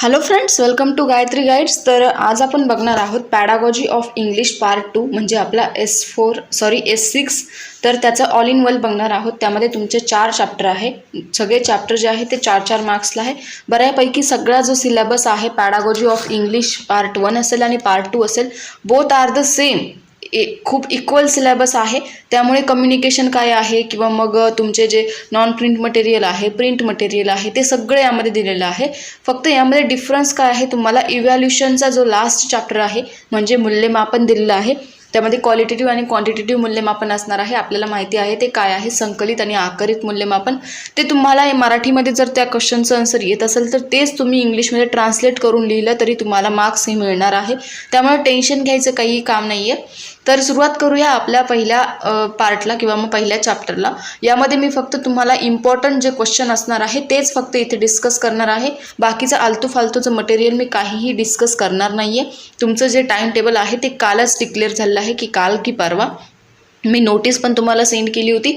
Hello friends, welcome to Gayatri guides. तर आज आपण बघणार आहोत पॅडागॉजी ऑफ इंग्लिश पार्ट 2 म्हणजे आपला S6. तर त्याचं ऑल इन वन बघणार आहोत. त्यामध्ये तुमचे 4 चॅप्टर आहे. सगळे चॅप्टर जे आहे ते 4-4 मार्क्सला आहे. बऱ्यापैकी सगळा जो सिलेबस आहे पॅडागॉजी ऑफ इंग्लिश पार्ट 1 असेल आणि पार्ट 2 असेल, बोथ आर द सेम. खूप इक्वल सिलेबस आहे. त्यामुळे कम्युनिकेशन काय आहे किंवा मग तुमचे जे नॉन प्रिंट मटेरियल आहे, प्रिंट मटेरियल आहे, ते सगळे यामध्ये दिलेलं आहे. फक्त यामध्ये डिफरन्स काय आहे, तुम्हाला इव्हॅल्युशनचा जो लास्ट चॅप्टर आहे म्हणजे मूल्यमापन दिलेलं आहे. त्यामध्ये क्वालिटेटिव्ह आणि क्वांटिटेटिव्ह मूल्यमापन असणार आहे. आपल्याला माहिती आहे ते काय आहे. संकलित आणि आकारित मूल्यमापन ते तुम्हाला मराठीमध्ये जर त्या क्वेश्चनचं आन्सर येत असेल तर तेच तुम्ही इंग्लिशमध्ये ट्रान्सलेट करून लिहिलं तरी तुम्हाला मार्क्सही मिळणार आहे. त्यामुळे टेन्शन घ्यायचं काही काम नाही आहे. तर सुरुवात करूया आपल्या पहिल्या पार्टला किंवा मग पहिल्या चॅप्टरला. यामध्ये मी फक्त तुम्हाला इम्पॉर्टंट जे क्वेश्चन असणार आहे तेच फक्त इथे डिस्कस करणार आहे. बाकीचं आलतू फालतूचं मटेरियल मी काहीही डिस्कस करणार नाही आहे. तुमचं जे टाईम टेबल आहे ते कालच डिक्लेअर झालेलं आहे की काल की परवा. मी नोटीस पण तुम्हाला सेंड केली होती.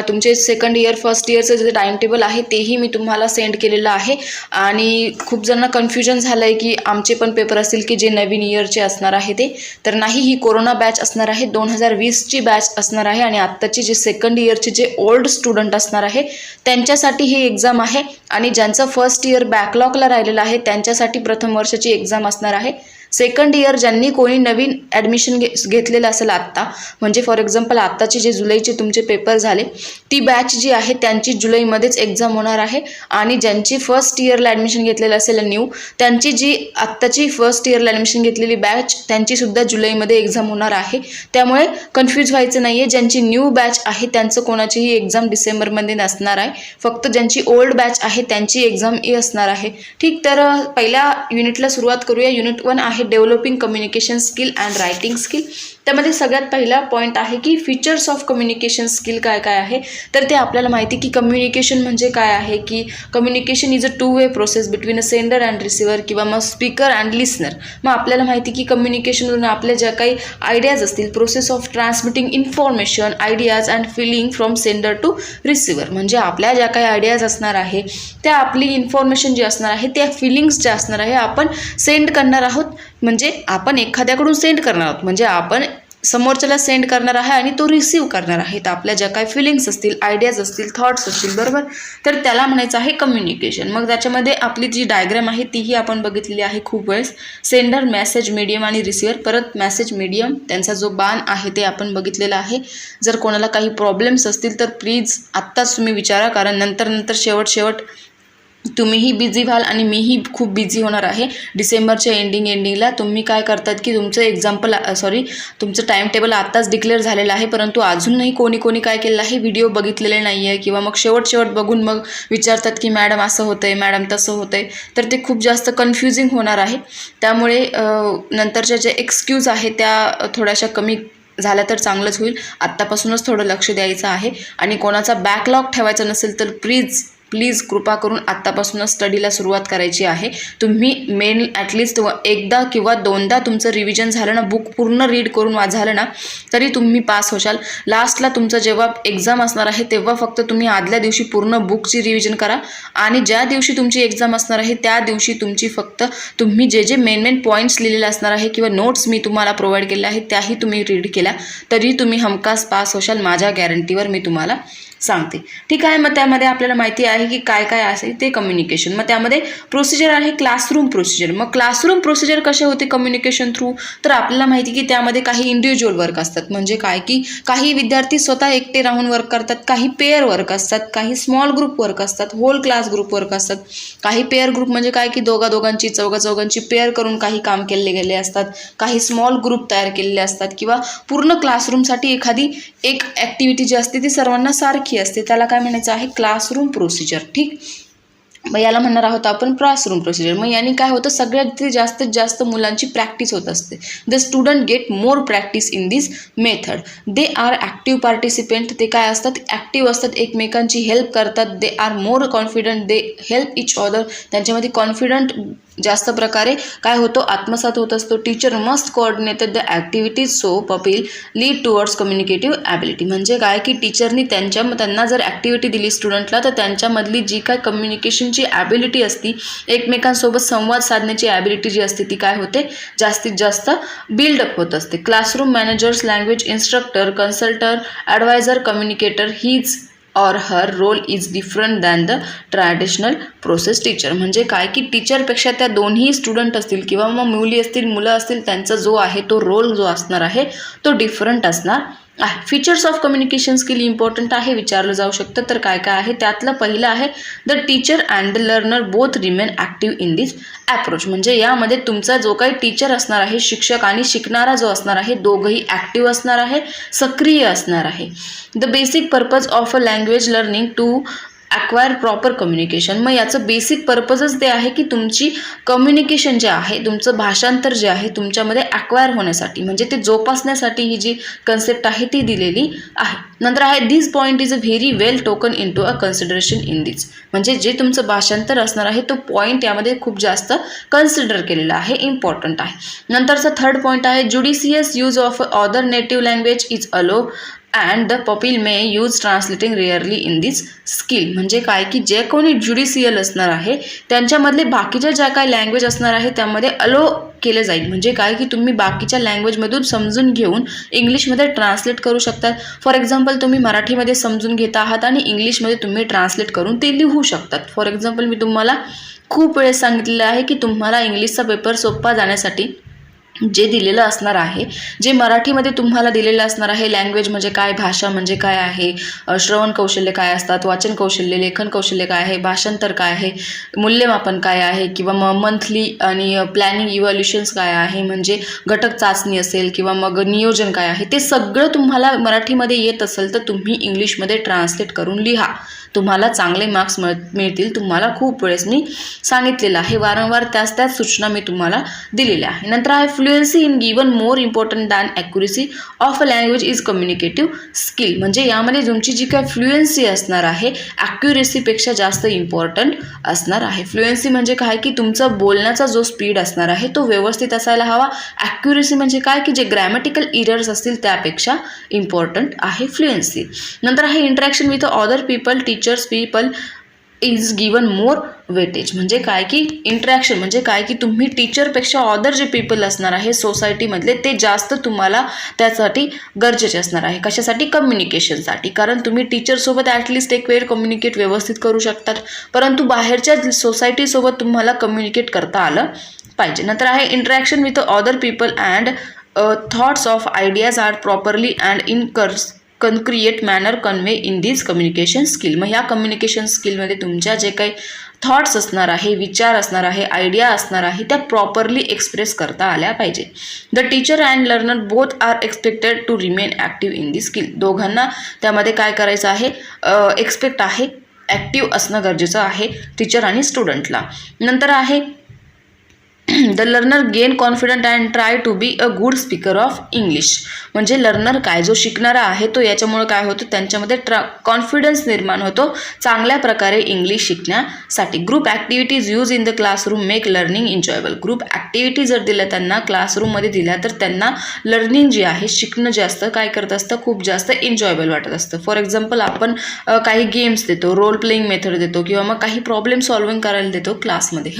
तुमचे सेकंड इयर फर्स्ट इयरचं जे टाईम टेबल आहे तेही मी तुम्हाला सेंड केलेलं आहे. आणि खूप जणांना कन्फ्युजन झालं आहे की आमचे पण पेपर असतील की जे नवीन इयरचे असणार आहे ते. तर नाही, ही कोरोना बॅच असणार आहे. 2020ची बॅच असणार आहे. आणि आत्ताचे जे सेकंड इयरचे जे ओल्ड स्टुडंट असणार आहे त्यांच्यासाठी ही एक्झाम आहे. आणि ज्यांचं फर्स्ट इयर बॅकलॉगला राहिलेलं आहे त्यांच्यासाठी प्रथम वर्षाची एक्झाम असणार आहे. सेकंड इयर ज्यांनी कोणी नवीन ॲडमिशन घेतलेलं असेल आत्ता, म्हणजे फॉर एक्झाम्पल आत्ताचे जे जुलैचे तुमचे पेपर झाले, ती बॅच जी आहे त्यांची जुलैमध्येच एक्झाम होणार आहे. आणि ज्यांची फर्स्ट इयरला ॲडमिशन घेतलेलं असेल न्यू, त्यांची जी आत्ताची फर्स्ट इयरला ॲडमिशन घेतलेली बॅच त्यांचीसुद्धा जुलैमध्ये एक्झाम होणार आहे. त्यामुळे कन्फ्यूज व्हायचं नाही आहे. ज्यांची न्यू बॅच आहे त्यांचं कोणाचीही एक्झाम डिसेंबरमध्ये नसणार आहे. फक्त ज्यांची ओल्ड बॅच आहे त्यांची एक्झाम असणार आहे. ठीक, तर पहिल्या युनिटला सुरुवात करूया. युनिट 1 आहे developing communication skill and writing skill. त्यामध्ये सगळ्यात पहिला पॉईंट आहे की फीचर्स ऑफ कम्युनिकेशन स्किल काय काय आहे. तर ते आपल्याला माहिती की कम्युनिकेशन म्हणजे काय आहे, की communication is a 2 way process between a sender and receiver किंवा मग स्पीकर अँड लिसनर. मग आपल्याला माहिती की कम्युनिकेशनवरून आपल्या ज्या काही आयडियाज असतील, process of transmitting information, ideas and feeling from sender to receiver. म्हणजे आपल्या ज्या काही आयडियाज असणार आहे त्या, आपली इन्फॉर्मेशन जी असणार आहे त्या फिलिंग्स ज्या असणार आहे आपण सेंड करणार आहोत. म्हणजे आपण एखाद्याकडून सेंड करणार आहोत, म्हणजे आपण समोरच्याला सेंड करणार आहे आणि तो रिसीव्ह करणार आहे. तर आपल्या ज्या काही फिलिंग्स असतील, आयडियाज असतील, थॉट्स असतील, बरोबर, तर त्याला म्हणायचं आहे कम्युनिकेशन. मग त्याच्यामध्ये आपली जी डायग्राम आहे तीही आपण बघितलेली आहे खूप वेळेस. सेंडर, मेसेज, मीडियम आणि रिसिव्हर. परत मेसेज, मीडियम, त्यांचा जो बाण आहे ते आपण बघितलेला आहे. जर कोणाला काही प्रॉब्लेम्स असतील तर प्लीज आत्ताच तुम्ही विचारा, कारण नंतर शेवट तुम्हीही बिझी व्हाल आणि मीही खूप बिझी होणार आहे. डिसेंबरच्या एंडिंगला तुम्ही काय करतात की तुमचं टाईम टेबल आत्ताच डिक्लेअर झालेलं आहे, परंतु अजूनही कोणी काय केलेलं आहे, व्हिडिओ बघितलेले नाही आहे किंवा मग शेवट बघून मग विचारतात की मॅडम असं होतं आहे, मॅडम तसं होतं आहे. तर ते खूप जास्त कन्फ्युजिंग होणार आहे. त्यामुळे नंतरच्या ज्या एक्सक्यूज आहे त्या थोड्याशा कमी झाल्या तर चांगलंच होईल. आत्तापासूनच थोडं लक्ष द्यायचं आहे. आणि कोणाचा बॅकलॉग ठेवायचा नसेल तर प्लीज कृपा करून आत्तापासूनच स्टडीला सुरुवात करायची आहे. तुम्ही मेन ॲटलिस्ट एकदा किंवा दोनदा तुमचं रिव्हिजन झालं ना, बुक पूर्ण रीड करून झालं ना, तरी तुम्ही पास होशाल. लास्टला तुमचं जेव्हा एक्झाम असणार आहे तेव्हा फक्त तुम्ही आदल्या दिवशी पूर्ण बुकची रिव्हिजन करा. आणि ज्या दिवशी तुमची एक्झाम असणार आहे त्या दिवशी तुम्ही जे मेन पॉईंट्स लिहिलेले असणार आहे किंवा नोट्स मी तुम्हाला प्रोव्हाइड केल्या आहेत त्याही तुम्ही रीड केल्या तरी तुम्ही हमखास पास होशाल. माझ्या गॅरंटीवर मी तुम्हाला सांगते. ठीक आहे. मग त्यामध्ये आपल्याला माहिती आहे की काय काय असेल ते कम्युनिकेशन. मग त्यामध्ये प्रोसिजर आहे क्लासरूम प्रोसिजर. मग क्लासरूम प्रोसिजर कसे होते कम्युनिकेशन थ्रू, तर आपल्याला माहिती की त्यामध्ये काही इंडिव्हिज्युअल वर्क असतात. म्हणजे काय की काही विद्यार्थी स्वतः एकटे राहून वर्क करतात, काही पेअर वर्क असतात, काही स्मॉल ग्रुप वर्क असतात, होल क्लास ग्रुप वर्क असतात. काही पेअर ग्रुप म्हणजे काय की दोघांची चौघांची पेअर करून काही काम केले गेले असतात. काही स्मॉल ग्रुप तयार केलेले असतात किंवा पूर्ण क्लासरूमसाठी एखादी एक ॲक्टिव्हिटी जी असते ती सर्वांना सारखी असते. त्याला काय म्हणायचं आहे क्लासरूम प्रोसिजर. ठीक, मग याला म्हणणार आहोत आपण क्लासरूम प्रोसिजर. मग याने काय होतं, सगळ्यात जास्तीत जास्त मुलांची प्रॅक्टिस होत असते. The student get more practice in this method. They are active participant. ते काय असतात, ॲक्टिव्ह असतात, एकमेकांची हेल्प करतात. They are more confident. They help each other. त्यांच्यामध्ये कॉन्फिडंट जास्त प्रकारे काय होतो, आत्मसात होत असतो. Teacher must coordinated the activities so pupil lead towards communicative ability. म्हणजे काय की टीचरनी त्यांना जर ॲक्टिव्हिटी दिली स्टुडंटला तर त्यांच्यामधली जी काय कम्युनिकेशनची तुमची ॲबिलिटी असती, एकमेकांसोबत संवाद साधण्याची ॲबिलिटी जी असते ती काय होते, जास्तीत जास्त बिल्डअप होत असते. Classroom managers, language instructor, consulter, advisor, communicator his or her role is different than the traditional process teacher. म्हणजे काय की टीचरपेक्षा त्या दोन्ही स्टुडंट असतील किंवा मग मुली असतील मुलं असतील त्यांचा जो आहे तो रोल जो असणार आहे तो डिफरंट असणार आहे. Features of communication skill important आहे, विचारलं जाऊ शकतं. तर काय काय आहे त्यातलं पहिलं आहे the teacher and the learner both remain active in this approach. म्हणजे यामध्ये तुमचा जो काही टीचर असणार आहे, शिक्षक आणि शिकणारा जो असणार आहे दोघंही ॲक्टिव्ह असणार आहे, सक्रिय असणार आहे. The basic purpose of a language learning to acquire proper communication. मग याचं बेसिक पर्पजच ते आहे की तुमची कम्युनिकेशन जे आहे, तुमचं भाषांतर जे आहे तुमच्यामध्ये ॲक्वायर होण्यासाठी, म्हणजे ते जोपासण्यासाठी ही जी कन्सेप्ट आहे ती दिलेली आहे. नंतर आहे this point is a very well taken into a consideration in this. म्हणजे जे तुमचं भाषांतर असणार आहे तो पॉईंट यामध्ये खूप जास्त कन्सिडर केलेला आहे, इम्पॉर्टंट आहे. नंतरचा थर्ड पॉईंट आहे judicious use of other native language is allow and the pupil may use translating rarely in this skill. म्हणजे काय की जे कोणी ज्युडिशियल असणार आहे त्यांच्यामधले बाकीच्या ज्या काही लँग्वेज असणार आहे त्यामध्ये अलो केलं जाईल. म्हणजे काय की तुम्ही बाकीच्या लँग्वेजमधून समजून घेऊन इंग्लिशमध्ये ट्रान्सलेट करू शकतात. फॉर एक्झाम्पल तुम्ही मराठीमध्ये समजून घेत आहात आणि इंग्लिशमध्ये तुम्ही ट्रान्सलेट करून ते लिहू शकतात. फॉर एक्झाम्पल मी तुम्हाला खूप वेळेस सांगितलेलं आहे की तुम्हाला इंग्लिशचा पेपर सोपा जाण्यासाठी जे दिलेलं असणार आहे, जे मराठीमध्ये तुम्हाला दिलेलं असणार आहे, लँग्वेज म्हणजे काय, भाषा म्हणजे काय आहे, श्रवण कौशल्य काय असतात, वाचन कौशल्य, लेखन कौशल्य काय आहे, भाषांतर काय आहे, मूल्यमापन काय आहे, किंवा मग मंथली आणि प्लॅनिंग इव्हॅल्युशन्स काय आहे, म्हणजे घटक चाचणी असेल किंवा मग नियोजन काय आहे, ते सगळं तुम्हाला मराठीमध्ये येत असेल तर तुम्ही इंग्लिशमध्ये ट्रान्सलेट करून लिहा, तुम्हाला चांगले मार्क्स मिळतील. तुम्हाला खूप वेळेस मी सांगितलेलं आहे, वारंवार त्याच सूचना मी तुम्हाला दिलेल्या आहे. नंतर आहे fluency in given more important than accuracy of a language is communicative skill. म्हणजे यामध्ये तुमची जी काय फ्लुएन्सी असणार आहे ॲक्युरेसीपेक्षा जास्त इम्पॉर्टंट असणार आहे. फ्लुएन्सी म्हणजे काय की तुमचा बोलण्याचा जो स्पीड असणार आहे तो व्यवस्थित असायला हवा. ॲक्युरेसी म्हणजे काय की जे ग्रॅमॅटिकल इरर्स असतील त्यापेक्षा इम्पॉर्टंट आहे फ्लुएन्सी. नंतर आहे interaction with other people, teachers, people is given more weightage. म्हणजे काय की इंटरॅक्शन म्हणजे काय की तुम्ही टीचरपेक्षा अदर जे पीपल असणार आहे सोसायटीमधले ते जास्त तुम्हाला त्यासाठी गरजेचे असणार आहे. कशासाठी? कम्युनिकेशनसाठी. कारण तुम्ही टीचरसोबत ॲटलिस्ट एक वेळ कम्युनिकेट व्यवस्थित करू शकतात, परंतु बाहेरच्या सोसायटीसोबत तुम्हाला कम्युनिकेट करता आलं पाहिजे. नंतर आहे interaction with other people and thoughts of ideas are properly and in concrete manner convey in this communication skill. मग ह्या कम्युनिकेशन स्किलमध्ये तुमच्या जे काही थॉट्स असणार आहे, विचार असणार आहे, आयडिया असणार आहे त्या प्रॉपरली एक्सप्रेस करता आल्या पाहिजे. The teacher and learner both are expected to remain active in this skill. दोघांना त्यामध्ये काय करायचं आहे, एक्सपेक्ट आहे ॲक्टिव्ह असणं गरजेचं आहे टीचर आणि स्टुडंटला. नंतर आहे the learner gain confident and try to be a good speaker of English. म्हणजे लर्नर काय, जो शिकणारा आहे तो याच्यामुळे काय होतं त्यांच्यामध्ये कॉन्फिडन्स निर्माण होतो चांगल्या प्रकारे इंग्लिश शिकण्यासाठी. Group activities use in the classroom make learning enjoyable. Group activity जर दिल्या त्यांना क्लासरूममध्ये दिल्या तर त्यांना लर्निंग जे आहे, शिकणं जे असतं काय करत असतं, खूप जास्त एन्जॉयबल वाटत असतं. फॉर एक्झाम्पल आपण काही गेम्स देतो, रोल प्लेइंग मेथड देतो किंवा मग काही प्रॉब्लेम सॉल्विंग करायला देतो क्लासमध्ये.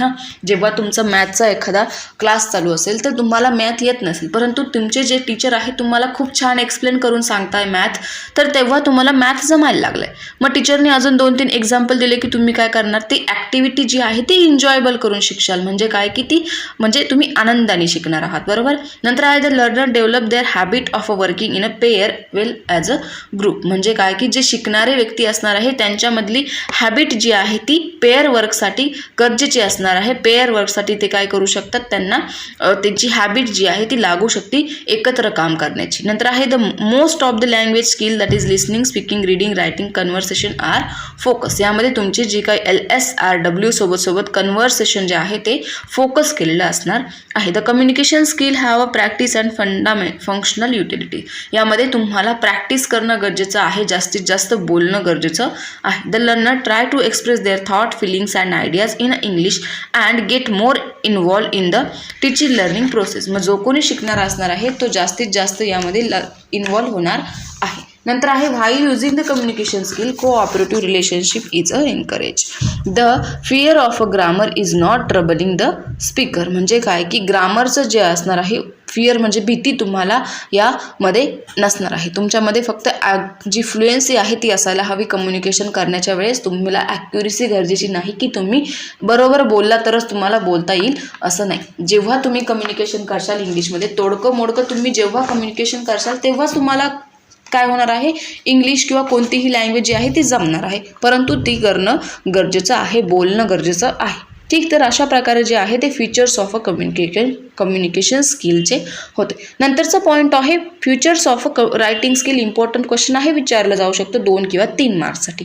जेव्हा तुमचं मॅथचा एखादा क्लास चालू असेल तर तुम्हाला मॅथ येत नसेल, परंतु तुमचे जे टीचर आहे तुम्हाला खूप छान एक्सप्लेन करून सांगताय मॅथ, तर तेव्हा तुम्हाला मॅथ जमायला लागलं आहे. मग टीचरने अजून 2-3 एक्झाम्पल दिले की तुम्ही काय करणार, ती ॲक्टिव्हिटी जी आहे ती एन्जॉयबल करून शिकशाल. म्हणजे काय की ती म्हणजे तुम्ही आनंदाने शिकणार आहात, बरोबर. नंतर आहे the learner develop their habit of working in a pair well as a group. म्हणजे काय की जे शिकणारे व्यक्ती असणार आहे त्यांच्यामधली हॅबिट जी आहे ती पेअर वर्कसाठी गरजेची असणार आहे. पेअर वर्कसाठी ते काय करू शकतात, त्यांना त्यांची हॅबिट जी आहे ती लागू शकते एकत्र काम करण्याची. नंतर आहे the most of the language skill that is listening, speaking, reading, writing, conversation are focus. यामध्ये तुमची जी काही LSRW सोबत कन्व्हर्सेशन जे आहे ते फोकस केलेलं असणार आहे. The communication skill have a practice and functional utility. यामध्ये तुम्हाला प्रॅक्टिस करणं गरजेचं आहे, जास्तीत जास्त बोलणं गरजेचं आहे. The learner try to express their thought, feelings and ideas in English and get more involve in the teaching learning process. मग जो कोणी शिकणारा असणार आहे तो जास्तीत जास्त यामध्ये इन्व्हॉल्व होणार आहे. नंतर आहे while using the communication skill cooperative relationship is a encourage. The fear of a grammar is not troubling the speaker. म्हणजे काय की ग्रामरचं जे असणार आहे फिअर म्हणजे भीती तुम्हाला यामध्ये नसणार आहे. तुमच्यामध्ये फक्त जी फ्लुएन्सी आहे ती असायला हवी. कम्युनिकेशन करण्याच्या वेळेस तुम्हाला ॲक्युरेसी गरजेची नाही की तुम्ही बरोबर बोलला तरच तुम्हाला बोलता येईल असं नाही. जेव्हा तुम्ही कम्युनिकेशन करशाल इंग्लिशमध्ये तोडकं मोडकं तुम्ही जेव्हा कम्युनिकेशन करशाल तेव्हाच तुम्हाला काय होणार आहे इंग्लिश किंवा कोणतीही लँग्वेज जी आहे ती जमणार आहे. परंतु ती करणं गरजेचं आहे, बोलणं गरजेचं आहे. ठीक, तर अशा प्रकारे जे आहे ते फीचर्स ऑफ अ कम्युनिकेशन स्किलचे होते. नंतरचा पॉईंट आहे futures of a writing skill. Important question आहे, विचारलं जाऊ शकतो 2 किंवा 3 मार्क्ससाठी.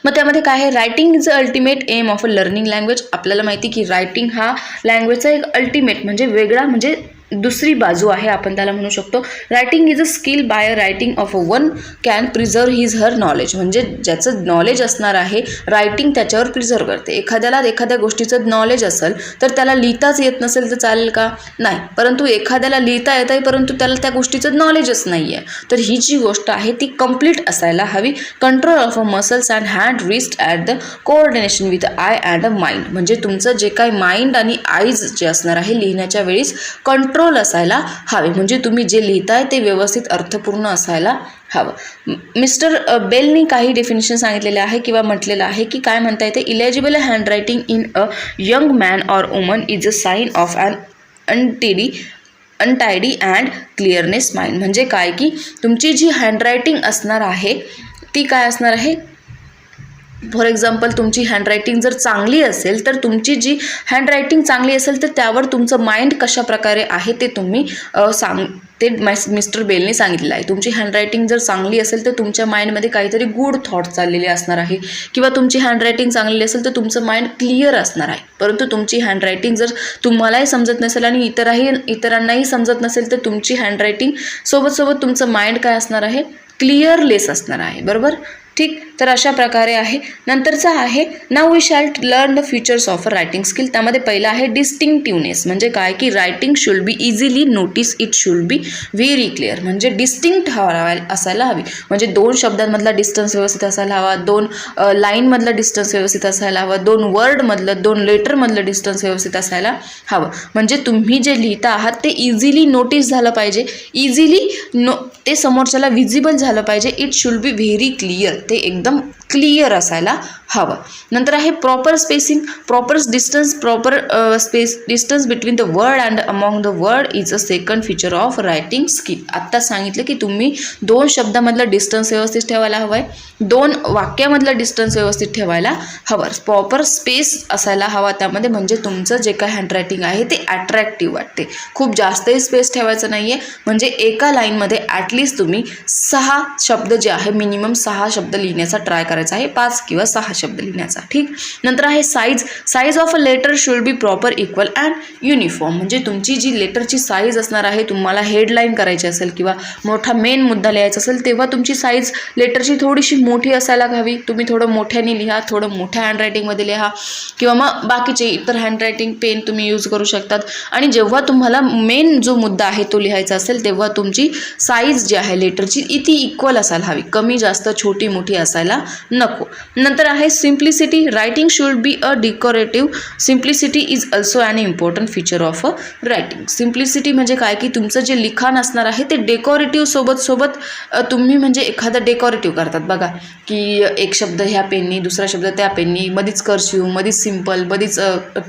मग त्यामध्ये काय आहे writing is a ultimate aim of a learning language. आपल्याला माहिती की रायटिंग हा लँग्वेजचा एक अल्टिमेट म्हणजे वेगळा म्हणजे दुसरी बाजू आहे आपण त्याला म्हणू शकतो. Writing is a skill by a writing of a one can preserve his her knowledge. म्हणजे ज्याचं नॉलेज असणार आहे रायटिंग त्याच्यावर प्रिझर्व करते. एखाद्याला एखाद्या गोष्टीचं नॉलेज असेल तर त्याला लिहिताच येत नसेल तर चालेल का? नाही. परंतु एखाद्याला लिहिता येत आहे परंतु त्याला त्या गोष्टीचं नॉलेजच नाही आहे तर ही जी गोष्ट आहे ती कंप्लीट असायला हवी. Control of a muscles and hand wrist at the coordination with I and a mind. म्हणजे तुमचं जे काही माइंड आणि आईज जे असणार आहे लिहिण्याच्या वेळेस कंट्रोल असायला हवे. म्हणजे तुम्ही जे लिहिताय ते व्यवस्थित अर्थपूर्ण असायला हवं. मिस्टर बेलनी काही डेफिनेशन सांगितलेले आहे किंवा म्हटलेलं आहे की काय म्हणता येते illegible handwriting in a young man or woman is a sign of an untidy and clearness mind. म्हणजे काय की तुमची जी हँडरायटिंग असणार आहे ती काय असणार आहे. फॉर एक्झाम्पल तुमची हँडरायटिंग जर चांगली असेल तर तुमची जी हँडरायटिंग चांगली असेल तर त्यावर तुमचं माइंड कशा प्रकारे आहे ते तुम्ही ते मिस्टर बेलने सांगितलेलं आहे. तुमची हँडरायटिंग जर चांगली असेल तर तुमच्या माइंडमध्ये काहीतरी गुड थॉट चाललेले असणार आहे किंवा तुमची हँडरायटिंग चांगली असेल तर तुमचं माइंड क्लिअर असणार आहे. परंतु तुमची हँडरायटिंग जर तुम्हालाही समजत नसेल आणि इतरांनाही समजत नसेल तर तुमची हँडरायटिंग सोबत तुमचं माइंड काय असणार आहे क्लिअरलेस असणार आहे. बरोबर. ठीक, तर अशा प्रकारे आहे. नंतरचा आहे now we shall learn the features of a writing skill. त्यामध्ये पहिलं आहे डिस्टिंक्टिव्हनेस. म्हणजे काय की writing should be easily notice, it should be very clear. म्हणजे डिस्टिंक्ट असायला हवी. म्हणजे 2 शब्दांमधला डिस्टन्स व्यवस्थित असायला हवा, 2 लाईनमधलं डिस्टन्स व्यवस्थित असायला हवं, 2 वर्डमधलं 2 लेटरमधलं डिस्टन्स व्यवस्थित असायला हवं. म्हणजे तुम्ही जे लिहिता आहात ते इझिली नोटीस झालं पाहिजे, इझिली ते समोरच्याला विजिबल झालं पाहिजे. It should be very clear. ते एकदम क्लिअर असायला हवं. नंतर आहे proper spacing. Proper distance between the word and among the word is a second feature of writing skill. आत्ता सांगितलं की तुम्ही 2 शब्दामधलं डिस्टन्स व्यवस्थित ठेवायला हवं आहे, 2 वाक्यामधलं डिस्टन्स व्यवस्थित ठेवायला हवं. प्रॉपर स्पेस असायला हवा त्यामध्ये. म्हणजे तुमचं जे काय हँडरायटिंग आहे ते अट्रॅक्टिव्ह वाटते. खूप जास्तही स्पेस ठेवायचं नाही आहे. म्हणजे एका लाईनमध्ये ॲटलिस्ट तुम्ही 6 शब्द जे आहे मिनिमम 6 शब्द लिहिण्याचा ट्राय करायचा आहे, 5 किंवा 6 शब्द लिहिण्याचा. ठीक. नंतर आहे size of a letter should be proper equal and uniform. म्हणजे तुमची जी लेटरची साईज असणार आहे तुम्हाला हेडलाईन करायची असेल किंवा मोठा मेन मुद्दा लिहायचा असेल तेव्हा तुमची साईज लेटरची थोडीशी मोठी असायला हवी. तुम्ही थोडं मोठ्याने लिहा, थोडं मोठ्या हँडरायटिंगमध्ये लिहा किंवा मग बाकीचे इतर हँडरायटिंग पेन तुम्ही यूज करू शकतात. आणि जेव्हा तुम्हाला मेन जो मुद्दा आहे तो लिहायचा असेल तेव्हा तुमची साईज जी आहे लेटरची ती इक्वल असायला हवी, कमी जास्त छोटी मोठी असायला नको. नंतर आहे simplicity. Writing should be a decorative. Simplicity is also an important feature of a writing. Simplicity म्हणजे काय की तुमचं जे लिखाण असणार आहे ते डेकोरेटिव्ह सोबत तुम्ही म्हणजे एखादं डेकोरेटिव्ह करतात बघा की एक शब्द ह्या पेननी, दुसरा शब्द त्या पेननी, मधीच कर्सिव्ह, मधीच सिम्पल, मधीच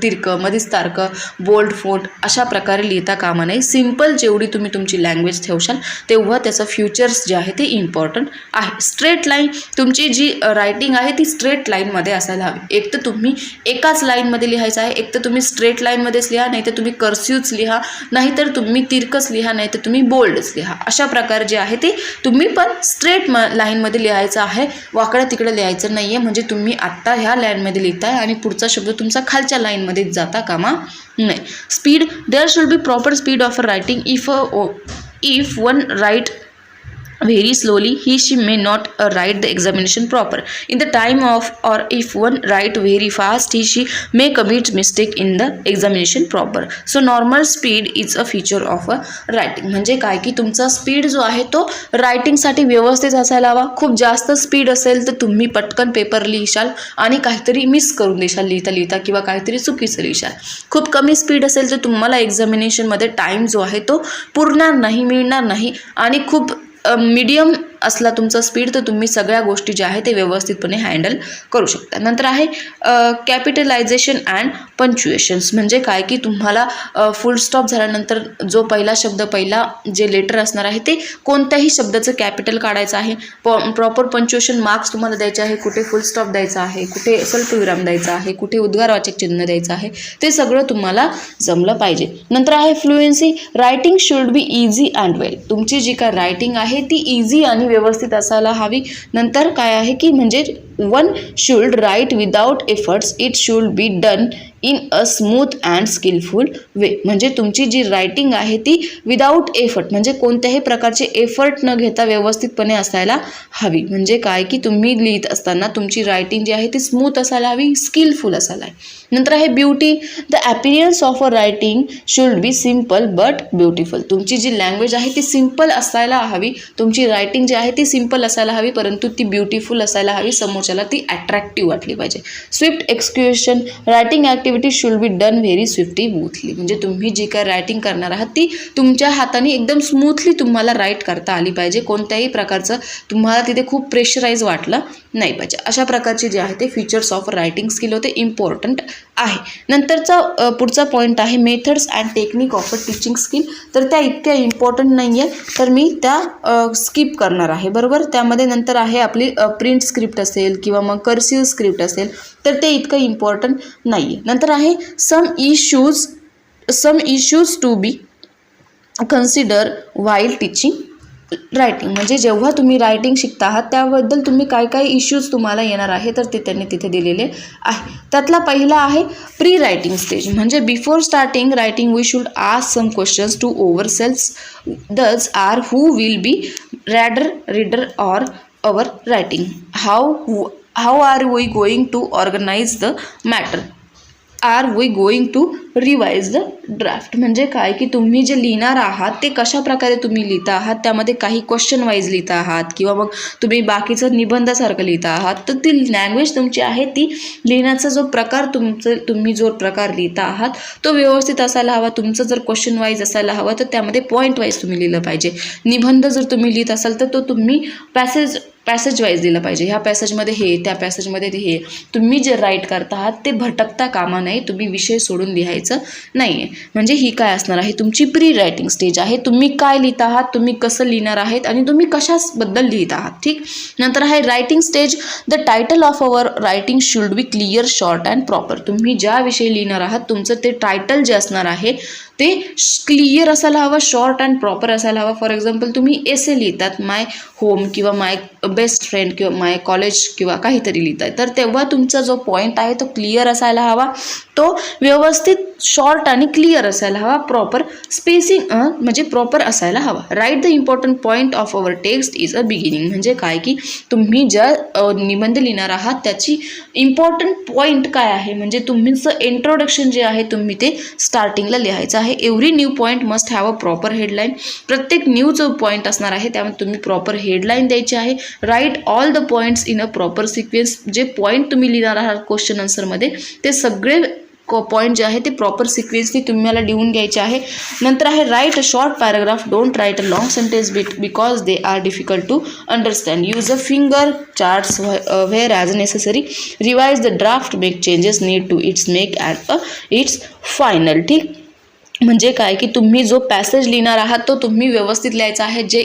तिरकं, मधीच तारकं, बोल्ड फोंट अशा प्रकारे लिहिता कामा नये. सिम्पल जेवढी तुम्ही तुमची लँग्वेज ठेवशाल तेव्हा त्याचं फ्युचर्स जे आहे ते इम्पॉर्टंट आहे. Straight line. तुमची जी रायटिंग आहे ती स्ट्रेट लाईनमध्ये असायला हवी. एक तर तुम्ही एकाच लाईनमध्ये लिहायचं आहे, एक तर तुम्ही स्ट्रेट लाईनमध्येच लिहा, नाही तर तुम्ही कर्सिव्हच लिहा, नाहीतर तुम्ही तिरकंच लिहा, नाही तर तुम्ही बोल्डच लिहा. अशा प्रकारे जे आहे ते तुम्ही पण स्ट्रेट लाईनमध्ये लिहायचं आहे, वाकडं तिकडं लिहायचं नाही आहे. म्हणजे तुम्ही आत्ता ह्या लाईनमध्ये लिहिताय आणि पुढचा शब्द तुमचा खालच्या लाईनमध्ये जाता कामा नाही. Speed. There should be proper speed of writing. If one write very slowly, he she may not write the examination proper in the time of, or if one write very fast, he she may commit mistake in the examination proper. So normal speed is a feature of a writing. म्हणजे काय की तुमचा speed जो आहे तो रायटिंगसाठी व्यवस्थित असायला हवा. खूप जास्त स्पीड असेल तर तुम्ही पटकन पेपर लिहिशाल आणि काहीतरी मिस करून देशाल लिहिता लिहिता, किंवा काहीतरी चुकीचं लिहिशाल. खूप कमी स्पीड असेल तर तुम्हाला एक्झामिनेशनमध्ये टाईम जो आहे तो पुरणार नाही, मिळणार नाही. आणि खूप मीडियम असला तुमचा स्पीड तर तुम्ही सगळ्या गोष्टी ज्या आहेत ते व्यवस्थितपणे हँडल करू शकता. नंतर आहे कॅपिटलायझेशन अँड पंच्युएशन्स. म्हणजे काय की तुम्हाला फुल स्टॉप झाल्यानंतर जो पहिला शब्द, पहिला जे लेटर असणार आहे ते कोणत्याही शब्दाचं कॅपिटल काढायचं आहे. प्रॉपर पंच्युएशन मार्क्स तुम्हाला द्यायचे आहे. कुठे फुल स्टॉप द्यायचा आहे, कुठे स्वल्पविराम द्यायचा आहे, कुठे उद्गारवाचक चिन्ह द्यायचं आहे, ते सगळं तुम्हाला जमलं पाहिजे. नंतर आहे fluency. Writing should be easy and well. तुमची जी काय रायटिंग आहे ती इझी आणि व्यवस्थित असायला हवी. नंतर काय आहे की म्हणजे one should write without efforts, it should be done in a smooth and skilful way. म्हणजे तुमची जी रायटिंग आहे ती विदाऊट एफर्ट, म्हणजे कोणत्याही प्रकारचे एफर्ट न घेता व्यवस्थितपणे असायला हवी. म्हणजे काय की तुम्ही लिहित असताना तुमची रायटिंग जी आहे ती स्मूथ असायला हवी, स्किलफुल असायला हवी. नंतर आहे beauty. The appearance of a writing should be simple but beautiful. तुमची जी लँग्वेज आहे ती सिम्पल असायला हवी. तुमची रायटिंग जी आहे ती सिम्पल असायला हवी, परंतु ती ब्युटिफुल असायला हवी. समोरच्याला ती अट्रॅक्टिव्ह वाटली पाहिजे. Swift execution. Writing activity should be done very swiftly. म्हणजे तुम्ही जी काय रायटिंग करणार आहात ती तुमच्या हाताने एकदम स्मूथली तुम्हाला राईट करता आली पाहिजे. कोणत्याही प्रकारचं तुम्हाला तिथे खूप प्रेशराईज वाटलं नाही पाहिजे. अशा प्रकारचे जे आहे ते फीचर्स ऑफ रायटिंग स्किल होते, इम्पॉर्टंट आहे. नंतरचा पुढचा पॉईंट आहे methods and technique of a teaching skill. तर त्या इतक्या इम्पॉर्टंट नाही आहे, तर मी त्या स्किप करणार आहे. बरोबर. त्यामध्ये नंतर आहे आपली प्रिंट स्क्रिप्ट असेल किंवा मग कर्सिव्ह स्क्रिप्ट असेल, तर ते इतकं इम्पॉर्टंट नाही आहे. नंतर आहे some issues to be consider while teaching writing. म्हणजे जेव्हा तुम्ही रायटिंग शिकता आहात त्याबद्दल तुम्ही काय काय इश्यूज तुम्हाला येणार आहे तर ते त्यांनी तिथे दिलेले आहे. त्यातला पहिला आहे प्री रायटिंग स्टेज. म्हणजे before starting writing we should ask some questions to ourselves. Those are who will be reader or our writing. How are we going to organise the matter. Are we going to revise the draft. म्हणजे काय की तुम्ही जे लिहिणार आहात ते कशा प्रकारे तुम्ही लिहिता आहात, त्यामध्ये काही क्वेश्चन वाईज लिहिता आहात किंवा मग तुम्ही बाकीचं निबंधासारखं लिहिता आहात, तर ती लँग्वेज तुमची आहे ती लिहिण्याचा जो प्रकार तुम्ही जो प्रकार लिहिता आहात तो व्यवस्थित असायला हवा. तुमचं जर क्वेश्चन वाईज असायला हवं तर त्यामध्ये पॉईंट वाईज तुम्ही लिहिलं पाहिजे. निबंध जर तुम्ही लिहित असाल तर तो तुम्ही पॅसेज वाईज लिहिलं पाहिजे. ह्या पॅसेजमध्ये हे, त्या पॅसेजमध्ये ते हे. तुम्ही जे राईट करता आहात ते भटकता कामा नये. तुम्ही विषय सोडून लिहायचं नाही आहे. म्हणजे ही काय असणार आहे तुमची प्री रायटिंग स्टेज आहे. तुम्ही काय लिहित आहात, तुम्ही कसं लिहिणार आहेत आणि तुम्ही कशाबद्दल लिहित आहात. ठीक. नंतर आहे writing stage. The title of our writing should B clear, short and proper. तुम्ही ज्या विषयी लिहिणार आहात तुमचं ते टायटल जे असणार आहे ते क्लिअर असायला हवं, शॉर्ट अँड प्रॉपर असायला हवं. फॉर एक्झाम्पल तुम्ही एसे लिहितात, माय होम किंवा माय बेस्ट फ्रेंड किंवा माय कॉलेज किंवा काहीतरी लिहिताय, तर तेव्हा तुमचा जो पॉईंट आहे तो क्लिअर असायला हवा, तो व्यवस्थित शॉर्ट आणि क्लिअर असायला हवा. प्रॉपर स्पेसिंग म्हणजे प्रॉपर असायला हवा. Write the important point of our text is a beginning. म्हणजे काय की तुम्ही ज्या निबंध लिहिणार आहात त्याची इम्पॉर्टंट पॉईंट काय आहे, म्हणजे तुमचं इंट्रोडक्शन जे आहे तुम्ही ते स्टार्टिंगला लिहायचं आहे. Every new point must have a proper headline. प्रत्येक न्यू जो पॉईंट असणार आहे त्यामध्ये तुम्ही प्रॉपर हेडलाईन द्यायची आहे. Write all the points in a proper sequence. जे पॉईंट तुम्ही लिहिणार आहात क्वेश्चन आन्सरमध्ये ते सगळे पॉईंट जे आहे ते प्रॉपर सिक्वेन्सनी तुम्हाला लिहून घ्यायचे आहे. नंतर आहे write a short paragraph. Don't write a long sentence because they are difficult to understand. Use a finger charts where as necessary. Revise the draft. Make changes need to its make at its final. ठीक. म्हणजे काय की तुम्ही जो passage लिहिणार आहात तो तुम्ही व्यवस्थित लिहायचा आहे. जे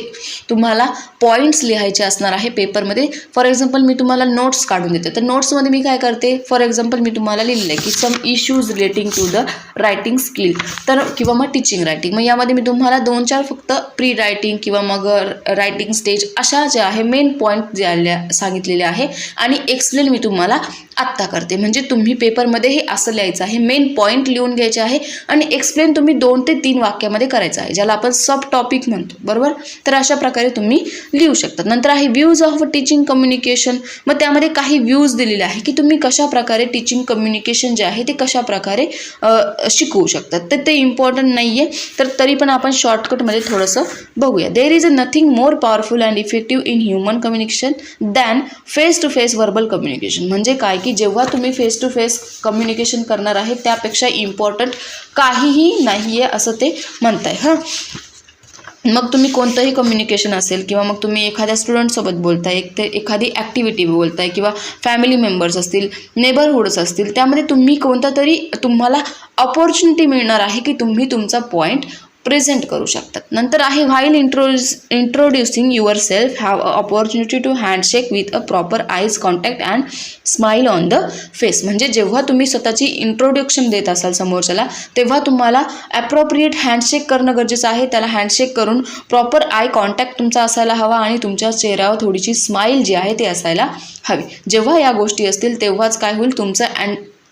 तुम्हाला पॉईंट्स लिहायचे असणार आहे पेपरमध्ये. फॉर एक्झाम्पल मी तुम्हाला नोट्स काढून देते, तर नोट्समध्ये मी काय करते, फॉर एक्झाम्पल मी तुम्हाला लिहिलं आहे की some issues relating to the writing skill, तर किंवा मग टीचिंग रायटिंग. मग यामध्ये मी तुम्हाला 2-4 फक्त प्री रायटिंग किंवा मग रायटिंग स्टेज अशा ज्या आहे मेन पॉईंट जे सांगितलेले आहे आणि एक्सप्लेन मी तुम्हाला आत्ता करते. म्हणजे तुम्ही पेपरमध्ये हे असं लिहायचं आहे, मेन पॉईंट लिहून घ्यायचे आहे आणि एक्सप्लेन तुम्ही 2 ते 3 वाक्यामध्ये करायचं आहे, ज्याला आपण सब टॉपिक म्हणतो, बरोबर. तर अशा प्रकारे तुम्ही लिहू शकता. नंतर आहे व्ह्यूज ऑफ टीचिंग कम्युनिकेशन. मग त्यामध्ये काही व्ह्यूज दिलेले आहे की तुम्ही कशा प्रकारे टीचिंग कम्युनिकेशन जे आहे ते कशा प्रकारे शिकवू शकतात. तर ते इम्पॉर्टंट नाही आहे, तर तरी पण आपण शॉर्टकटमध्ये थोडंसं बघूया. There is nothing more powerful and effective in human communication than face to face verbal communication. म्हणजे काय की जेव्हा तुम्ही फेस टू फेस कम्युनिकेशन करणार आहे त्यापेक्षा इम्पॉर्टंट काहीही नाही आहे असं ते म्हणताय. हां, मग तुम्ही कोणतंही कम्युनिकेशन असेल किंवा मग तुम्ही एखाद्या स्टुडंटसोबत बोलताय, एखादी ॲक्टिव्हिटी बोलताय किंवा फॅमिली मेंबर्स असतील, नेबरहुड्स असतील, त्यामध्ये तुम्ही कोणता तरी तुम्हाला अपॉर्च्युनिटी मिळणार आहे की तुम्ही तुमचा पॉईंट प्रेझेंट करू शकतात. नंतर आहे while introducing yourself have a opportunity to handshake with a proper eyes contact and smile on the face. म्हणजे जेव्हा तुम्ही स्वतःची इंट्रोडक्शन देत असाल समोरच्याला, तेव्हा तुम्हाला ॲप्रोप्रिएट हँडशेक करणं गरजेचं आहे. त्याला हँडशेक करून प्रॉपर आय कॉन्टॅक्ट तुमचा असायला हवा आणि तुमच्या चेहऱ्यावर थोडीशी स्माईल जी आहे ते असायला हवी. जेव्हा या गोष्टी असतील तेव्हाच काय होईल, तुमचं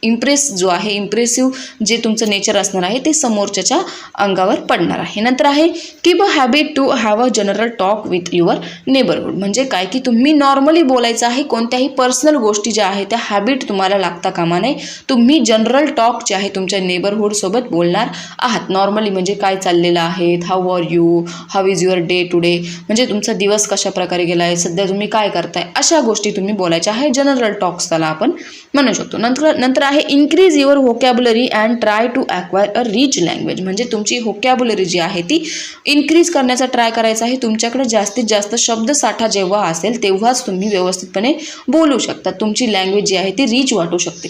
इम्प्रेस जो आहे, इम्प्रेसिव्ह जे तुमचं नेचर असणार आहे ते समोरच्याच्या अंगावर पडणार आहे. नंतर आहे keep a habit to have a general talk with your neighbourhood. म्हणजे काय की तुम्ही नॉर्मली बोलायचं आहे, कोणत्याही पर्सनल गोष्टी ज्या आहेत त्या हॅबिट तुम्हाला लागता कामा नये. तुम्ही जनरल टॉक जे आहे तुमच्या नेबरहुडसोबत बोलणार आहात नॉर्मली. म्हणजे काय चाललेलं आहे, how are you, how is your day today, म्हणजे तुमचा दिवस कशा प्रकारे गेला आहे, सध्या तुम्ही काय करताय, अशा गोष्टी तुम्ही बोलायच्या आहे. जनरल टॉक्स त्याला आपण म्हणू शकतो. नंतर आहे increase your vocabulary and try to acquire a rich language. म्हणजे तुमची व्होकॅब्युलरी जी आहे ती इन्क्रीज करण्याचा ट्राय करायचा आहे. तुमच्याकडे जास्तीत जास्त शब्दसाठा जेव्हा असेल तेव्हाच तुम्ही व्यवस्थितपणे बोलू शकता. तुमची लँग्वेज जी आहे ती रिच वाटू शकते.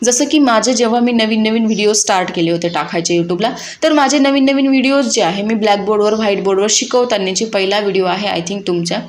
जसं की जेव्हा मी नवीन व्हिडिओ स्टार्ट केले होते टाकायचे यूट्यूबला, तर माझे नवीन व्हिडिओज जे आहे मी ब्लॅकबोर्डवर व्हाईटबोर्डवर शिकवतानाची पहिला व्हिडिओ आहे. आय थिंक तुमच्या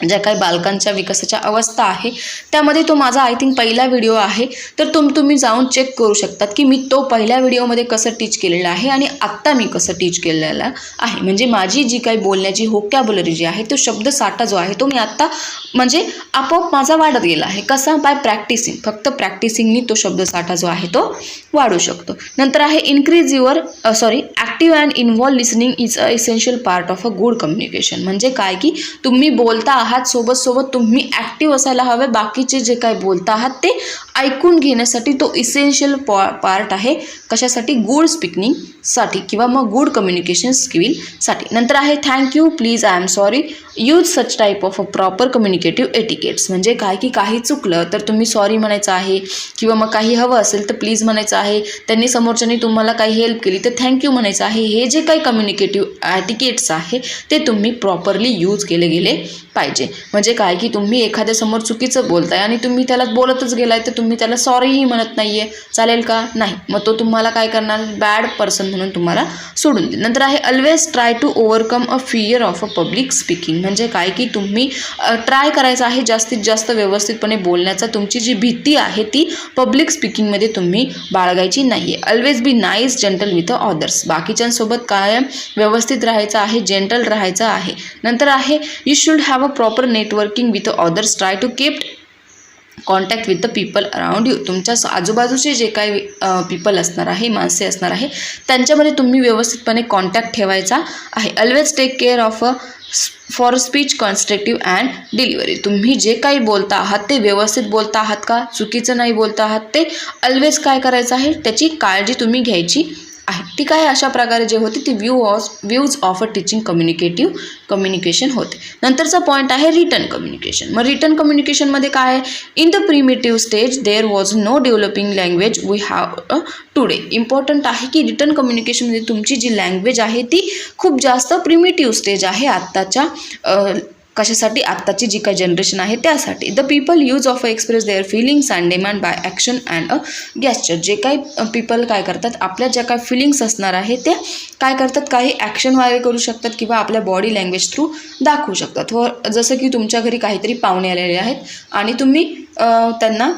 ज्या काही बालकांच्या विकासाच्या अवस्था आहे त्यामध्ये तो माझा आय थिंक पहिला व्हिडिओ आहे. तर तुम्ही जाऊन चेक करू शकतात की मी तो पहिल्या व्हिडिओमध्ये कसं टीच केलेलं आहे आणि आत्ता मी कसं टीच केलेलं आहे. म्हणजे माझी जी काही बोलण्याची व्होकॅब्युलरी जी आहे तो शब्दसाठा जो आहे तो मी आत्ता म्हणजे आपोआप माझा वाढत गेला आहे. कसा? By practising. फक्त प्रॅक्टिसिंगनी तो शब्दसाठा जो आहे तो वाढू शकतो. नंतर आहे increase your active and involve listening is a essential part of a good communication. म्हणजे काय की तुम्ही बोलता आहात, सोबत तुम्ही ॲक्टिव्ह असायला हवे. बाकीचे जे काय बोलता आहात ते ऐकून घेण्यासाठी तो इसेन्शियल पार्ट आहे. कशासाठी? गुड स्पीकिंगसाठी किंवा मग गुड कम्युनिकेशन स्किलसाठी. नंतर आहे thank you, please, I am sorry, use such type of a proper communicative etiquettes. म्हणजे काय की काही चुकलं तर तुम्ही सॉरी म्हणायचं आहे किंवा मग काही हवं असेल तर प्लीज म्हणायचं आहे. त्यांनी समोरच्यानी तुम्हाला काही हेल्प केली तर थँक्यू म्हणायचं आहे. हे जे काही कम्युनिकेटिव्ह एटिकेट्स आहे ते तुम्ही प्रॉपरली यूज केले गेले पाहिजे. म्हणजे काय की तुम्ही एखाद्यासमोर चुकीचं बोलताय आणि तुम्ही त्याला बोलतच गेलाय तर तुम्ही त्याला सॉरीही म्हणत नाही आहे, चालेल का? नाही. मग तो तुम्हाला काय करणार? बॅड पर्सन म्हणून तुम्हाला सोडून देईल. नंतर आहे always try to overcome a fear of a public speaking. म्हणजे काय की तुम्ही ट्राय करायचं आहे जास्तीत जास्त व्यवस्थितपणे बोलण्याचा. तुमची जी भीती आहे ती पब्लिक स्पीकिंगमध्ये तुम्ही बाळगायची नाही आहे. Always be nice, gentle with others. बाकीच्यांसोबत कायम व्यवस्थित राहायचं आहे, जेंटल राहायचं आहे. नंतर आहे you should have a proper networking with others, try to keep contact with the people around you. तुमच्या आजूबाजूचे जे काही पीपल असणार आहे, माणसे असणार आहे, त्यांच्यामध्ये तुम्ही व्यवस्थितपणे कॉन्टॅक्ट ठेवायचा आहे. Always take care of for speech constructive and delivery. तुम्ही जे काही बोलता आहात ते व्यवस्थित बोलता आहात का, चुकीचं नाही बोलता आहात, ते ऑलवेज काय करायचं आहे त्याची काळजी तुम्ही घ्यायची आहे. ठीक आहे. अशा प्रकारे जे होते ते views of a teaching communication होते. नंतरचा पॉईंट आहे रिटन कम्युनिकेशन. मग रिटन कम्युनिकेशनमध्ये काय आहे? In the primitive stage there was no developing language we have today. Important आहे की रिटन कम्युनिकेशनमध्ये तुमची जी लँग्वेज आहे ती खूप जास्त प्रिमिटिव्ह स्टेज आहे आत्ताच्या कशासाठी? आत्ताची जी काही जनरेशन आहे त्यासाठी. The people use of express their feelings and demand by action and a gesture. जे काही पीपल काय करतात, आपल्या ज्या काही फिलिंग्स असणार आहे त्या काय करतात, काही ॲक्शन वगैरे करू शकतात किंवा आपल्या बॉडी लँग्वेज थ्रू दाखवू शकतात. व जसं की तुमच्या घरी काहीतरी पाहुणे आलेले आहेत आणि तुम्ही त्यांना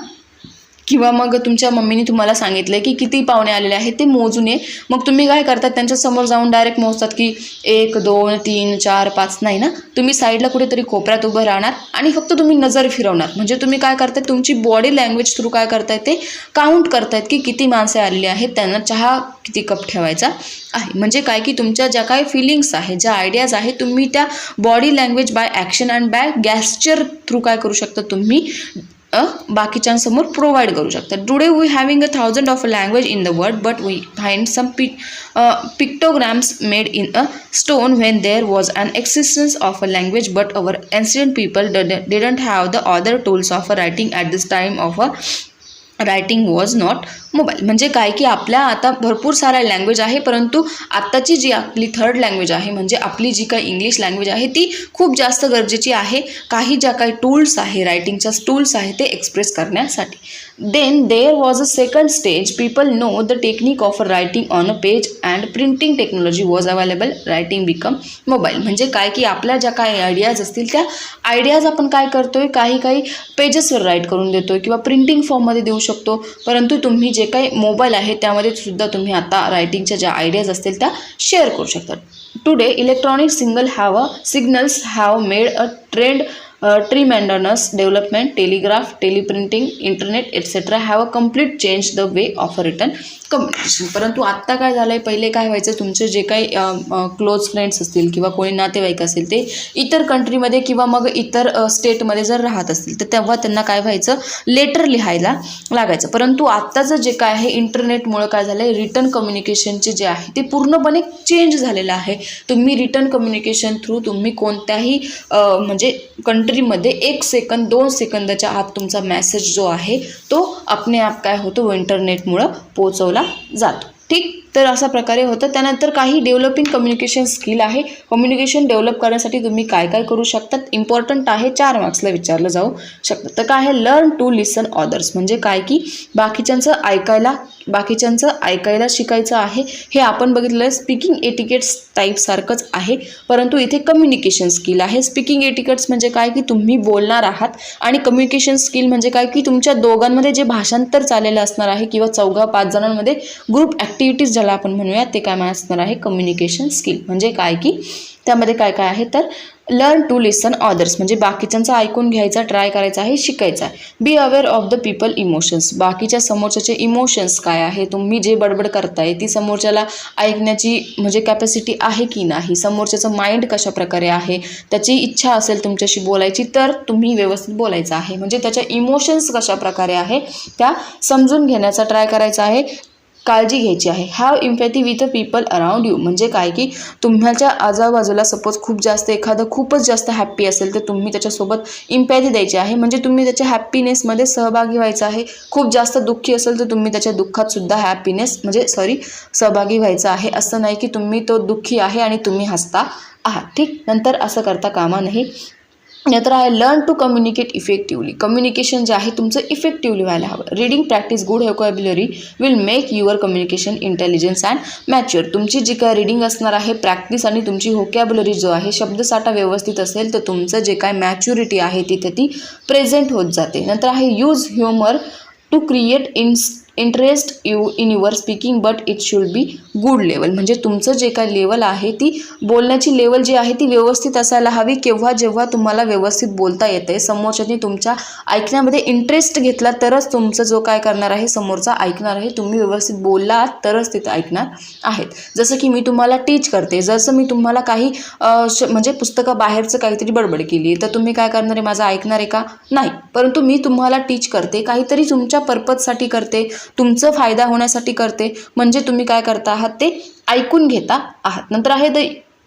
किंवा मग तुमच्या मम्मीने तुम्हाला सांगितलं की किती पाहुणे आलेले आहेत ते मोजून ये. मग तुम्ही काय करतात, त्यांच्यासमोर जाऊन डायरेक्ट मोजतात की 1 2 3 4 5. नाही ना, तुम्ही साईडला कुठेतरी कोपऱ्यात उभं राहणार आणि फक्त तुम्ही नजर फिरवणार. म्हणजे तुम्ही काय करताय, तुमची बॉडी लँग्वेज थ्रू काय करतायत ते काउंट करतायत की किती माणसे आलेली आहेत, त्यांना चहा किती कप ठेवायचा आहे. म्हणजे काय की तुमच्या ज्या काही फिलिंग्स आहेत, ज्या आयडियाज आहेत, तुम्ही त्या body language by action and by gesture through काय करू शकता, तुम्ही बाकीच्यांसमोर प्रोव्हाइड करू शकता. Today we having 1000 of a language in the world but we find some pictograms made in a stone when there was an existence of a language, but our ancient people didn't have the other tools of writing at this time of a writing was not mobile. म्हणजे काय की आपल्या आता भरपूर साऱ्या language आहे, परंतु आत्ताची जी आपली थर्ड लँग्वेज आहे, म्हणजे आपली जी काही इंग्लिश लँग्वेज आहे ती खूप जास्त गरजेची आहे. काही ज्या काही टूल्स आहे, रायटिंगच्या टूल्स आहे ते एक्सप्रेस करण्यासाठी. Then there was a second stage. People know the technique of writing on a page and printing technology was available. Writing become mobile. म्हणजे काय की आपल्या ज्या काही आयडियाज असतील त्या आयडियाज आपण काय करतोय, काही पेजेसवर राईट करून देतोय किंवा प्रिंटिंग फॉर्ममध्ये देऊ शकतो. परंतु तुम्ही जे काही मोबाईल आहे त्यामध्ये सुद्धा तुम्ही आता रायटिंगच्या ज्या आयडियाज असतील त्या शेअर करू शकता. Today electronic signals have made a tremendous development. Telegraph, teleprinting, internet etcetera have a complete change the way of return communication. परंतु आत्ता काय झालं आहे, पहिले काय व्हायचं, तुमचे जे काही क्लोज फ्रेंड्स असतील किंवा कोणी नातेवाईक असेल ते इतर कंट्रीमध्ये किंवा मग इतर स्टेटमध्ये जर राहत असतील तर तेव्हा त्यांना काय व्हायचं, लेटर लिहायला लागायचं. परंतु आत्ताचं जे काय आहे, इंटरनेटमुळं काय झालं आहे, रिटर्न कम्युनिकेशनचे जे आहे ते पूर्णपणे चेंज झालेलं आहे. तुम्ही रिटर्न कम्युनिकेशन थ्रू तुम्ही कोणत्याही म्हणजे कंट्रीमध्ये 1 सेकंद 2 सेकंदाच्या आत तुमचा मेसेज जो आहे तो आपणे आप काय होतो, इंटरनेटमुळं पोहोचवला जातो. ठीक, तर अशा प्रकारे होतं. त्यानंतर काही डेव्हलपिंग कम्युनिकेशन स्किल आहे. कम्युनिकेशन डेव्हलप करण्यासाठी तुम्ही काय काय करू शकतात, इम्पॉर्टंट आहे, 4 मार्क्सला विचारलं जाऊ शकतं. तर काय आहे, लर्न टू लिसन अदर्स. म्हणजे काय की बाकीच्यांचं ऐकायला शिकायचं आहे. हे आपण बघितलं स्पीकिंग एटिकेट्स टाईपसारखंच आहे, परंतु इथे कम्युनिकेशन स्किल आहे. स्पीकिंग एटिकेट्स म्हणजे काय की तुम्ही बोलणार आहात आणि कम्युनिकेशन स्किल म्हणजे काय की तुमच्या दोघांमध्ये जे भाषांतर चाललेलं असणार आहे किंवा 4-5 जणांमध्ये ग्रुप ॲक्टिव्हिटीज ज्याला आपण म्हणूया ते काय असणार आहे, कम्युनिकेशन स्किल. म्हणजे काय की त्यामध्ये काय काय आहे, तर लर्न टू लिसन अदर्स म्हणजे बाकीच्यांचं ऐकून घ्यायचा, ट्राय करायचा आहे, शिकायचा आहे. Be aware of the people emotions. बाकीच्या समोरच्याचे इमोशन्स काय आहे, तुम्ही जे बडबड करताय ती समोरच्याला ऐकण्याची म्हणजे कॅपॅसिटी आहे की नाही, समोरच्याचं माइंड कशा प्रकारे आहे, त्याची इच्छा असेल तुमच्याशी बोलायची तर तुम्ही व्यवस्थित बोलायचं आहे. म्हणजे त्याच्या इमोशन्स कशा प्रकारे आहे त्या समजून घेण्याचा ट्राय करायचा आहे, काळजी घ्यायची आहे. Have empathy with the people around you. म्हणजे काय की तुम्हाला आजूबाजूला सपोज खूप जास्त एखादं खूपच जास्त हॅप्पी असेल तर तुम्ही त्याच्यासोबत इम्पॅथी द्यायची आहे. म्हणजे तुम्ही त्याच्या हॅप्पीनेसमध्ये सहभागी व्हायचं आहे. खूप जास्त दुःखी असेल तर तुम्ही त्याच्या दुःखात सुद्धा सहभागी व्हायचं आहे. असं नाही की तुम्ही तो दुःखी आहे आणि तुम्ही हसता आहात. ठीक, नंतर असं करता कामा नाही. नंतर आहे learn to communicate effectively. Communication जे आहे तुमचं इफेक्टिव्हली व्हायला हवं. Reading practice good vocabulary will make your communication intelligence and mature. तुमची जी काय रीडिंग असणार आहे, प्रॅक्टिस आणि तुमची व्होकॅब्युलरी जो आहे, शब्दसाठा व्यवस्थित असेल तर तुमचं जे काय मॅच्युरिटी आहे तिथे ती प्रेझेंट होत जाते. नंतर आहे use humour to create interest in your speaking but it should be good level. म्हणजे तुमचं जे काय लेवल आहे ती बोलण्याची लेवल जी आहे ती व्यवस्थित असायला हवी. केव्हा जेव्हा तुम्हाला व्यवस्थित बोलता येते, समोरच्याने तुमच्या ऐकण्यामध्ये इंटरेस्ट घेतला तरच तुमचं जो काय करणार आहे समोरचा ऐकणार आहे. तुम्ही व्यवस्थित बोललात तरच तिथं ऐकणार आहेत. जसं की मी तुम्हाला टीच करते, जसं मी तुम्हाला काही म्हणजे पुस्तकं बाहेरचं काहीतरी बडबड केली तर तुम्ही काय करणार आहे, माझं ऐकणार आहे का, नाही. परंतु मी तुम्हाला टीच करते, काहीतरी तुमच्या पर्पजसाठी करते, तुमचं फायदा होण्यासाठी करते, म्हणजे तुम्ही काय करता आहात ते ऐकून घेता आहात.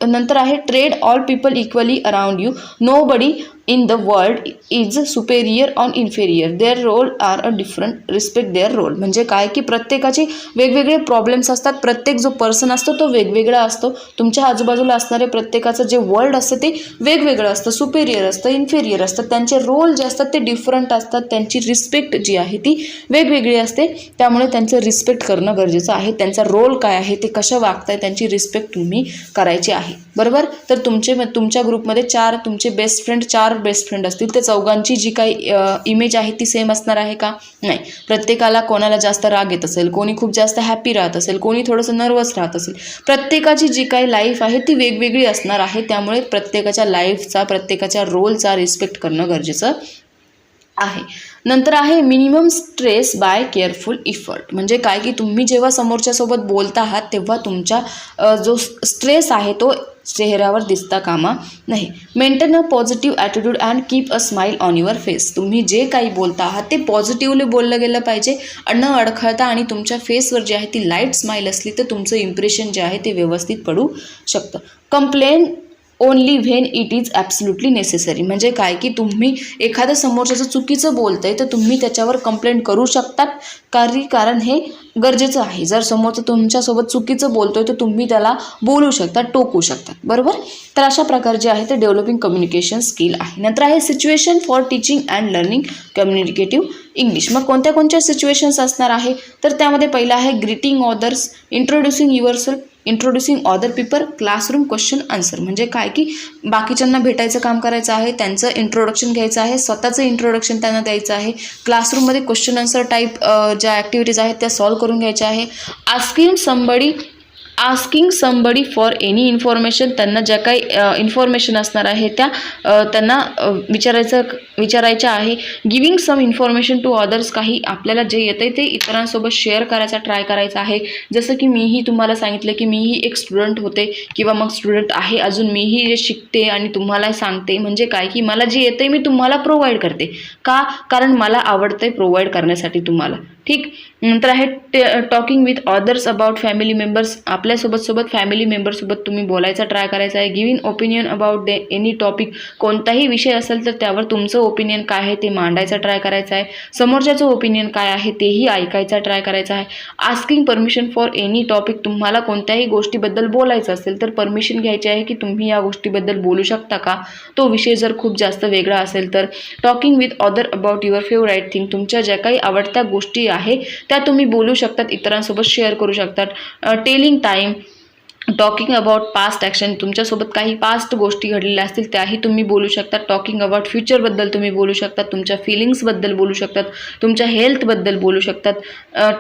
नंतर आहे trade all people equally around you. Nobody in the world is superior on inferior. Their role are a different, respect their role. म्हणजे काय की प्रत्येकाचे वेगवेगळे प्रॉब्लेम्स असतात, प्रत्येक जो पर्सन असतो तो वेगवेगळा असतो. तुमच्या आजूबाजूला असणारे प्रत्येकाचं जे वर्ल्ड असतं ते वेगवेगळं असतं, सुपेरियर असतं, इन्फेरियर असतं. त्यांचे रोल जे असतात ते डिफरंट असतात, त्यांची रिस्पेक्ट जी आहे ती वेगवेगळी असते. त्यामुळे त्यांचं रिस्पेक्ट करणं गरजेचं आहे. त्यांचा रोल काय आहे, ते कसं वागताय, त्यांची रिस्पेक्ट तुम्ही करायची आहे, बरोबर. तर तुमच्या ग्रुपमध्ये तुमचे बेस्ट फ्रेंड 4 बेस्ट फ्रेंड असतील त्या चौघांची जी काही इमेज आहे ती सेम असणार आहे का? नाही. प्रत्येकाला कोणाला जास्त राग येत असेल, कोणी खूप जास्त हॅपी राहत असेल, कोणी थोडंसं नर्वस राहत असेल, प्रत्येकाची जी काही लाईफ आहे ती वेगवेगळी असणार आहे. त्यामुळे प्रत्येकाच्या लाईफचा, प्रत्येकाच्या रोलचा रिस्पेक्ट करणं गरजेचं आहे. नंतर आहे minimum stress by careful effort. म्हणजे काय की तुम्ही जेव्हा समोरच्यासोबत बोलता आहात तेव्हा तुमच्या जो स्ट्रेस आहे तो चेहऱ्यावर दिसता कामा नाही. Maintain a positive attitude and keep a smile on your face. तुम्ही जे काही बोलता आहात ते पॉझिटिव्हली बोललं गेलं पाहिजे, न अडखळता, आणि तुमच्या फेसवर जे आहे ती लाईट स्माईल असली तर तुमचं इम्प्रेशन जे आहे ते व्यवस्थित पडू शकतं. Complain only when it is absolutely necessary. म्हणजे काय की तुम्ही एखादं समोरच्याचं चुकीचं बोलतंय तर तुम्ही त्याच्यावर कंप्लेंट करू शकतात, कारण हे गरजेचं आहे. जर समोरचं तुमच्यासोबत चुकीचं बोलतोय तर तुम्ही त्याला बोलू शकता, टोकू शकतात, बरोबर. तर अशा प्रकारे जे आहे ते डेव्हलपिंग कम्युनिकेशन स्किल आहे. नंतर आहे situation for teaching and learning communicative English. मग कोणत्या कोणत्या सिच्युएशन्स असणार आहे तर त्यामध्ये पहिलं आहे greeting others, introducing yourself, introducing other people, classroom question answer. म्हणजे काय की बाकीच्यांना भेटायचं काम करायचं आहे, त्यांचं इंट्रोडक्शन घ्यायचं आहे, स्वतःचं इंट्रोडक्शन त्यांना द्यायचं आहे, क्लासरूममध्ये क्वेश्चन आन्सर टाईप ज्या ॲक्टिव्हिटीज आहेत त्या सॉल्व करून घ्यायच्या आहे. Asking somebody for any information. त्यांना ज्या काही इन्फॉर्मेशन असणार आहे त्या त्यांना विचारायच्या आहे. Giving some information to others. काही आपल्याला जे येतं आहे ते इतरांसोबत शेअर करायचा ट्राय करायचा आहे. जसं की मीही तुम्हाला सांगितलं की मीही एक स्टुडंट होते किंवा मग स्टुडंट आहे अजून, मीही जे शिकते आणि तुम्हाला सांगते. म्हणजे काय की मला जे येतं आहे मी तुम्हाला प्रोव्हाइड करते. का? कारण मला आवडतं आहे प्रोव्हाइड करण्यासाठी तुम्हाला, ठीक. नंतर आहे talking with others about family members. आपल्यासोबत फॅमिली मेंबरसोबत तुम्ही बोलायचा ट्राय करायचा आहे. Giving opinion about any topic. कोणताही विषय असेल तर त्यावर तुमचं ओपिनियन काय आहे ते मांडायचा ट्राय करायचा आहे. समोरच्याचं ओपिनियन काय आहे तेही ऐकायचा ट्राय करायचा आहे. Asking permission for any topic. तुम्हाला कोणत्याही गोष्टीबद्दल बोलायचं असेल तर परमिशन घ्यायची आहे की तुम्ही या गोष्टीबद्दल बोलू शकता का. तो विषय जर खूप जास्त वेगळा असेल तर. Talking with other about your favourite thing. तुमच्या ज्या काही आवडत्या गोष्टी आहे त्या तुम्ही बोलू शकतात, इतरांसोबत शेअर करू शकतात. Telling time. Talking about past action. तुमच्यासोबत काही पास्ट गोष्टी घडलेल्या असतील त्याही तुम्ही बोलू शकता. टॉकिंग अबाउट फ्युचरबद्दल तुम्ही बोलू शकतात, तुमच्या फिलिंग्सबद्दल बोलू शकतात, तुमच्या हेल्थबद्दल बोलू शकतात.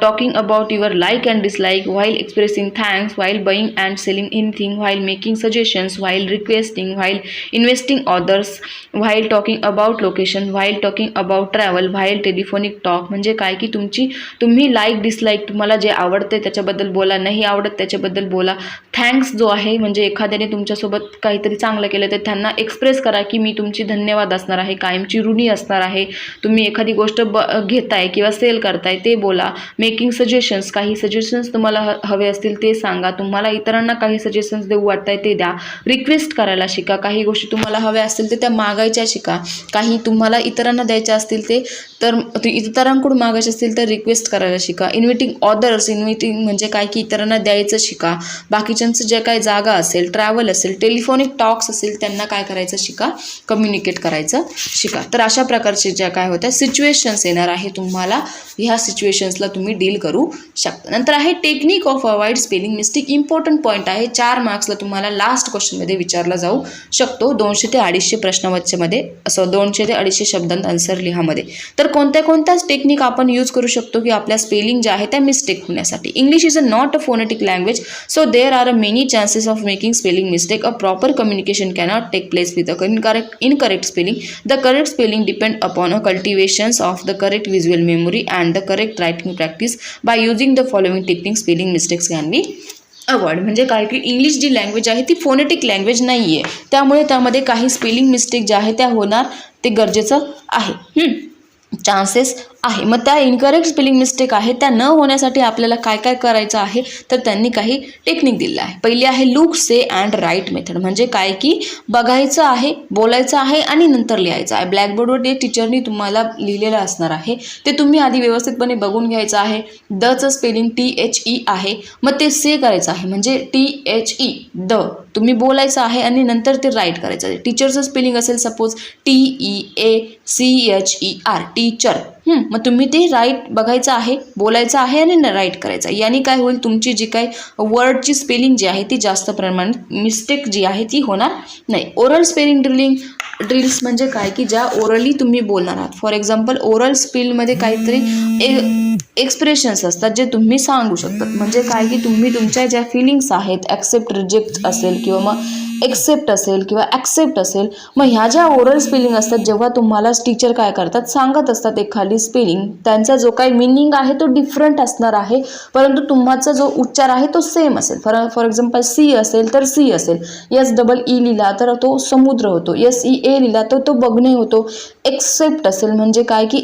Talking about your like and dislike, while expressing thanks, while buying and selling anything, while making suggestions, while requesting, while investing others, while talking about location, while talking about travel, while telephonic talk. म्हणजे काय की तुम्ही like dislike, तुम्हाला जे आवडते त्याच्याबद्दल बोला, नाही आवडत त्याच्याबद्दल बोला. थँक्स जो आहे म्हणजे एखाद्याने तुमच्यासोबत काहीतरी चांगलं केलं तर त्यांना एक्सप्रेस करा की मी तुमची धन्यवाद असणार आहे, कायमची ऋणी असणार आहे. तुम्ही एखादी गोष्ट घेताय किंवा सेल करताय ते बोला. Making suggestions. काही सजेशन्स तुम्हाला हवे असतील ते सांगा. तुम्हाला इतरांना काही सजेशन्स देऊ वाटताय ते द्या. रिक्वेस्ट करायला शिका. काही गोष्टी तुम्हाला हव्या असतील तर त्या मागायच्या शिका. काही तुम्हाला इतरांना द्यायच्या असतील ते तर इतरांकडून मागायचे असतील तर रिक्वेस्ट करायला शिका. इन्व्हिटिंग ऑदर्स. इन्व्हिटिंग म्हणजे काय की इतरांना द्यायचं शिका. बाकीच्यांचं जे काही जागा असेल, ट्रॅव्हल असेल, टेलिफोनिक टॉक्स असेल त्यांना काय करायचं शिका, कम्युनिकेट करायचं शिका. तर अशा प्रकारचे ज्या काय होत्या सिच्युएशन्स येणार आहे तुम्हाला, ह्या सिच्युएशन्सला तुम्ही डील करू शकता. नंतर आहे technique of avoid spelling mistake. Important point आहे. 4 मार्क्सला तुम्हाला लास्ट क्वेश्चनमध्ये विचारला जाऊ शकतो. 200 ते 250 प्रश्नवाच्यमध्ये असं 200 ते 250 शब्दांत आन्सर लिहामध्ये. तर कोणत्याच टेक्निक आपण यूज करू शकतो की आपल्या स्पेलिंग ज्या आहे त्या मिस्टेक होण्यासाठी. English is not a phonetic language so there are many chances of making spelling mistake. A proper communication cannot take place with a incorrect spelling. The correct spelling depend upon a cultivations of the correct visual memory and the correct writing practice. By using the following techniques, spelling mistakes can be avoid. म्हणजे काय की English जी language आहे ती phonetic language नाही आहे, त्यामुळे त्यामध्ये काही स्पेलिंग मिस्टेक ज्या आहे त्या होणार, ते गरजेचं आहे. चान्सेस आहे. मग त्या इनकरेक्ट स्पेलिंग मिस्टेक आहे त्या न होण्यासाठी आपल्याला काय काय करायचं आहे तर त्यांनी काही टेक्निक दिलं आहे. पहिली आहे look, say and write method. म्हणजे काय की बघायचं आहे, बोलायचं आहे आणि नंतर लिहायचं आहे. ब्लॅकबोर्डवर ते टीचरनी तुम्हाला लिहिलेलं असणार आहे, ते तुम्ही आधी व्यवस्थितपणे बघून घ्यायचं आहे. दचं स्पेलिंग THE आहे, मग ते से करायचं आहे म्हणजे THE द तुम्ही बोलायचं आहे आणि नंतर ते राईट करायचं आहे. टीचरचं स्पेलिंग असेल सपोज TEACHER टीचर, मग तुम्ही ते राईट बघायचं आहे, बोलायचं आहे आणि राईट करायचं. याने काय होईल, तुमची जी काय वर्डची स्पेलिंग जी आहे ती जास्त प्रमाणात मिस्टेक जी आहे ती होणार नाही. ओरल स्पेलिंग ड्रिल्स म्हणजे काय की ज्या ओरली तुम्ही बोलणार आहात. फॉर एक्झाम्पल ओरल स्पेलमध्ये काहीतरी एक्सप्रेशन्स असतात जे तुम्ही सांगू शकतात. म्हणजे काय की तुम्ही तुमच्या ज्या फिलिंग्स आहेत, ॲक्सेप्ट रिजेक्ट असेल किंवा मग एक्सेप्ट असेल किंवा ॲक्सेप्ट असेल, मग ह्या ज्या ओरल स्पेलिंग असतात जेव्हा तुम्हाला टीचर काय करतात, सांगत असतात एखादी स्पेलिंग, त्यांचा जो काही मिनिंग आहे तो डिफरंट असणार आहे, परंतु तुमचा जो उच्चार आहे तो सेम असेल. फॉर एक्झाम्पल सी असेल तर सी असेल, SEE लिहिला तर तो समुद्र होतो, SEA लिहिला तर तो बघणे होतो. एक्सेप्ट असेल म्हणजे काय की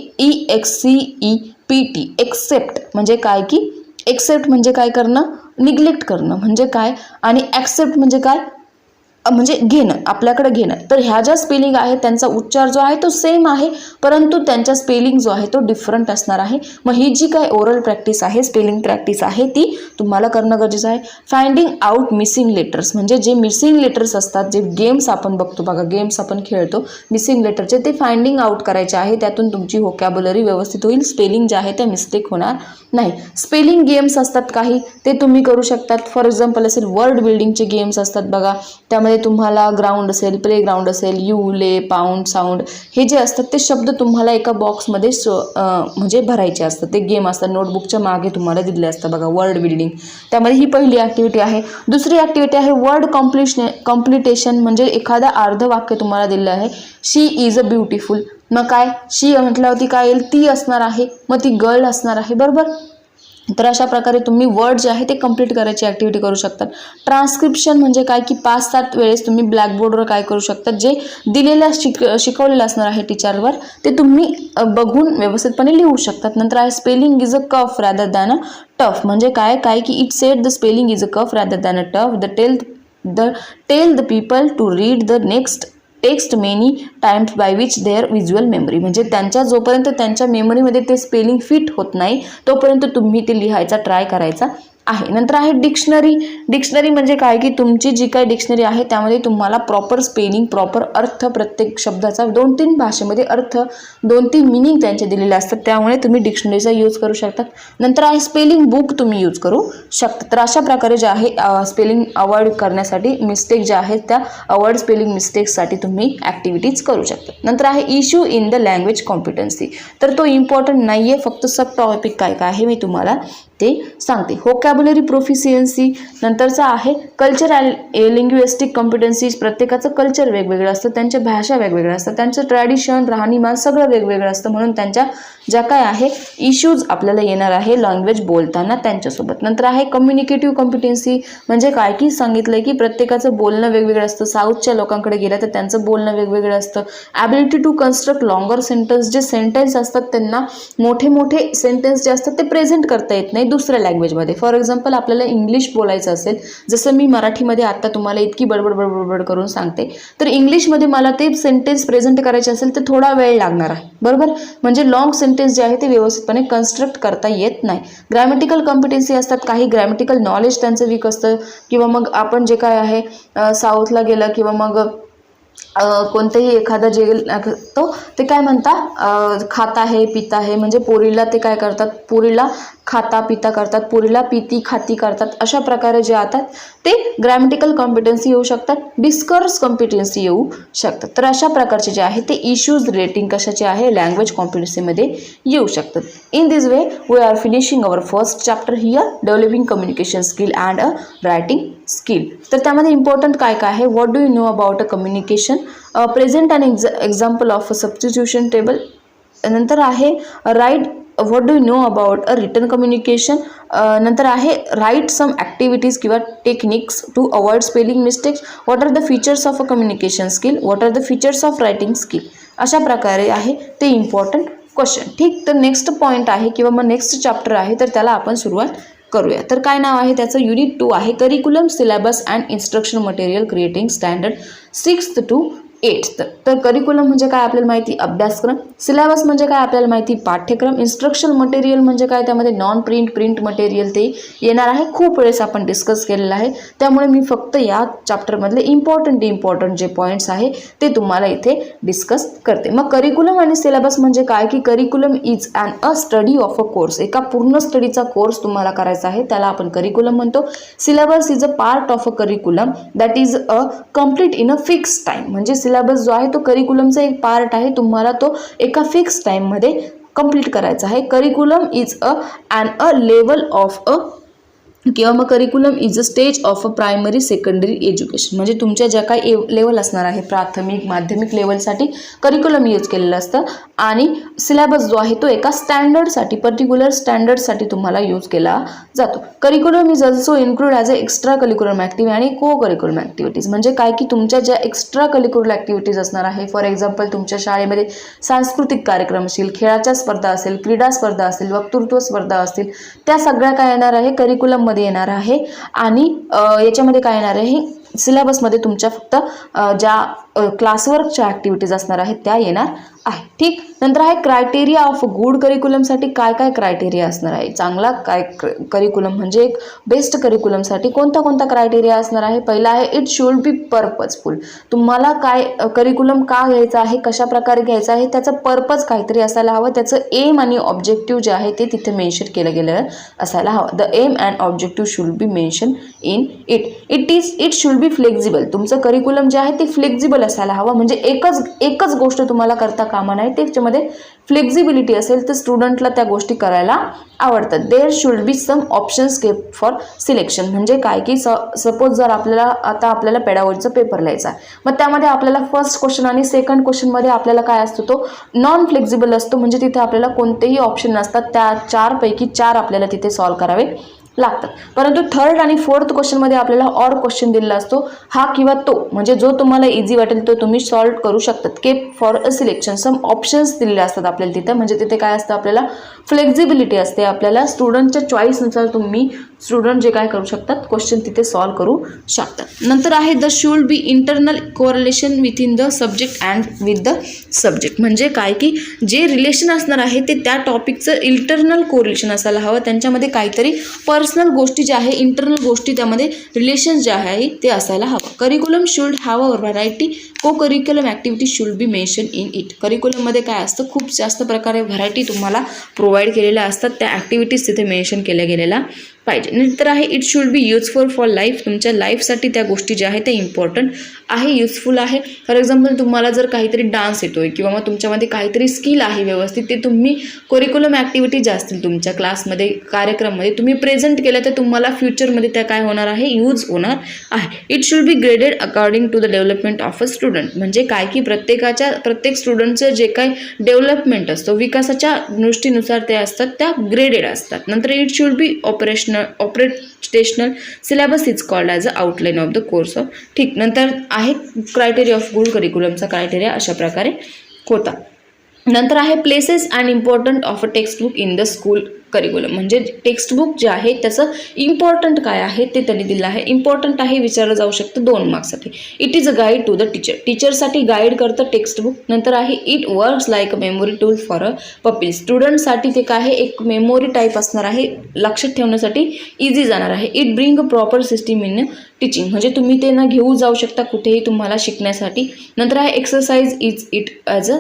EXCEPT, एक्सेप्ट म्हणजे काय की एक्सेप्ट म्हणजे काय करणं, निग्लेक्ट करणं म्हणजे काय, आणि ॲक्सेप्ट म्हणजे काय, म्हणजे घेणं, आपल्याकडे घेणं. तर ह्या ज्या स्पेलिंग आहे त्यांचा उच्चार जो आहे तो सेम आहे, परंतु त्यांचा स्पेलिंग जो आहे तो डिफरंट असणार आहे. मग ही जी काय ओरल प्रॅक्टिस आहे, स्पेलिंग प्रॅक्टिस आहे, ती तुम्हाला करणं गरजेचं आहे. फाइंडिंग आउट मिसिंग लेटर्स म्हणजे जे मिसिंग लेटर्स असतात, जे गेम्स आपण बघतो बघा, गेम्स आपण खेळतो मिसिंग लेटरचे, ते फाइंडिंग आउट करायचे आहे. त्यातून तुमची व्होकॅब्युलरी व्यवस्थित होईल, स्पेलिंग जे आहे त्या मिस्टेक होणार नाही. स्पेलिंग गेम्स असतात काही, ते तुम्ही करू शकतात. फॉर एक्झाम्पल असेल वर्ड बिल्डिंगचे गेम्स असतात बघा, त्यामध्ये तुम्हाला ग्राउंड असेल, प्ले ग्राउंड असेल, यू, ले, पाऊंड, साऊंड हे जे असतात ते शब्द तुम्हाला एका बॉक्समध्ये म्हणजे भरायचे असतात. ते गेम असतात, नोटबुकच्या मागे तुम्हाला दिले असतं बघा, वर्ड बिल्डिंग. त्यामध्ये ही पहिली ॲक्टिव्हिटी आहे. दुसरी ॲक्टिव्हिटी आहे वर्ड कॉम्प्लिटेशन म्हणजे एखादा अर्ध वाक्य तुम्हाला दिलं आहे, शी इज अ ब्युटिफुल. मग काय, शी म्हटल्यावरती काय येईल, ती असणार आहे, मग ती गर्ल असणार आहे, बरोबर. तर अशा प्रकारे तुम्ही वर्ड जे आहे ते कंप्लीट करायची ॲक्टिव्हिटी करू शकतात. ट्रान्स्क्रिप्शन म्हणजे काय की 5-7 वेळेस तुम्ही ब्लॅकबोर्डवर काय करू शकता, जे दिलेल्या शिकवलेलं असणार आहे टीचरवर ते तुम्ही बघून व्यवस्थितपणे लिहू शकतात. नंतर आहे spelling is a cuff rather than a tough म्हणजे काय की it said the spelling is a cuff rather than a tough, tell the people to read the next text many times by which their visual memory म्हणजे जोपर्यंत त्यांच्या मेमरीमध्ये ते spelling fit होत नाही तोपर्यंत तुम्ही ते लिहायचा ट्राय करायचा आहे. नंतर आहे डिक्शनरी म्हणजे काय की तुमची जी काही डिक्शनरी आहे त्यामध्ये तुम्हाला प्रॉपर स्पेलिंग, प्रॉपर अर्थ, प्रत्येक शब्दाचा 2-3 भाषेमध्ये अर्थ, 2-3 मिनिंग त्यांचे दिलेले असतात, त्यामुळे तुम्ही डिक्शनरीचा यूज करू शकतात. नंतर आहे स्पेलिंग बुक तुम्ही यूज करू शकता. तर अशा प्रकारे जे आहे स्पेलिंग अवॉइड करण्यासाठी, मिस्टेक ज्या आहेत त्या अवॉइड स्पेलिंग मिस्टेक्ससाठी तुम्ही ॲक्टिव्हिटीज करू शकता. नंतर आहे issue in the language competency, तर तो इम्पॉर्टंट नाही आहे, फक्त सब टॉपिक काय काय आहे मी तुम्हाला ते सांगते. व्होकॅब्युलरी प्रोफिशियन्सी नंतरचा आहे कल्चरल लिंग्विस्टिक कॉम्पिटन्सीज. प्रत्येकाचं कल्चर वेगवेगळं असतं, त्यांच्या भाषा वेगवेगळ्या असतात, त्यांचं ट्रॅडिशन, राहणीमान सगळं वेगवेगळं असतं, म्हणून त्यांच्या ज्या काय आहे इश्यूज आपल्याला येणार आहे लँग्वेज बोलताना त्यांच्यासोबत. नंतर आहे कम्युनिकेटिव्ह कॉम्पिटन्सी म्हणजे काय की सांगितलंय की प्रत्येकाचं बोलणं वेगवेगळं असतं. साऊथच्या लोकांकडे गेलं तर त्यांचं बोलणं वेगवेगळं असतं. Ability to construct longer sentence, जे सेंटेन्स असतात त्यांना मोठे सेंटेन्स जे असतात ते प्रेझेंट करता येत नाही दुसऱ्या लँग्वेजमध्ये. फॉर एक्झाम्पल आपल्याला इंग्लिश बोलायचं असेल, जसं मी मराठीमध्ये आता तुम्हाला इतकी बडबड करून सांगते, तर इंग्लिशमध्ये मला ते सेंटेन्स प्रेझेंट करायचे असेल तर थोडा वेळ लागणार आहे, बरोबर. म्हणजे लॉंग सेंटेन्स जे आहे ते व्यवस्थितपणे कन्स्ट्रक्ट करता येत नाही. ग्रॅमॅटिकल कॉम्पिटन्सी असतात, काही ग्रॅमॅटिकल नॉलेज त्यांचं वीक असतं, किंवा मग आपण जे काय आहे साऊथला गेलं किंवा मग कोणतंही एखादा जे तो ते काय म्हणता खाता आहे पिता आहे, म्हणजे पोरीला ते काय करतात, पोरीला खाता पिता करतात, पोरीला पिती खाती करतात. अशा प्रकारे जे येतात ते ग्रॅमॅटिकल कॉम्पिटन्सी येऊ शकतात, डिस्कर्स कॉम्पिटन्सी येऊ शकतात. तर अशा प्रकारचे जे आहे ते इश्यूज रेटिंग कशाचे आहे लँग्वेज कॉम्पिटन्सीमध्ये येऊ शकतात. In this way we are finishing our first chapter here, developing communication skill and a writing skill. तर त्यामध्ये इम्पॉर्टंट काय काय आहे, what do you know about a communication, present and example of a substitution table. नंतर आहे right, what do you know about a written communication. नंतर आहे right some activities किंवा techniques to avoid spelling mistakes. What are the features of a communication skill, what are the features of writing skill. अशा प्रकारे आहे ते important question. ठीक, तर next point आहे किंवा मग नेक्स्ट चॅप्टर आहे, तर त्याला आपण सुरुवात करूया. तर काय नाव आहे त्याचं, युनिट 2 आहे curriculum syllabus and instruction material creating standard 6th to 8. तर करिक्युलम म्हणजे काय आपल्याला माहिती, अभ्यासक्रम. सिलेबस म्हणजे काय आपल्याला माहिती, पाठ्यक्रम. इन्स्ट्रक्शन मटेरियल म्हणजे काय, त्यामध्ये नॉन प्रिंट, प्रिंट मटेरियल ते येणार आहे. खूप वेळेस आपण डिस्कस केलेलं आहे, त्यामुळे मी फक्त या चॅप्टरमधले इम्पॉर्टंट जे पॉईंट्स आहे ते तुम्हाला इथे डिस्कस करते. मग करिक्युलम आणि सिलेबस म्हणजे काय, की curriculum is a study of a course. एका पूर्ण स्टडीचा कोर्स तुम्हाला करायचा आहे, त्याला आपण करिक्युलम म्हणतो. Syllabus is a part of a curriculum that is a complete in a fix time. म्हणजे सिलेबस जो आहे तो करिक्युलमचा एक पार्ट आहे, तुम्हाला तो एका फिक्स टाइममध्ये कंप्लीट करायचा आहे. Curriculum is a level of a किंवा मग curriculum is a stage of a primary secondary education. म्हणजे तुमच्या ज्या काही लेवल असणार आहे, प्राथमिक माध्यमिक लेवलसाठी करिक्युलम यूज केलेलं असतं. आणि सिलेबस जो आहे तो एका स्टँडर्डसाठी, पर्टिक्युलर स्टँडर्डसाठी तुम्हाला यूज केला जातो. Curriculum is also include as a extra curriculum activity आणि को करिक्युलम ॲक्टिव्हिटीज. म्हणजे काय, की तुमच्या ज्या एक्स्ट्रा करिक्युलर ॲक्टिव्हिटीज असणार आहे, फॉर एक्झाम्पल तुमच्या शाळेमध्ये सांस्कृतिक कार्यक्रम असतील, खेळाच्या स्पर्धा असेल, क्रीडा स्पर्धा असतील, वक्तृत्व स्पर्धा असतील, त्या सगळ्या काय येणार आहे, करिक्युलम येणार आहे. आणि याच्यामध्ये काय येणार आहे, सिलेबसमध्ये तुमच्या फक्त ज्या क्लासवर्कच्या ॲक्टिव्हिटीज असणार आहेत त्या येणार आहे. ठीक. नंतर आहे क्रायटेरिया ऑफ गुड करिक्युलमसाठी काय काय क्रायटेरिया असणार आहे. चांगला करिक्युलम म्हणजे एक बेस्ट करिक्युलमसाठी कोणता क्रायटेरिया असणार आहे. पहिला आहे इट शुड बी पर्पजफुल. तुम्हाला काय करिक्युलम का घ्यायचा आहे, कशा प्रकारे घ्यायचं आहे, त्याचं पर्पज काहीतरी असायला हवं. त्याचं एम आणि ऑब्जेक्टिव्ह जे आहे ते तिथे मेन्शन केलं गेलेलं असायला हवं. The aim and objective should be mention in it. It should be flexible. तुमचं करिक्युलम जे आहे ते फ्लेक्झिबल असायला हवं. म्हणजे एकच गोष्ट तुम्हाला करता कामा नये, त्याच्यामध्ये फ्लेक्झिबिलिटी असेल तर स्टुडंटला त्या गोष्टी करायला आवडतात. There should be some options kept for selection. म्हणजे काय, की सपोज जर आपल्याला पेडागॉजीचा पेपर लिहायचा आहे, मग त्यामध्ये आपल्याला फर्स्ट क्वेश्चन आणि सेकंड क्वेश्चनमध्ये आपल्याला काय असतो, तो नॉन फ्लेक्झिबल असतो. म्हणजे तिथे आपल्याला कोणतेही ऑप्शन नसतात, त्या 4 पैकी 4 आपल्याला तिथे सॉल्व्ह करावे लागतात. परंतु थर्ड आणि फोर्थ क्वेश्चनमध्ये आपल्याला ऑर क्वेश्चन दिलेला असतो, हा किंवा तो. म्हणजे जो तुम्हाला इझी वाटेल तो तुम्ही सॉल्व्ह करू शकतात. Kept for a selection some options दिलेले असतात आपल्याला तिथे. म्हणजे तिथे काय असतं, आपल्याला फ्लेक्झिबिलिटी असते. आपल्याला स्टुडंटच्या चॉईसनुसार तुम्ही स्टुडंट जे काय करू शकतात, क्वेश्चन तिथे सॉल्व्ह करू शकतात. नंतर आहे the should be internal correlation within the subject and with the subject. म्हणजे काय, की जे रिलेशन असणार आहे ते त्या टॉपिकचं इंटरनल कोरिलेशन असायला हवं. त्यांच्यामध्ये काहीतरी पर्सनल गोष्टी ज्या आहे, इंटरनल गोष्टी, त्यामध्ये रिलेशन जे आहे ते असायला हवं. Curriculum should have a variety. Co curriculum activity should be mention in it. करिक्युलममध्ये काय असतं, खूप जास्त प्रकारे व्हरायटी तुम्हाला प्रोव्हाइड केलेल्या असतात. त्या ॲक्टिव्हिटीज तिथे मेन्शन केल्या गेलेल्या पाहिजे. नंतर आहे it should B useful for life. तुमच्या लाईफसाठी त्या गोष्टी ज्या आहेत त्या इम्पॉर्टंट आहे, युजफुल आहे. फॉर एक्झाम्पल तुम्हाला जर काहीतरी डान्स येतोय किंवा मग तुमच्यामध्ये काहीतरी स्किल आहे व्यवस्थित, ते तुम्ही करिक्युलम ॲक्टिव्हिटी ज्या असतील तुमच्या क्लासमध्ये, कार्यक्रममध्ये तुम्ही प्रेझेंट केलं तर तुम्हाला फ्युचरमध्ये त्या काय होणार आहे, यूज होणार आहे. It should be graded according to the development of a student. म्हणजे काय, की प्रत्येक स्टुडंटचं जे काही डेव्हलपमेंट असतो, विकासाच्या दृष्टीनुसार ते असतात, त्या ग्रेडेड असतात. नंतर it should be operational syllabus is called as a outline of the course of. ठीक. नंतर आहे क्रायटेरिया ऑफ गुड करिक्युलमचा क्रायटेरिया अशा प्रकारे होता. नंतर आहे places and important of a textbook in the school curriculum. म्हणजे टेक्स्टबुक जे आहे त्याचं इम्पॉर्टंट काय आहे ते त्यांनी दिलं आहे. इम्पॉर्टंट आहे विचारलं जाऊ शकतं 2 मार्क्ससाठी. It is a guide to the teacher. टीचरसाठी गाईड करतं टेक्स्टबुक. नंतर आहे it works like a memory tool for a pupil. स्टुडंटसाठी ते काय आहे, एक मेमोरी टाईप असणार आहे, लक्षात ठेवण्यासाठी इझी जाणार आहे. It bring a proper system in teaching. म्हणजे तुम्ही ते ना घेऊ जाऊ शकता कुठेही तुम्हाला शिकण्यासाठी. नंतर आहे exercise is it as a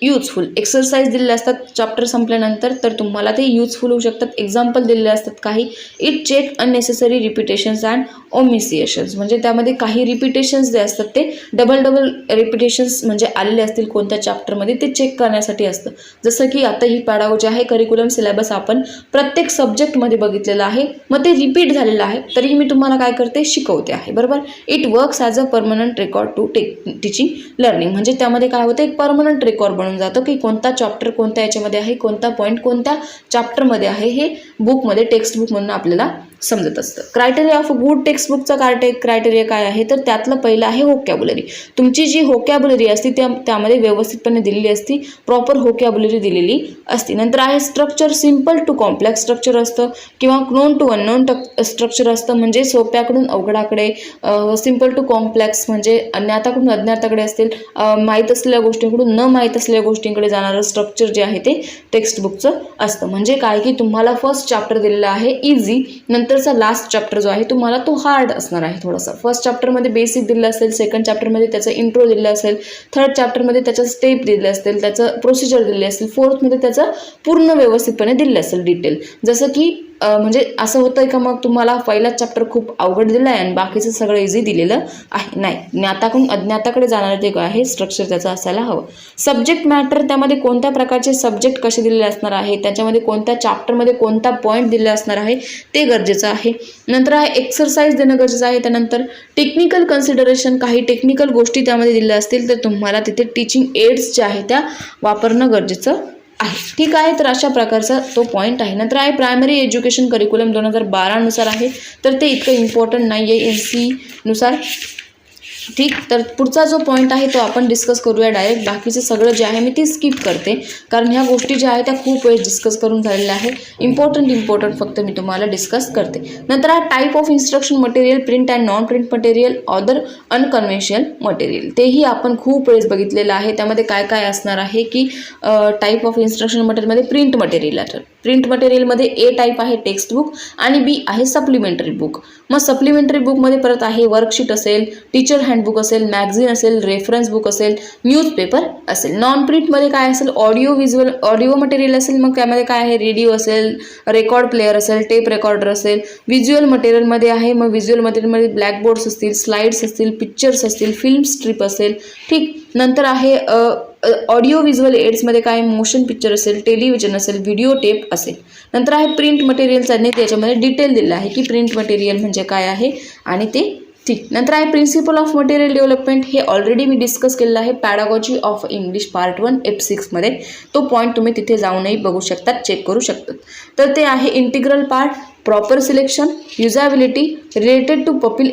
useful. Exercise दिलेले असतात चॅप्टर संपल्यानंतर, तर तुम्हाला ते युजफुल होऊ शकतात. एक्झाम्पल दिलेले असतात काही. It check unnecessary repetitions and omissions. म्हणजे त्यामध्ये काही रिपिटेशन्स जे असतात ते डबल रिपिटेशन्स म्हणजे आलेले असतील कोणत्या चॅप्टरमध्ये, ते चेक करण्यासाठी असतं. जसं की आता ही पॅडागॉजी आहे, करिक्युलम सिलेबस आपण प्रत्येक सब्जेक्टमध्ये बघितलेलं आहे, मग ते रिपीट झालेलं आहे, तरी मी तुम्हाला काय करते, शिकवते आहे. बरोबर. It works as a permanent record to teaching learning. म्हणजे त्यामध्ये काय होतं, एक परमनंट रेकॉर्ड बनून जातं की कोणता चॅप्टर कोणत्या याच्यामध्ये आहे, कोणता पॉईंट कोणत्या चॅप्टरमध्ये आहे, हे बुकमध्ये टेक्स्ट बुकमधून आपल्याला समजत असतं. क्रायटेरिया ऑफ गुड टेक्स्टबुकचा क्रायटेरिया काय आहे, तर त्यातलं पहिलं आहे व्होकॅब्युलरी. तुमची जी व्होकॅब्युलरी असते त्यामध्ये व्यवस्थितपणे दिलेली असती, प्रॉपर व्होकॅब्युलरी दिलेली असते. नंतर आहे structure, simple to complex structure असतं किंवा नोन टू अननोन स्ट्रक्चर असतं, म्हणजे सोप्याकडून अवघडाकडे, सिम्पल टू कॉम्प्लेक्स म्हणजे ज्ञाताकडून अज्ञाताकडे असतील, माहीत असलेल्या गोष्टींकडून न माहीत असलेल्या गोष्टींकडे जाणारं स्ट्रक्चर जे आहे ते टेक्स्टबुकचं असतं. म्हणजे काय की तुम्हाला फर्स्ट चॅप्टर दिलेला आहे इझी, नंतरचा लास्ट चॅप्टर जो आहे तुम्हाला तो हार्ड असणार आहे थोडासा. फर्स्ट चॅप्टरमध्ये बेसिक दिलं असेल, सेकंड चॅप्टरमध्ये त्याचं इंट्रो दिलं असेल, थर्ड चॅप्टरमध्ये त्याचं स्टेप दिले असतील, त्याचं प्रोसिजर दिले असेल, फोर्थमध्ये त्याचं पूर्ण व्यवस्थितपणे दिलं असेल डिटेल. जसं की म्हणजे असं होतंय का मग तुम्हाला पहिलाच चॅप्टर खूप अवघड दिलं आहे आणि बाकीचं सगळं इझी दिलेलं आहे, नाही. ज्ञाताकडून अज्ञाताकडे जाणारं ते आहे स्ट्रक्चर त्याचं असायला हवं. सब्जेक्ट मॅटर, त्यामध्ये कोणत्या प्रकारचे सब्जेक्ट कसे दिलेले असणार आहे, त्याच्यामध्ये कोणत्या चॅप्टरमध्ये कोणता पॉईंट दिलेला असणार आहे ते गरजेचं आहे. नंतर आहे एक्सरसाइज देणं गरजेचं आहे. त्यानंतर टेक्निकल कन्सिडरेशन, काही टेक्निकल गोष्टी त्यामध्ये दिलेल्या असतील तर तुम्हाला तिथे टीचिंग एड्स ज्या आहेत त्या वापरणं गरजेचं आहे. ठीक आहे, तर अशा प्रकारचा तो पॉईंट आहे. नंतर आहे प्रायमरी एज्युकेशन करिक्युलम 2012 नुसार आहे, तर ते इतकं इम्पॉर्टंट नाही आहे NC नुसार. ठीक, तर पुढचा जो पॉईंट आहे तो आपण डिस्कस करूया डायरेक्ट. बाकीचं सगळं जे आहे मी ते स्किप करते, कारण ह्या गोष्टी ज्या आहेत त्या खूप वेळ डिस्कस करून झालेल्या आहे. इम्पॉर्टंट फक्त मी तुम्हाला डिस्कस करते. नंतर हा type of instruction material, print and non print material, other unconventional material, तेही आपण खूप वेळेस बघितलेलं आहे. त्यामध्ये काय काय असणार आहे की टाईप ऑफ इन्स्ट्रक्शन मटेरियलमध्ये प्रिंट मटेरियल आहे. प्रिंट मटेरियलमध्ये ए टाईप आहे टेक्स्ट बुक आणि बी आहे सप्लिमेंटरी बुक. मग सप्लिमेंटरी बुकमध्ये परत आहे वर्कशीट असेल, टीचर हँडबुक असेल, मॅगझिन असेल, रेफरन्स बुक असेल, न्यूजपेपर असेल. नॉन प्रिंटमध्ये काय असेल, ऑडिओ मटेरियल असेल, मग त्यामध्ये काय आहे रेडिओ असेल, रेकॉर्ड प्लेअर असेल, टेप रेकॉर्डर असेल. व्हिज्युअल मटेरियलमध्ये आहे, मग व्हिज्युअल मटेरियलमध्ये ब्लॅकबोर्ड्स असतील, स्लाइड्स असतील, पिक्चर्स असतील, फिल्म स्ट्रिप असेल. ठीक, नंतर आहे ऑडिओ व्हिज्युअल एड्समध्ये काय मोशन पिक्चर असेल, टेलिव्हिजन असेल, व्हिडिओ टेप असेल. नंतर आहे प्रिंट मटेरियलचा, त्याच्यामध्ये डिटेल दिलं आहे की प्रिंट मटेरियल म्हणजे काय आहे आणि ते. ठीक, नंतर आहे प्रिन्सिपल ऑफ मटेरियल डेव्हलपमेंट, हे ऑलरेडी मी डिस्कस केलेलं आहे पॅडागॉजी ऑफ इंग्लिश पार्ट 1 F6 मध्ये. तो पॉईंट तुम्ही तिथे जाऊनही बघू शकतात, चेक करू शकतात. तर ते आहे integral part, proper selection, usability, related to pupil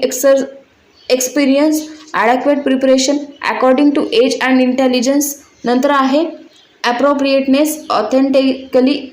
experience, adequate preparation according to age and intelligence. नंतर आहे appropriateness,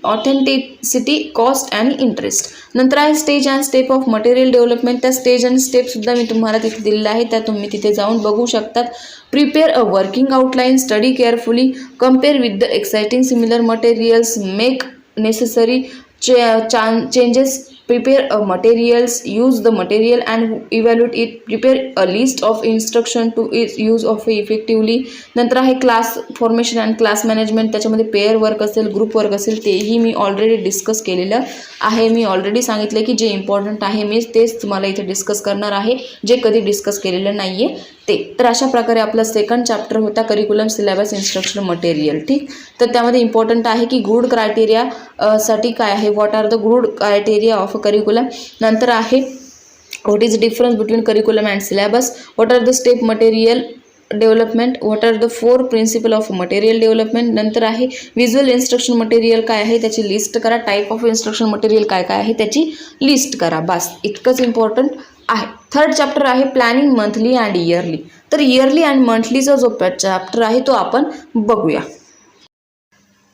authenticity, cost and interest. नंतर आहे stage and step of material development, त्या स्टेज अँड स्टेपसुद्धा मी तुम्हाला तिथे दिलेल्या आहे, त्या तुम्ही तिथे जाऊन बघू शकतात. Prepare a working outline, study carefully, compare with the exciting similar materials, make necessary changes, prepare a materials, use the material and evaluate it, prepare a list of instruction to its use of effectively. नंतर आहे class formation and class management, त्याच्यामध्ये pair work असेल, group work असेल, तेही मी already discuss केलेलं आहे. मी already सांगितलं की जे इम्पॉर्टंट आहे मी तेच तुम्हाला इथे डिस्कस करणार आहे, जे कधी डिस्कस केलेलं नाही आहे ते. तर अशा प्रकारे आपला सेकंड चॅप्टर होता करिक्युलम सिलेबस इन्स्ट्रक्शन मटेरियल. ठीक, तर त्यामध्ये इम्पॉर्टंट आहे की गुड क्रायटेरिया साठी काय आहे, what are the good criteria of curriculum. नंतर आहे what is difference between curriculum and syllabus, what are the step material development, what are the 4 principle of material development. नंतर आहे व्हिज्युअल इन्स्ट्रक्शन मटेरियल काय आहे त्याची लिस्ट करा, type of instruction material काय काय आहे त्याची लिस्ट करा. बस इतकंच इम्पॉर्टंट आहे. थर्ड चॅप्टर आहे प्लॅनिंग मंथली अँड इयरली. तर इयरली अँड मंथलीचा जो चॅप्टर आहे तो आपण बघूया.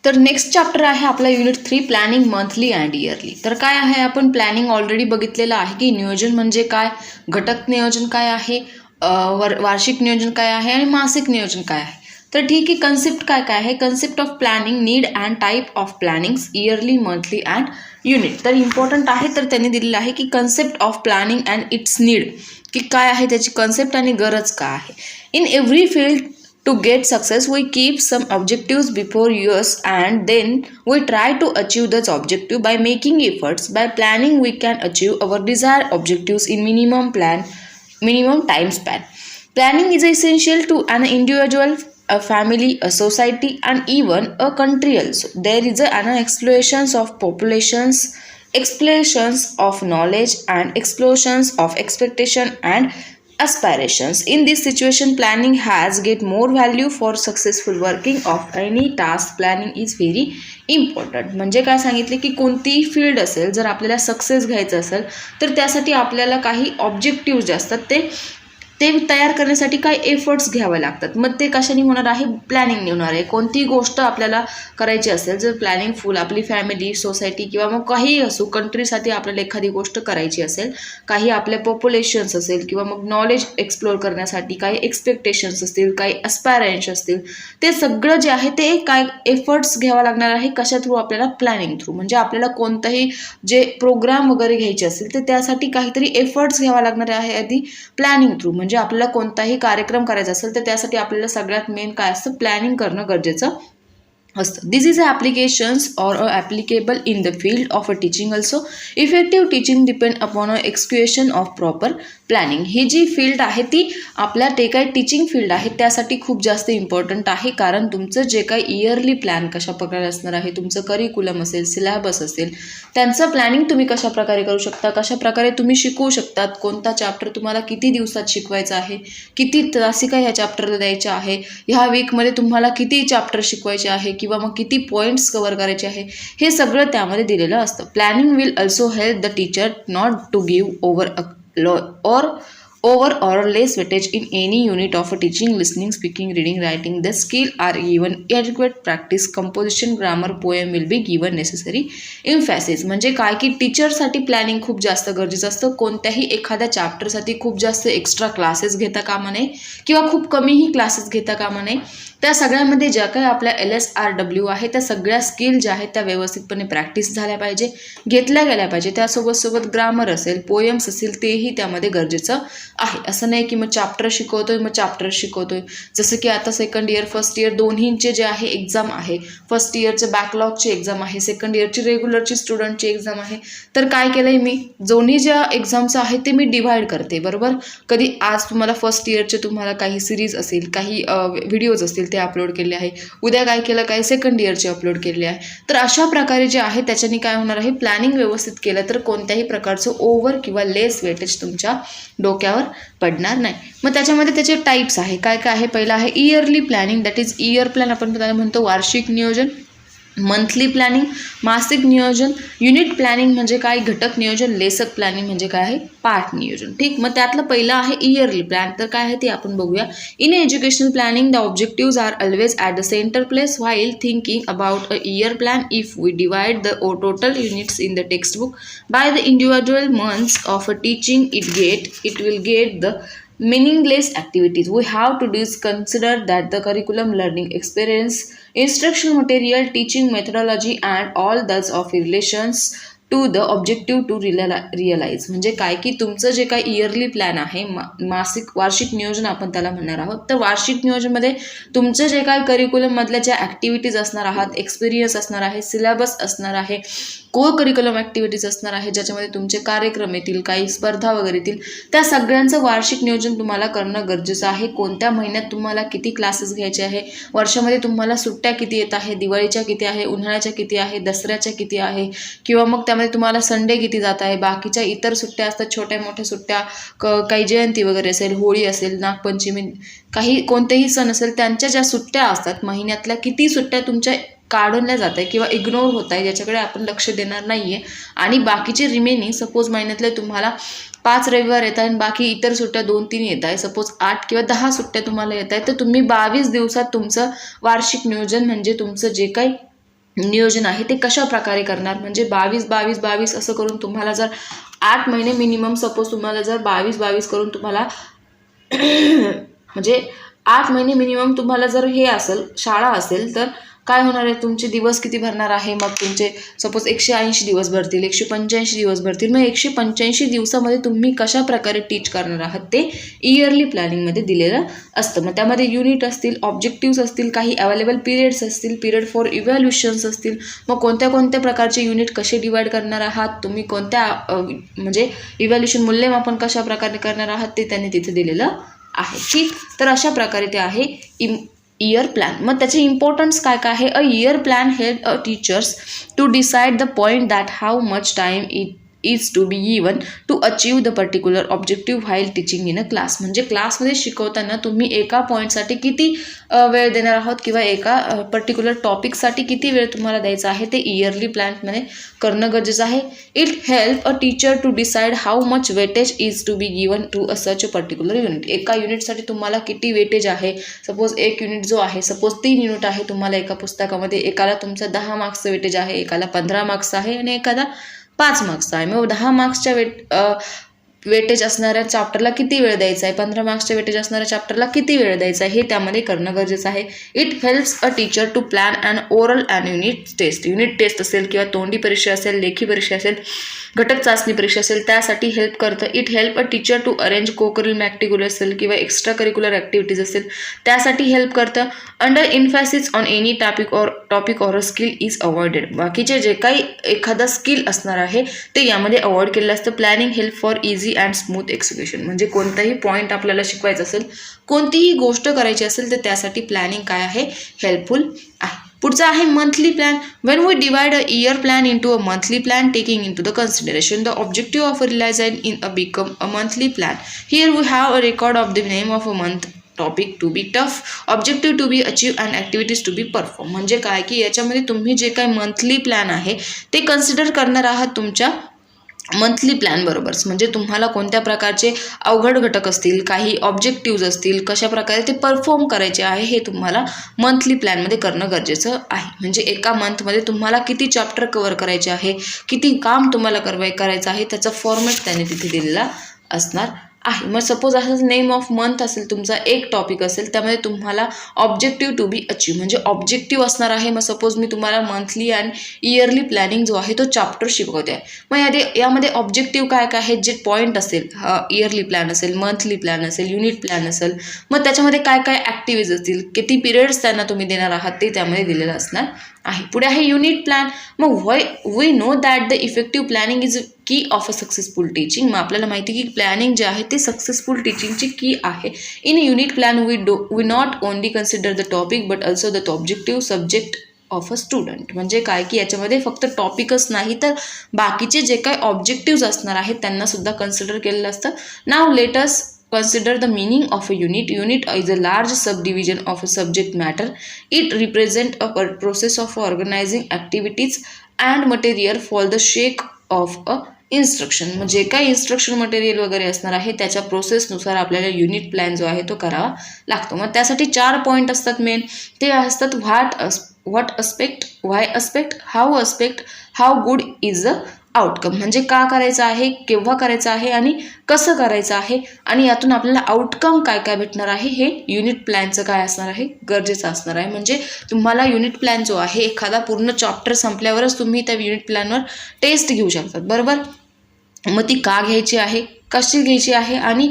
तर नेक्स्ट चॅप्टर आहे आपला unit 3 planning monthly and yearly. तर काय आहे, आपण प्लॅनिंग ऑलरेडी बघितलेलं आहे की नियोजन म्हणजे काय, घटक नियोजन काय आहे, वार्षिक नियोजन काय आहे आणि मासिक नियोजन काय आहे. तर ठीक आहे, कन्सेप्ट काय काय आहे, concept of planning, need and type of plannings, yearly, monthly and unit. तर इम्पॉर्टंट आहे, तर त्यांनी दिलेलं आहे की concept of planning and its need, की काय आहे त्याची कन्सेप्ट आणि गरज काय आहे. In every field to get success, we keep some objectives before us and then we try to achieve that objective by making efforts. By planning, we can achieve our desired objectives in minimum time span. Planning is essential to an individual, a family, a society, and even a country also. There is an explosions of populations, explosions of knowledge, and explosions of expectation and aspirations. In this situation, planning has get more value for successful working of any task. Planning is very important. म्हणजे काय सांगितले की कोणतीही field असेल, जर आपल्याला success घ्यायचं असेल तर त्यासाठी आपल्याला काही ऑब्जेक्टिव्ह जे असतात ते तयार करण्यासाठी काही एफर्ट्स घ्यावे लागतात. मग ते कशाने होणार आहे? प्लॅनिंगने होणार आहे. कोणतीही गोष्ट आपल्याला करायची असेल, जर प्लॅनिंग फुल आपली फॅमिली, सोसायटी किंवा मग काहीही असो, कंट्रीसाठी आपल्याला एखादी गोष्ट करायची असेल, काही आपल्या पॉप्युलेशन्स असेल किंवा मग नॉलेज एक्सप्लोअर करण्यासाठी काही एक्सपेक्टेशन्स असतील, काही अस्पायरेन्स असतील, ते सगळं जे आहे ते काय एफर्ट्स घ्यावा लागणार आहे. कशा थ्रू? आपल्याला प्लॅनिंग थ्रू. म्हणजे आपल्याला कोणताही जे प्रोग्राम वगैरे घ्यायचे असतील तर त्यासाठी काहीतरी एफर्ट्स घ्यावा लागणार आहे आधी प्लॅनिंग थ्रू. म्हणजे आपल्याला कोणताही कार्यक्रम करायचा असेल तर त्यासाठी आपल्याला सगळ्यात मेन काय असतं? प्लॅनिंग करणं गरजेचं असतं. This is applications or applicable in the field of a teaching also. Effective teaching depend upon a execution of proper planning. ही जी फील्ड आहे ती आपल्या ते काही टीचिंग फील्ड आहे त्यासाठी खूप जास्त इम्पॉर्टंट आहे. कारण तुमचं जे काही इयरली प्लॅन कशा प्रकारे असणार आहे, तुमचं करिक्युलम असेल, सिलेबस असेल, त्यांचं प्लॅनिंग तुम्ही कशा प्रकारे करू शकता, कशा प्रकारे तुम्ही शिकवू शकतात, कोणता चॅप्टर तुम्हाला किती दिवसात शिकवायचा आहे, किती तासिका ह्या चॅप्टरला द्यायच्या आहे, ह्या वीकमध्ये तुम्हाला किती चॅप्टर शिकवायचे आहे किंवा मग किती पॉईंट्स कव्हर करायचे आहे, हे सगळं त्यामध्ये दिलेलं असतं. Planning will also help the teacher not to give over or less weightage in any unit of a teaching, listening, speaking, reading, writing. The skill are given adequate practice, composition, grammar, poem will be given necessary emphasis. म्हणजे काय की टीचरसाठी planning खूप जास्त गरजेचं असतं. कोणत्याही एखाद्या चॅप्टरसाठी खूप जास्त एक्स्ट्रा क्लासेस घेता कामा नये किंवा खूप कमीही क्लासेस घेता कामा नये. त्या सगळ्यामध्ये ज्या काही आपल्या LSRW आहे त्या सगळ्या स्किल ज्या आहेत त्या व्यवस्थितपणे प्रॅक्टिस झाल्या पाहिजे, घेतल्या गेल्या पाहिजे. त्यासोबत ग्रामर असेल, पोएम्स असेल, तेही त्यामध्ये गरजेचं आहे. असं नाही की मग चॅप्टर शिकवतोय. जसं की आता सेकंड इयर, फर्स्ट इयर दोन्हींचे जे आहे एक्झाम आहे. फर्स्ट इयरचे बॅकलॉगची एक्झाम आहे, सेकंड इयरची रेग्युलरची स्टुडंटची एक्झाम आहे. तर काय केलं आहे मी, दोन्ही ज्या एक्झामचं आहे ते मी डिव्हाइड करते. बरोबर, कधी आज तुम्हाला फर्स्ट इयरचे तुम्हाला काही सिरीज असेल, काही व्हिडिओज असतील ते अपलोड केले आहे, उद्या काय केलं, काही सेकंड इयरचे अपलोड केले आहे. तर अशा प्रकारे जे आहे त्याच्याने काय होणार आहे, प्लॅनिंग व्यवस्थित केलं तर कोणत्याही प्रकारचं ओव्हर किंवा लेस वेटेज तुमच्या डोक्यावर पडणार नाही. मग त्याच्यामध्ये त्याचे टाईप्स आहे, काय काय आहे. पहिला आहे yearly planning, that is year plan आपण त्याला म्हणतो वार्षिक नियोजन. मंथली प्लॅनिंग, मासिक नियोजन. युनिट प्लॅनिंग म्हणजे काय, घटक नियोजन. लेसक प्लॅनिंग म्हणजे काय आहे, पाठ नियोजन. ठीक, मग त्यातलं पहिलं आहे इयरली प्लॅन. तर काय आहे ते आपण बघूया. In educational planning the objectives are always at the centre place while thinking about a year plan. If we divide the total units in the textbook by the individual months of a teaching it will get the meaningless activities. We have to consider that the curriculum, learning experience, instructional material, teaching methodology and all those of relations to the objective to realise. म्हणजे काय की तुमचं जे काही yearly plan आहे, वार्षिक नियोजन आपण त्याला म्हणणार आहोत. तर वार्षिक नियोजनमध्ये तुमचं जे काही करिक्युलममधल्या ज्या ॲक्टिव्हिटीज असणार आहात, एक्सपिरियन्स असणार आहे, सिलेबस असणार आहे, को करिक्युलम ॲक्टिव्हिटीज असणार आहे, ज्याच्यामध्ये तुमचे कार्यक्रम येतील, काही स्पर्धा वगैरे येतील, त्या सगळ्यांचं वार्षिक नियोजन तुम्हाला करणं गरजेचं आहे. कोणत्या महिन्यात तुम्हाला किती क्लासेस घ्यायचे आहे, वर्षामध्ये तुम्हाला सुट्ट्या किती येत आहे, दिवाळीच्या किती आहे, उन्हाळ्याच्या किती आहे, दसऱ्याच्या किती आहे, किंवा मग त्यामध्ये तुम्हाला संडे किती जात आहे, बाकीच्या इतर सुट्ट्या असतात, छोट्या मोठ्या सुट्ट्या, काही जयंती वगैरे असेल, होळी असेल, नागपंचमी, काही कोणतेही सण असेल, त्यांच्या ज्या सुट्ट्या असतात महिन्यातल्या, किती सुट्ट्या तुमच्या काढवल्या जात आहे किंवा इग्नोर होत आहे, ज्याच्याकडे आपण लक्ष देणार नाही आहे. आणि बाकीचे रिमेनिंग, सपोज महिन्यातले तुम्हाला 5 रविवार येत आहे आणि बाकी इतर सुट्ट्या 2-3 येत आहे, सपोज 8 किंवा 10 सुट्ट्या तुम्हाला येत आहेत, तर तुम्ही 22 दिवसात तुमचं वार्षिक नियोजन म्हणजे तुमचं जे काही नियोजन आहे ते कशा प्रकारे करणार. म्हणजे 22 असं करून तुम्हाला जर 8 महिने मिनिमम, सपोज तुम्हाला जर 22 करून तुम्हाला म्हणजे 8 महिने मिनिमम तुम्हाला जर हे असेल, शाळा असेल, तर काय होणार आहे, तुमचे दिवस किती भरणार आहे. मग तुमचे सपोज 180 दिवस भरतील, 185 दिवस भरतील. मग 185 दिवसामध्ये तुम्ही कशा प्रकारे टीच करणार आहात ते इयरली प्लॅनिंगमध्ये दिलेलं असतं. मग त्यामध्ये युनिट असतील, ऑब्जेक्टिव्स असतील, काही अवेलेबल पिरियड्स असतील, पिरियड फॉर इव्हॅल्युशन्स असतील. मग कोणत्या कोणत्या प्रकारचे युनिट कसे डिवाइड करणार आहात तुम्ही, कोणत्या म्हणजे इव्हॅल्युशन मूल्यमापन कशा प्रकारे करणार आहात ते त्यांनी तिथे दिलेलं आहे. ठीक, तर अशा प्रकारे ते आहे इयर प्लॅन. मग त्याचे इम्पॉर्टन्स काय आहे. A year plan help a teachers to decide the point that how much time is to be given to achieve the particular objective while teaching in a class. म्हणजे क्लासमध्ये शिकवताना तुम्ही एका पॉईंटसाठी किती वेळ देणार आहोत किंवा एका पर्टिक्युलर टॉपिकसाठी किती वेळ तुम्हाला द्यायचा आहे ते इयरली प्लॅनमध्ये करणं गरजेचं आहे. It help a teacher to decide how much weightage is to be given to a such a particular unit. एका युनिटसाठी तुम्हाला किती वेटेज आहे. सपोज एक युनिट जो आहे, सपोज 3 युनिट आहे तुम्हाला एका पुस्तकामध्ये, एकाला तुमचं 10 मार्क्सचं वेटेज आहे, एकाला 15 मार्क्स आहे आणि एखादा 5 मार्क्सचा आहे. मग 10 मार्क्सच्या वेटेज असणाऱ्या चॅप्टरला किती वेळ द्यायचा आहे, 15 मार्क्सच्या वेटेज असणाऱ्या चॅप्टरला किती वेळ द्यायचा आहे हे त्यामध्ये करणं गरजेचं आहे. It helps a teacher to plan and oral and unit test. Unit test असेल किंवा तोंडी परीक्षा असेल, लेखी परीक्षा असेल, घटक चाचणी परीक्षा असेल, त्यासाठी हेल्प करतं. It help a teacher to arrange cocurricular activity असेल किंवा एक्स्ट्रा करिक्युलर ॲक्टिव्हिटीज असेल त्यासाठी हेल्प करतं. Under emphasis on any topic or a skill is avoided. बाकीचे जे काही एखादा स्किल असणार आहे ते यामध्ये अवॉइड केलेलं असतं. Planning help for easy and smooth execution. म्हणजे कोणताही पॉईंट आपल्याला शिकवायचा असेल, कोणतीही गोष्ट करायची असेल तर त्यासाठी प्लॅनिंग काय आहे, हेल्पफुल आहे. पुढचा आहे monthly plan. When we divide a year plan into a monthly plan taking into the consideration the objective of realisation in a become a monthly plan. Here we have a record of the name of a month, topic to be taught, objective to be achieve and activities to be perform. म्हणजे काय की याच्यामध्ये तुम्ही जे काही monthly plan आहे ते consider करणार आहात तुमच्या मंथली प्लॅन बरोबरच. म्हणजे तुम्हाला कोणत्या प्रकारचे अवघड घटक असतील, काही ऑब्जेक्टिव्ज असतील, कशा प्रकारे ते परफॉर्म करायचे आहे हे तुम्हाला मंथली प्लॅनमध्ये करणं गरजेचं आहे. म्हणजे एका मंथमध्ये तुम्हाला किती चॅप्टर कव्हर करायचे आहे, किती काम तुम्हाला करायचं आहे त्याचा फॉर्मॅट त्याने तिथे दिलेला असणार आहे. मग सपोज असं नेम ऑफ मंथ असेल तुमचा, एक टॉपिक असेल त्यामध्ये तुम्हाला ऑब्जेक्टिव्ह टू बी अचीव म्हणजे ऑब्जेक्टिव्ह असणार आहे. मग सपोज मी तुम्हाला मंथली अँड इयरली प्लॅनिंग जो आहे तो चॅप्टर शिकवते आहे. मग यामध्ये ऑब्जेक्टिव्ह काय काय आहेत, जे पॉईंट असेल, इयरली प्लॅन असेल, मंथली प्लॅन असेल, युनिट प्लॅन असेल, मग त्याच्यामध्ये काय काय ॲक्टिव्हिटीज असतील, किती पिरियड्स त्यांना तुम्ही देणार आहात ते त्यामध्ये दिलेलं असणार आहे. पुढे आहे युनिट प्लॅन. मग we know that the effective planning is key of a successful teaching. मग आपल्याला माहिती की प्लॅनिंग जे आहे ते सक्सेसफुल टीचिंगची की आहे. In unit plan we not only consider the topic but also the objective subject of a student. म्हणजे काय की याच्यामध्ये फक्त टॉपिकच नाही तर बाकीचे जे काही ऑब्जेक्टिव्ज असणार आहेत त्यांना सुद्धा कन्सिडर केलेलं असतं. Now let us consider the meaning of a unit. Unit is a large subdivision of a subject matter. It represents a process of organizing activities and material for the sake of a instruction. म्हणजे काही instruction material वगैरे असणार आहे त्याच्या प्रोसेसनुसार आपल्याला unit plan जो आहे तो करावा लागतो. मग त्यासाठी 4 पॉईंट असतात मेन. ते असतात what aspect, why aspect, how aspect, how good is the outcome. म्हणजे का करायचं आहे, केव्हा करायचं आहे आणि कसं करायचं आहे आणि यातून आपल्याला आउटकम काय काय भेटणार आहे हे युनिट प्लॅनचं काय असणार आहे, गरजेचं असणार आहे. म्हणजे तुम्हाला युनिट प्लॅन जो आहे एखादा पूर्ण चॅप्टर संपल्यावरच तुम्ही त्या युनिट प्लॅनवर टेस्ट घेऊ शकतात, बरोबर. मग ती का घ्यायची आहे, कशी घ्यायची आहे आणि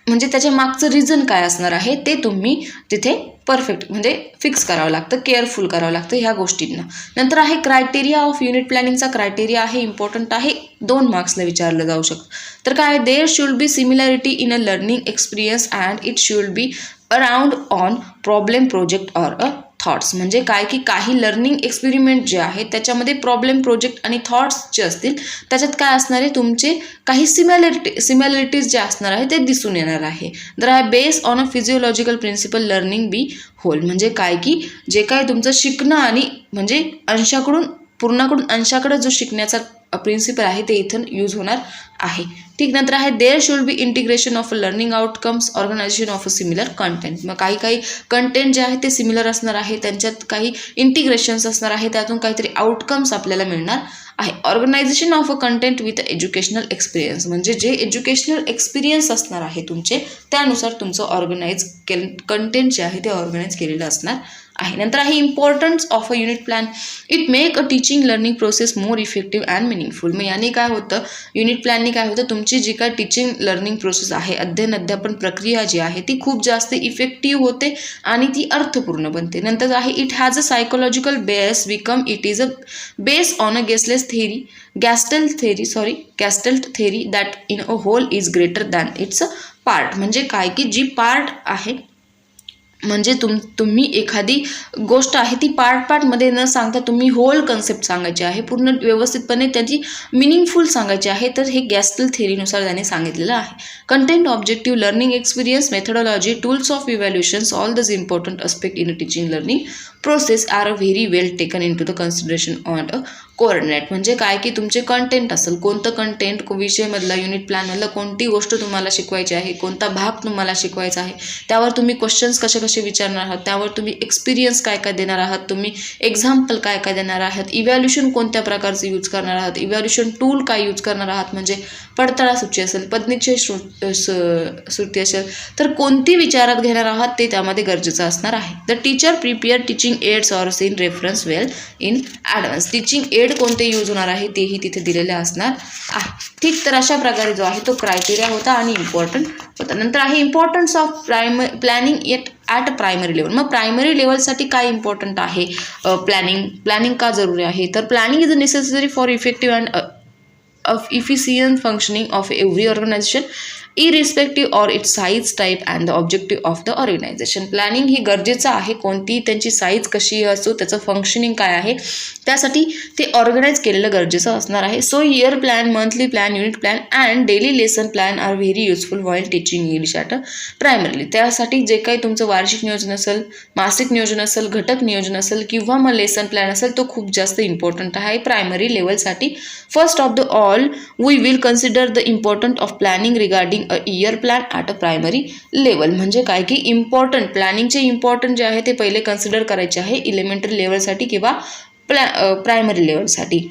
म्हणजे त्याच्या मागचं रिझन काय असणार आहे ते तुम्ही तिथे परफेक्ट म्हणजे फिक्स करावं लागतं, केअरफुल करावं लागतं ह्या गोष्टींना. नंतर आहे क्रायटेरिया ऑफ युनिट प्लॅनिंगचा क्रायटेरिया आहे, इम्पॉर्टंट आहे, 2 मार्क्सला विचारलं जाऊ शकतं. तर काय, there should be similarity in a learning experience and it should be around on problem project or a thoughts. म्हणजे काय की काही लर्निंग एक्सपेरिमेंट जे आहे त्याच्यामध्ये प्रॉब्लेम प्रोजेक्ट आणि थॉट्स जे असतील त्याच्यात काय असणार आहे, तुमचे काही सिमिलॅरिटीज जे असणार आहे ते दिसून येणार आहे. तर आहे base on a physiological principle learning be whole. म्हणजे काय की जे काय तुमचं शिकणं आणि म्हणजे अंशाकडून पूर्णाकडून अंशाकडे जो शिकण्याचा प्रिन्सिपल आहे ते इथं यूज होणार आहे. ठीक. नंतर आहे there should be integration of a learning outcomes organisation of a similar content. मग काही कंटेंट जे आहे ते सिमिलर असणार आहे, त्यांच्यात काही इंटिग्रेशन्स असणार आहे, त्यातून काहीतरी आउटकम्स आपल्याला मिळणार आहे. Organisation of a content with educational experience. म्हणजे जे एज्युकेशनल एक्सपिरियन्स असणार आहे तुमचे त्यानुसार तुमचं कंटेंट जे आहे ते ऑर्गनाईज केलेलं असणार आहे. नंतर आहे importance of a unit plan. It make a teaching learning process more effective and meaningful. मग याने काय होतं, युनिट प्लॅनने काय होतं, तुमची जी काय टीचिंग लर्निंग प्रोसेस आहे, अध्ययन अध्यापन प्रक्रिया जी आहे ती खूप जास्त इफेक्टिव्ह होते आणि ती अर्थपूर्ण बनते. नंतर आहे it has a psychological base become it is a base on a gestalt theory that in a whole is greater than its a part. म्हणजे काय की जी पार्ट आहे म्हणजे तुम्ही एखादी गोष्ट आहे ती पार्टमध्ये न सांगता तुम्ही होल कन्सेप्ट सांगायची आहे, पूर्ण व्यवस्थितपणे त्याची मिनिंगफुल सांगायची आहे. तर हे गॅस्टल थेअरीनुसार त्याने सांगितलेलं आहे. Content, objective, learning experience, methodology, tools of evaluations, all those important aspect in teaching learning process are very well taken into the consideration on a coordinate. म्हणजे काय की तुमचे कंटेंट असेल, कोणतं कंटेंट विषयमधला युनिट प्लॅनमधलं कोणती गोष्ट तुम्हाला शिकवायची आहे, कोणता भाग तुम्हाला शिकवायचा आहे, त्यावर तुम्ही क्वेश्चन्स कसे विचारणार आहात, त्यावर तुम्ही एक्सपिरियन्स काय देणार आहात, तुम्ही एक्झाम्पल काय देणार आहात, इव्हॅल्युएशन कोणत्या प्रकारचं यूज करणार आहात, इव्हॅल्युएशन टूल काय यूज करणार आहात, म्हणजे पडताळा सूची असेल, पदनिश्चय श्रुती असेल, तर कोणती विचारात घेणार आहात ते त्यामध्ये गरजेचं असणार आहे. The teacher prepare teaching aids or seen reference well in advance. Teaching aid कोणते यूज होणार आहे तेही तिथे दिलेले असणार आहे. ठीक, तर अशा प्रकारे जो आहे तो क्रायटेरिया होता आणि इम्पॉर्टंट होता. नंतर आहे importance of planning at primary level. मग प्रायमरी लेवलसाठी काय इम्पॉर्टंट आहे प्लॅनिंग का जरुरी आहे, तर planning is necessary for effective and of efficient functioning of every organization irrespective or its size, type and the objective of the organization. Planning ही गरजेचं आहे, कोणती त्यांची साईज कशी असो, त्याचं फंक्शनिंग काय आहे त्यासाठी ते ऑर्गनाईज केलेलं गरजेचं असणार आहे. So year plan, monthly plan, unit plan and daily lesson plan are very useful while teaching English at primarily. त्यासाठी जे काही तुमचं वार्षिक नियोजन असेल, मासिक नियोजन असेल, घटक नियोजन असेल किंवा मग लेसन प्लॅन असेल, तो खूप जास्त इम्पॉर्टंट आहे प्रायमरी लेवलसाठी. First of the all we will consider the important of planning regarding a year plan at a primary level. म्हणजे काय की इम्पॉर्टंट प्लॅनिंगचे इम्पॉर्टंट जे आहे ते पहिले कन्सिडर करायचे आहे एलिमेंटरी लेवलसाठी किंवा primary लेवलसाठी.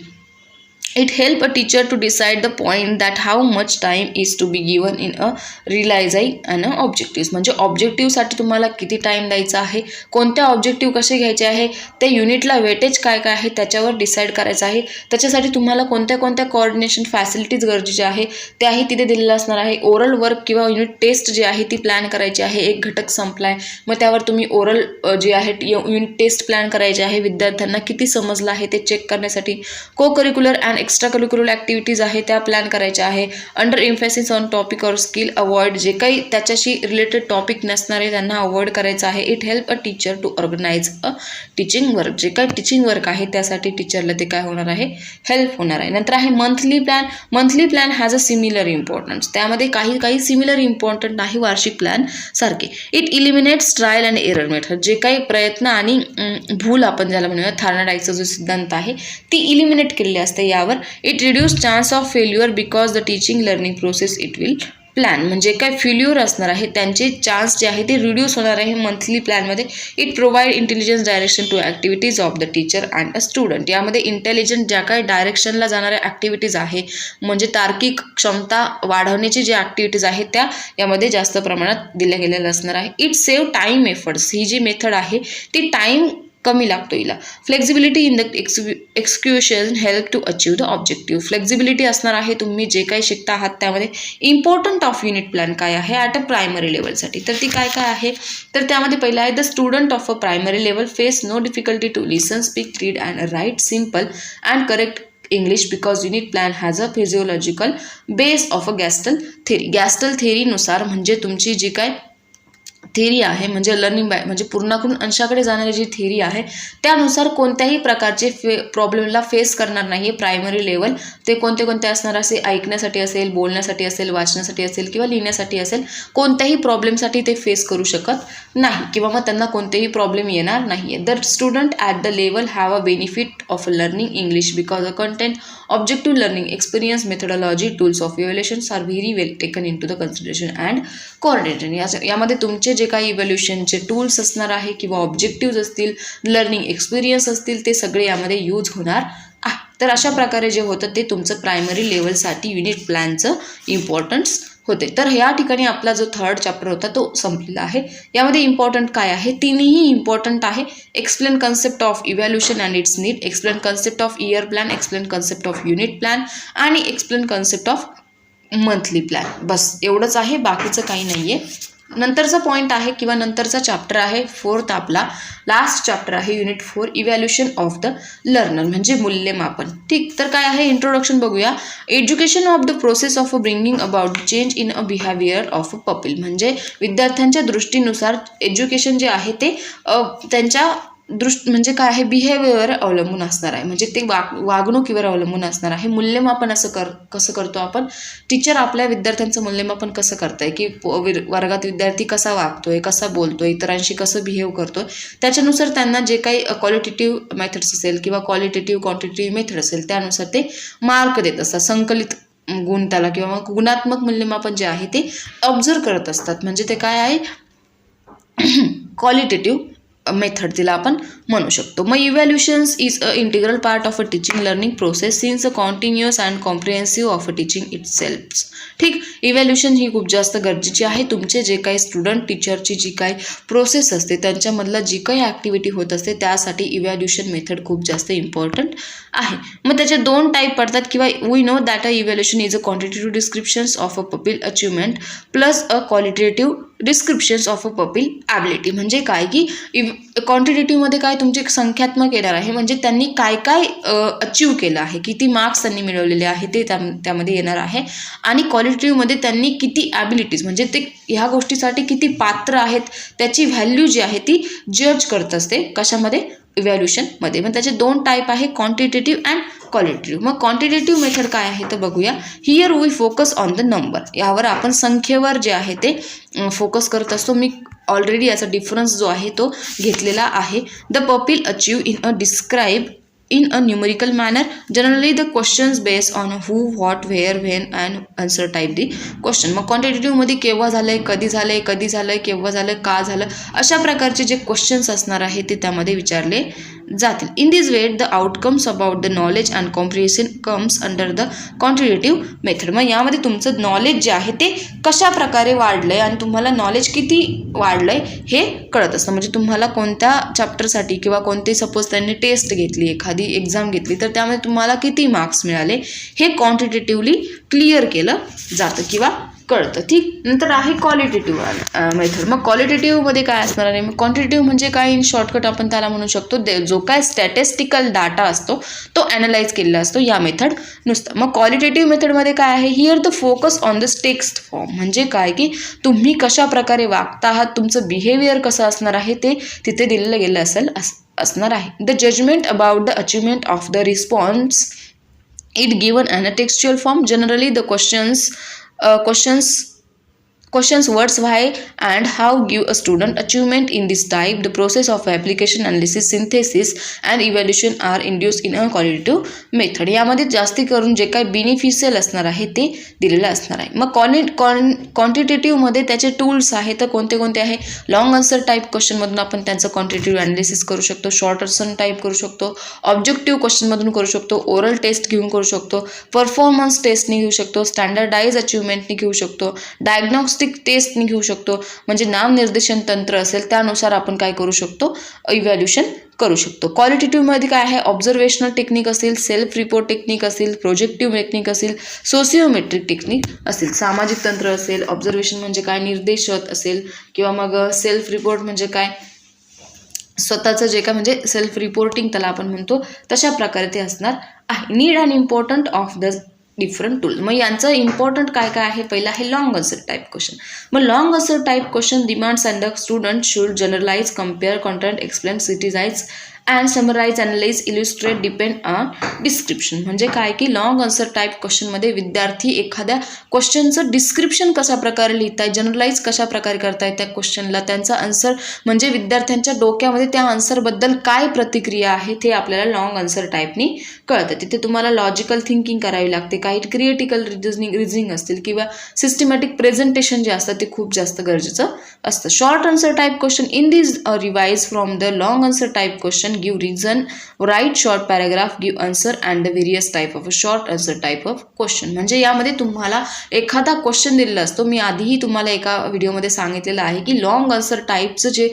It help a teacher to decide the point that how much time is to be given in a realizing and objectives. म्हणजे ऑब्जेक्टिव्हसाठी तुम्हाला किती टाईम द्यायचा आहे, कोणत्या ऑब्जेक्टिव्ह कसे घ्यायचे आहे, त्या युनिटला वेटेज काय आहे त्याच्यावर डिसाईड करायचं आहे. त्याच्यासाठी तुम्हाला कोणत्या कोऑर्डिनेशन फॅसिलिटीज गरजेचे आहे त्याही तिथे दिलेलं असणार आहे. ओरल वर्क किंवा युनिट टेस्ट जी आहे ती प्लॅन करायची आहे. एक घटक संपलाय मग त्यावर तुम्ही ओरल जे आहे युनिट टेस्ट प्लॅन करायचे आहे. विद्यार्थ्यांना किती समजलं आहे ते चेक करण्यासाठी को curricular and extra curricular activities आहे त्या प्लॅन करायच्या आहे. Under एम्फॅसिस on topic or skill avoid, जे काही त्याच्याशी रिलेटेड टॉपिक नसणारे त्यांना अवॉइड करायचं आहे. It help a teacher to organise a teaching work, जे काही टीचिंग वर्क आहे त्यासाठी टीचरला ते काय होणार आहे, हेल्प होणार आहे. नंतर आहे monthly plan. Monthly plan has a similar importance. त्यामध्ये काही सिमिलर इम्पॉर्टंट नाही वार्षिक प्लॅन सारखे. It eliminates trial and error method, जे काही प्रयत्न आणि भूल आपण ज्याला म्हणूया थार्नडाईकचा जो सिद्धांत आहे ती इलिमिनेट केलेली असते यावर. It reduce chance of failure because the teaching learning process it will plan. म्हणजे काय फेल्युअर असणार आहे त्यांचे चान्स जे आहे ते रिड्यूस होणार आहे मंथली प्लॅनमध्ये. It provide intelligence direction to activities of the teacher and a student. यामध्ये इंटेलिजंट ज्या काही डायरेक्शनला जाणाऱ्या ॲक्टिव्हिटीज आहे म्हणजे तार्किक क्षमता वाढवण्याची जी ॲक्टिव्हिटीज आहेत त्या यामध्ये जास्त प्रमाणात दिल्या गेलेल्या असणार आहे. It save time efforts. ही जी मेथड आहे ती टाईम कमी लागतो हिला. Flexibility in the execution help to achieve the objective. Flexibility असणार आहे तुम्ही जे काही शिकता आहात त्यामध्ये. इम्पॉर्टंट ऑफ युनिट प्लॅन काय आहे ॲट अ प्रायमरी लेवलसाठी, तर ती काय आहे तर त्यामध्ये पहिलं आहे the student of a primary level face no difficulty to listen, speak, read and write simple and correct English because unit plan has a physiological base of a gestalt theory. Gestalt थेरीनुसार म्हणजे तुमची जी काय theory आहे म्हणजे learning by म्हणजे पूर्णाकडून अंशाकडे जाणारी जी theory आहे त्यानुसार कोणत्याही प्रकारचे प्रॉब्लेमला फेस करणार नाही प्रायमरी लेवल. ते कोणते असणार असे ऐकण्यासाठी असेल, बोलण्यासाठी असेल, वाचण्यासाठी असेल किंवा लिहिण्यासाठी असेल, कोणत्याही प्रॉब्लेमसाठी ते फेस करू शकत नाही किंवा मग त्यांना कोणतेही प्रॉब्लेम येणार नाही. The student at the level have a benefit of learning English because a content, objective learning experience, methodology, tools of evaluations are very well taken into the consideration and coordination. यामध्ये तुमचे जे काही इव्हॅल्युएशनचे tools असणार आहे किंवा objective असतील, learning experience असतील ते सगळे यामध्ये यूज होणार आहे. तर अशा प्रकारे जे होतं ते तुमचं प्रायमरी लेवलसाठी युनिट प्लॅनचं इम्पॉर्टन्स होते. तर या ठिकाणी आपला जो थर्ड चॅप्टर होता तो संपलेला आहे. यामध्ये इम्पॉर्टंट काय आहे, तिन्ही इम्पॉर्टंट आहे. Explain concept of evaluation and its need, explain concept of year plan, explain concept of unit plan आणि explain concept of monthly plan. बस एवढंच आहे, बाकीचं काही नाही आहे. नंतरचा पॉईंट आहे किंवा नंतरचा चॅप्टर आहे फोर्थ आपला लास्ट चॅप्टर आहे unit 4 evaluation of the learner म्हणजे मूल्यमापन. ठीक, तर काय आहे इंट्रोडक्शन बघूया. Education of the process of bringing about change in a behaviour of a purple म्हणजे विद्यार्थ्यांच्या दृष्टीनुसार एज्युकेशन जे आहे ते त्यांच्या म्हणजे काय आहे बिहेवियरवर अवलंबून असणार आहे, म्हणजे ते वागणुकीवर अवलंबून असणार आहे. मूल्यमापन कसं करतो आपण, टीचर आपल्या विद्यार्थ्यांचं मूल्यमापन कसं करताय की वर्गात विद्यार्थी कसा वागतोय, कसा बोलतोय, इतरांशी कसं बिहेव करतोय, त्याच्यानुसार त्यांना जे काही क्वालिटेटिव्ह मेथड्स असेल किंवा क्वालिटेटिव्ह क्वांटिटेटिव्ह मेथड असेल त्यानुसार ते मार्क देत असतात, संकलित गुण त्याला किंवा मग गुणात्मक मूल्यमापन जे आहे ते ऑब्झर्व करत असतात. म्हणजे ते काय आहे क्वालिटेटिव्ह मेथड तिला आपण म्हणू शकतो. मग evaluations is a integral part of a teaching learning process since a continuous and comprehensive of a teaching itself. ठीक, इव्हॅल्युएशन ही खूप जास्त गरजेची आहे. तुमचे जे काही स्टुडंट टीचरची जी काही प्रोसेस असते त्यांच्यामधला जी काही ॲक्टिव्हिटी होत असते त्यासाठी इव्हॅल्युएशन मेथड खूप जास्त इम्पॉर्टंट आहे. मग त्याचे दोन टाईप पडतात किंवा we know that a evaluation is a quantitative descriptions of a pupil achievement plus a qualitative descriptions of a pupil ability. म्हणजे काय की क्वांटिटेटिव्हमध्ये काय तुमची संख्यात्मक येणार आहे, म्हणजे त्यांनी काय काय अचीव केलं आहे, किती मार्क्स त्यांनी मिळवलेले आहे ते त्यामध्ये येणार आहे. आणि क्वालिटेटिव्हमध्ये त्यांनी किती ॲबिलिटीज म्हणजे ते ह्या गोष्टीसाठी किती पात्र आहेत त्याची व्हॅल्यू जी आहे ती जज करत असते कशामध्ये इव्हॅल्युएशनमध्ये. मग त्याचे दोन टाईप आहे क्वांटिटेटिव्ह अँड क्वालिटेटिव्ह. मग क्वांटिटेटिव्ह मेथड काय आहे तर बघूया. Here we focus on the number, यावर आपण संख्येवर जे आहे ते फोकस करत असतो. मी ऑलरेडी याचा डिफरन्स जो आहे तो घेतलेला आहे. The purple achieve in a describe in a numerical manner. Generally the questions based on who, what, where, when and answer type the question. मग क्वांटिटेटिव्हमध्ये केव्हा झालंय, कधी झालंय, केव्हा झालं, का झालं, अशा प्रकारचे जे क्वेश्चन्स असणार आहे ते त्यामध्ये विचारले जातील. In this way the outcomes about the knowledge and comprehension comes under the quantitative method. मग यामध्ये तुमचं नॉलेज जे आहे ते कशा प्रकारे वाढलंय आणि तुम्हाला नॉलेज किती वाढलंय हे कळत असतं. म्हणजे तुम्हाला कोणत्या चॅप्टरसाठी किंवा कोणते सपोज त्यांनी टेस्ट घेतली, एखादी एक्झाम घेतली तर त्यामध्ये तुम्हाला किती मार्क्स मिळाले हे क्वांटिटेटिव्हली क्लिअर केलं जातं किंवा कळतं. ठीक, नंतर आहे क्वालिटेटिव्ह मेथड. मग क्वालिटेटिव्हमध्ये काय असणार आहे, मग क्वांटिटेटिव्ह म्हणजे काय इन शॉर्टकट आपण त्याला म्हणू शकतो जो काय स्टॅटिस्टिकल डाटा असतो तो ॲनालाइज केलेला असतो या मेथड नुसतं. मग क्वालिटेटिव्ह मेथडमध्ये काय आहे, here the focus on the text form म्हणजे काय की तुम्ही कशा प्रकारे वागता आहात, तुमचं बिहेवियर कसं असणार आहे ते तिथे दिलेलं गेलं असणार आहे. The judgement about the achievement of the response it given an a textual form. Generally the questions words why and how give a student achievement in this type. The process of application, analysis, synthesis and evaluation are induced in a qualitative method. यामध्ये जास्ती करून जे काही beneficial असणार आहे ते दिलेलं असणार आहे. मग क्वांटिटेटिव्हमध्ये त्याचे टूल्स आहेत तर कोणते कोणते आहे. लॉंग आन्सर टाईप क्वेश्चनमधून आपण त्यांचं क्वांटिटेटिव्ह ॲनालिसिस करू शकतो, शॉर्ट आन्सर टाईप करू शकतो, ऑब्जेक्टिव्ह क्वेश्चनमधून करू शकतो, ओरल टेस्ट घेऊन करू शकतो, परफॉर्मन्स टेस्टने घेऊ शकतो, स्टँडर्डाइज अचिव्हमेंटने घेऊ शकतो, डायग्नॉस्टिक टेस्टने घेऊ शकतो. म्हणजे नामनिर्देशन तंत्र असेल त्यानुसार आपण काय करू शकतो इव्हॅल्युएशन करू शकतो. क्वालिटेटिव्हमध्ये काय आहे, ऑब्झर्वेशनल टेक्निक असेल, सेल्फ रिपोर्ट टेक्निक असेल, प्रोजेक्टिव्ह टेक्निक असेल, सोशिओमेट्रिक टेक्निक असेल, सामाजिक तंत्र असेल, ऑब्झर्वेशन म्हणजे काय निर्देशक असेल किंवा मग सेल्फ रिपोर्ट म्हणजे काय स्वतःचं जे काय म्हणजे सेल्फ रिपोर्टिंग त्याला आपण म्हणतो तशा प्रकारे ते असणार आहे. Need and important of the different tool. मग यांचं इम्पॉर्टंट काय काय आहे, पहिला आहे लॉंग आन्सर टाईप क्वेश्चन. मग long answer type question demands and the student should generalise, compare, content, explain, criticise and summarise, analyse, illustrate, depend on description. म्हणजे काय की लॉंग आन्सर टाईप क्वेश्चनमध्ये विद्यार्थी एखाद्या क्वेश्चनचं डिस्क्रिप्शन कशा प्रकारे लिहिताय, जनरलाइज कशा प्रकारे करताय त्या क्वेश्चनला, त्यांचा आन्सर म्हणजे विद्यार्थ्यांच्या डोक्यामध्ये त्या आन्सरबद्दल काय प्रतिक्रिया आहे ते आपल्याला लॉंग आन्सर टाईपनी कळतं. तिथे तुम्हाला लॉजिकल थिंकिंग करावी लागते, काही क्रिएटिकल रिझनिंग असतील किंवा सिस्टमॅटिक प्रेझेंटेशन जे असतं ते खूप जास्त गरजेचं असतं. Short answer type question in this revise from the long answer type question question, give reason, write short paragraph, give answer and the various type of short answer type of question. म्हणजे यामध्ये तुम्हाला एखादा question दिलेला असतो. मी आधीही तुम्हाला एका व्हिडिओमध्ये सांगितलेलं आहे की लॉंग आन्सर टाईपचं जे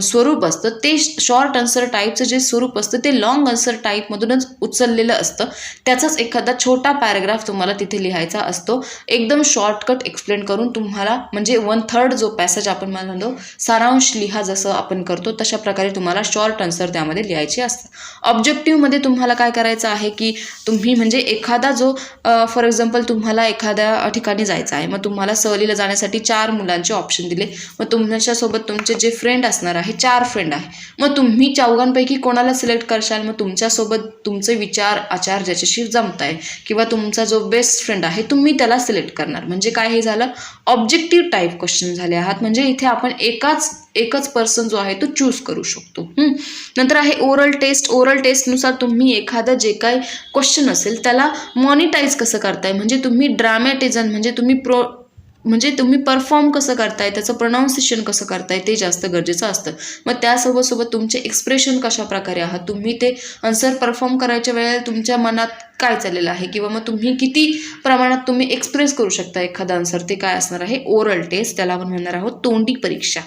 स्वरूप असतं ते शॉर्ट आन्सर टाईपचं जे स्वरूप असतं ते लॉंग आन्सर टाईपमधूनच उचललेलं असतं. त्याचाच एखादा छोटा पॅराग्राफ तुम्हाला तिथे लिहायचा असतो, एकदम शॉर्टकट एक्सप्लेन करून तुम्हाला, म्हणजे 1/3 जो पॅसेज आपण म्हणतो सारांश लिहा जसं आपण करतो तशा प्रकारे तुम्हाला शॉर्ट आन्सर त्यामध्ये लिहायचे असतात. ऑब्जेक्टिव्हमध्ये तुम्हाला काय करायचं आहे की तुम्ही म्हणजे एखादा जो फॉर एक्झाम्पल तुम्हाला एखाद्या ठिकाणी जायचं आहे, मग तुम्हाला सहलीला जाण्यासाठी 4 मुलांचे ऑप्शन दिले, मग तुमच्यासोबत तुमचे जे फ्रेंड असणार आहे 4 फ्रेंड आहे, मग तुम्ही 4गांपैकी कोणाला सिलेक्ट करशाल? मग तुमच्यासोबत तुमचे विचार आचार ज्याच्याशी जमत आहे किंवा तुमचा जो बेस्ट फ्रेंड आहे तुम्ही त्याला सिलेक्ट करणार. म्हणजे काय हे झालं ऑब्जेक्टिव्ह टाईप क्वेश्चन झाले आहात. म्हणजे इथे आपण एकच पर्सन जो आहे तो चूज करू शकतो. नंतर आहे ओरल टेस्ट. ओरल टेस्टनुसार तुम्ही एखादं जे काही क्वेश्चन असेल त्याला मॉनिटाईज कसं करताय, म्हणजे तुम्ही ड्रामॅटिझम म्हणजे तुम्ही परफॉर्म कसं करताय, त्याचं प्रोनाऊन्सिएशन कसं करताय ते जास्त गरजेचं असतं. मग त्यासोबत तुमचे एक्सप्रेशन कशा प्रकारे आहात, तुम्ही ते आन्सर परफॉर्म करायच्या वेळेला तुमच्या मनात काय चाललेलं आहे किंवा मग तुम्ही किती प्रमाणात तुम्ही एक्सप्रेस करू शकता एखादा आन्सर, ते काय असणार आहे ओरल टेस्ट. त्याला आपण म्हणणार आहोत तोंडी परीक्षा.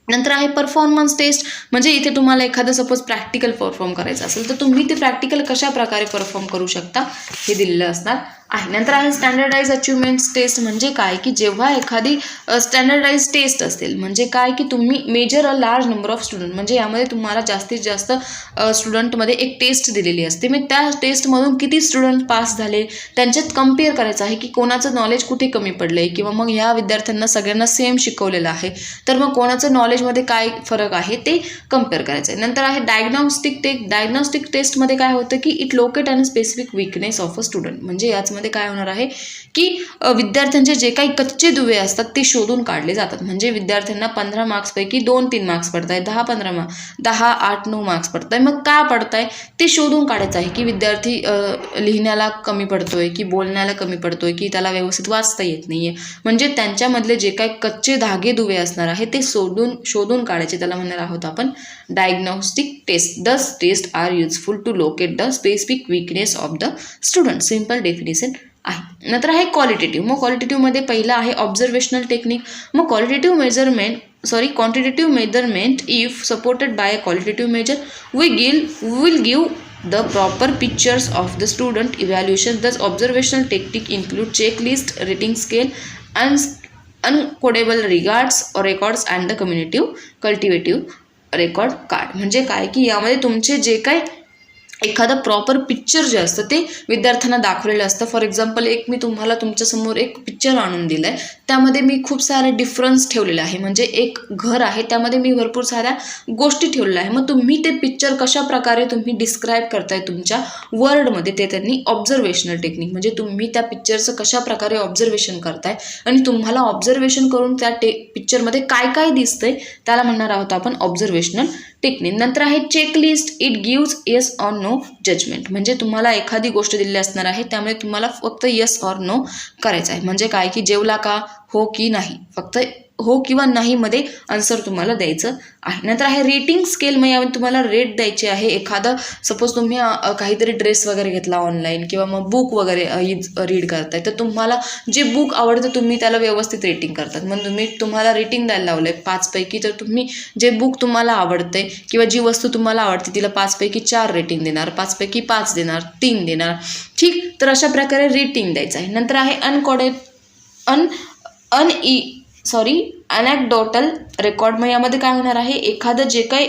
नंतर आहे परफॉर्मन्स टेस्ट. म्हणजे इथे तुम्हाला एखादं सपोज प्रॅक्टिकल परफॉर्म करायचं असेल तर तुम्ही ते प्रॅक्टिकल कशा प्रकारे परफॉर्म करू शकता हे दिलेलं असणार आहे. नंतर आहे स्टँडर्डाइज अचिव्हमेंट्स टेस्ट. म्हणजे काय की जेव्हा एखादी स्टँडर्डाइज टेस्ट असेल म्हणजे काय की तुम्ही measure a large number of student, म्हणजे यामध्ये तुम्हाला जास्तीत जास्त स्टुडंटमध्ये एक टेस्ट दिलेली असते. मग त्या टेस्टमधून किती स्टुडंट पास झाले त्यांच्यात कम्पेअर करायचं आहे की कोणाचं नॉलेज कुठे कमी पडलं आहे किंवा मग ह्या विद्यार्थ्यांना सगळ्यांना सेम शिकवलेलं आहे तर मग कोणाचं नॉलेजमध्ये काय फरक आहे ते कम्पेअर करायचं आहे. नंतर आहे डायग्नॉस्टिक टेस्टमध्ये काय होतं की it locate and specific weakness of a student. म्हणजे याचमध्ये काय होणार आहे की विद्यार्थ्यांचे जे काही कच्चे दुवे असतात ते शोधून काढले जातात. म्हणजे विद्यार्थ्यांना 15 मार्क्सपैकी 2-3 मार्क्स पडत आहे, 10, 8-9 मार्क्स पडत आहे. मग का पडत आहे ते शोधून काढायचं आहे की विद्यार्थी लिहिण्याला कमी पडतोय की बोलण्याला कमी पडतोय की त्याला व्यवस्थित वाचता येत नाहीये. म्हणजे त्यांच्यामधले जे काही कच्चे धागे दुवे असणार आहे ते शोधून काढायचे. त्याला म्हणणार आहोत आपण diagnostic test. This test are useful to locate the specific weakness of the student. Simple definition आहे. नंतर आहे क्वालिटेटिव्ह. मग क्वालिटेटिव्हमध्ये पहिला आहे ऑब्झर्वेशनल टेक्निक. मग quantitative measurement if supported by a qualitative measure will give the proper pictures of the student evaluation. Thus observational technique include checklist, rating scale, uncodable records and the cultivative record card. म्हणजे काय की यामध्ये तुमचे जे काय एखादं proper picture जे असतं ते विद्यार्थ्यांना दाखवलेलं असतं. फॉर एक्झाम्पल मी तुम्हाला तुमच्यासमोर एक पिक्चर आणून दिलं आहे, त्यामध्ये मी खूप सारे डिफरन्स ठेवलेले आहे. म्हणजे एक घर आहे त्यामध्ये मी भरपूर साऱ्या गोष्टी ठेवलेल्या आहे. मग तुम्ही ते पिक्चर कशा प्रकारे तुम्ही डिस्क्राईब करताय तुमच्या वर्डमध्ये ते त्यांनी ऑब्झर्वेशनल टेक्निक, म्हणजे तुम्ही त्या पिक्चरचं कशा प्रकारे ऑब्झर्वेशन करताय आणि तुम्हाला ऑब्झर्वेशन करून त्या पिक्चरमध्ये काय काय दिसतंय त्याला म्हणणार आहोत आपण ऑब्झर्वेशनल टेक्निक. नंतर आहे checklist. It gives yes or no judgement. म्हणजे तुम्हाला एखादी गोष्ट दिलेली असणार आहे त्यामुळे तुम्हाला फक्त येस ऑर नो करायचं आहे. म्हणजे काय की जेवला का, हो की नाही, फक्त हो किंवा नाही मध्ये आन्सर तुम्हाला द्यायचं आहे. नंतर आहे रेटिंग स्केल. मग यामध्ये तुम्हाला रेट द्यायचे आहे. एखादं सपोज तुम्ही काहीतरी ड्रेस वगैरे घेतला ऑनलाईन किंवा मग बुक वगैरे रीड करताय तर तुम्हाला जे बुक आवडतं तुम्ही त्याला व्यवस्थित रेटिंग करतात. मग तुम्हाला रेटिंग द्यायला लावलं आहे 5 पैकी, तर तुम्ही जे बुक तुम्हाला आवडते किंवा जी वस्तू तुम्हाला आवडते तिला 5 पैकी 4 रेटिंग देणार, 5 पैकी 5 देणार, 3 देणार. ठीक, तर अशा प्रकारे रेटिंग द्यायचं आहे. नंतर आहे अनॅक्डोटल रेकॉर्ड. मग यामध्ये काय होणार आहे एखादं जे काही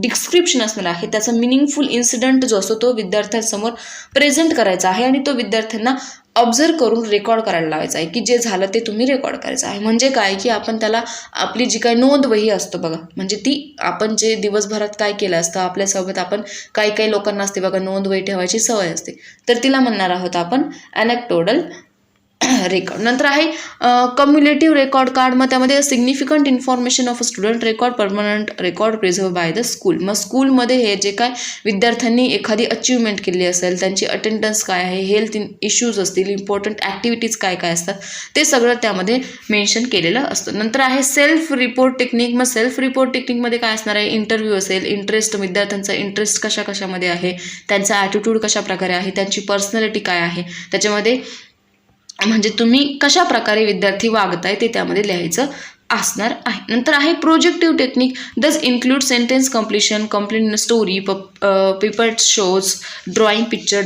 डिस्क्रिप्शन असणार आहे त्याचा मिनिंगफुल इन्सिडंट जो असतो तो विद्यार्थ्यांसमोर प्रेझेंट करायचा आहे आणि तो विद्यार्थ्यांना ऑब्झर्व करून रेकॉर्ड करायला लावायचं आहे की जे झालं ते तुम्ही रेकॉर्ड करायचं आहे. म्हणजे काय की आपण त्याला आपली जी काही नोंद वही असतो बघा, म्हणजे ती आपण जे दिवसभरात काय केलं असतं आपल्यासोबत आपण काही लोकांना असते बघा नोंद वही ठेवायची सवय असते, तर तिला म्हणणार आहोत आपण अनॅक्डोटल रेकॉर्ड. नंतर आहे कम्युलेटिव्ह रेकॉर्ड कार्ड. मग त्यामध्ये significant information of a student record, permanent record preserve by the school. मग स्कूलमध्ये हे जे काय विद्यार्थ्यांनी एखादी अचिव्हमेंट केली असेल, त्यांची अटेंडन्स काय आहे, हेल्थ इश्यूज असतील, इम्पॉर्टंट ॲक्टिव्हिटीज काय काय असतात, ते सगळं त्यामध्ये मेन्शन केलेलं असतं. नंतर आहे सेल्फ रिपोर्ट टेक्निक. मग सेल्फ रिपोर्ट टेक्निकमध्ये काय असणार आहे, इंटरव्ह्यू असेल, इंटरेस्ट, विद्यार्थ्यांचा इंटरेस्ट कशामध्ये आहे, त्यांचा ॲटिट्यूड कशा प्रकारे आहे, त्यांची पर्सनॅलिटी काय आहे, त्याच्यामध्ये म्हणजे तुम्ही कशा प्रकारे विद्यार्थी वागताय ते त्यामध्ये लिहायचं असणार आहे. नंतर आहे प्रोजेक्टिव्ह टेक्निक. दस include sentence completion, complete in story, paper shows, drawing, picture,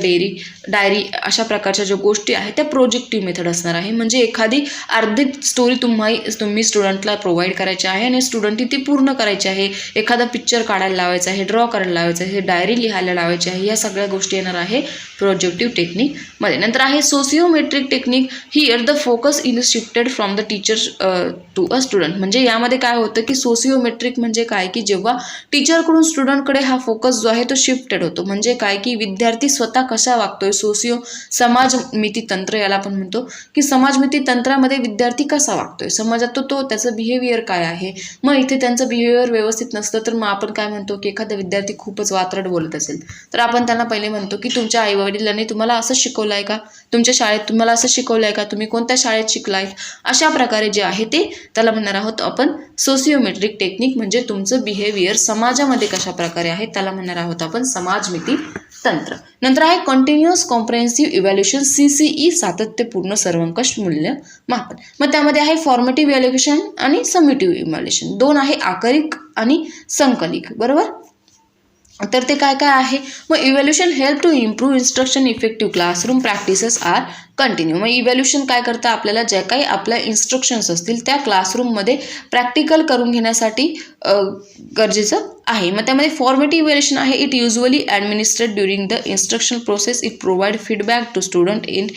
diary अशा प्रकारच्या ज्या गोष्टी आहेत त्या प्रोजेक्टिव्ह मेथड असणार आहे. म्हणजे एखादी अर्धी स्टोरी तुम्ही स्टुडंटला प्रोव्हाइड करायची आहे आणि स्टुडंटनी ती पूर्ण करायची आहे. एखादा पिक्चर काढायला लावायचा आहे, ड्रॉ करायला लावायचं आहे, डायरी लिहायला लावायची आहे. या सगळ्या गोष्टी येणार आहे प्रोजेक्टिव्ह टेक्निकमध्ये. नंतर आहे sociometric technique. Here the focus is shifted from the teacher to a student. म्हणजे यामध्ये काय होतं की सोशिओमेट्रिक म्हणजे काय की जेव्हा टीचरकडून स्टुडंटकडे हा फोकस जो आहे तो शिफ्टेड होतो. म्हणजे काय की विद्यार्थी स्वतः कसा वागतोय, समाजमिती तंत्र याला आपण म्हणतो की समाजमिती तंत्रामध्ये विद्यार्थी कसा वागतोय, समाजात तो त्याचं बिहेवियर काय आहे. मग इथे त्यांचं बिहेवियर व्यवस्थित नसतं तर मग आपण काय म्हणतो की एखादा विद्यार्थी खूपच वात्रट बोलत असेल तर आपण त्यांना पहिले म्हणतो की तुमच्या आईवडिलांनी तुम्हाला असं शिकवलं आहे का, तुमच्या शाळेत तुम्हाला असं शिकवलं आहे का, तुम्ही कोणत्या शाळेत शिकलाय. अशा प्रकारे जे आहे ते त्याला म्हणणार आहोत आपण सोशिओमेट्रिक टेक्निक. म्हणजे तुमचं बिहेवियर समाजामध्ये कशा प्रकारे आहे त्याला म्हणणार आहोत आपण समाजमिती तंत्र. नंतर आहे कंटिन्युअस कॉम्प्रेहेन्सिव्ह इव्हॅल्युएशन, CCE, सातत्यपूर्ण सर्वंकष मूल्यमापन. मग त्यामध्ये आहे फॉर्मेटिव्ह इव्हॅल्युएशन आणि समेटिव्ह इव्हॅल्युएशन. दोन आहे आकरिक आणि संकलिक, बरोबर. तर ते काय काय आहे. मग evaluation help to improve instruction effective classroom practices are continue. मग इव्हॅल्युएशन काय करतं, आपल्याला ज्या काही आपल्या इन्स्ट्रक्शन्स असतील त्या क्लासरूममध्ये प्रॅक्टिकल करून घेण्यासाठी गरजेचं आहे. मग त्यामध्ये फॉर्मेटिव्ह इव्हॅल्युएशन आहे. It usually administrate during the instruction process. It provide feedback to student in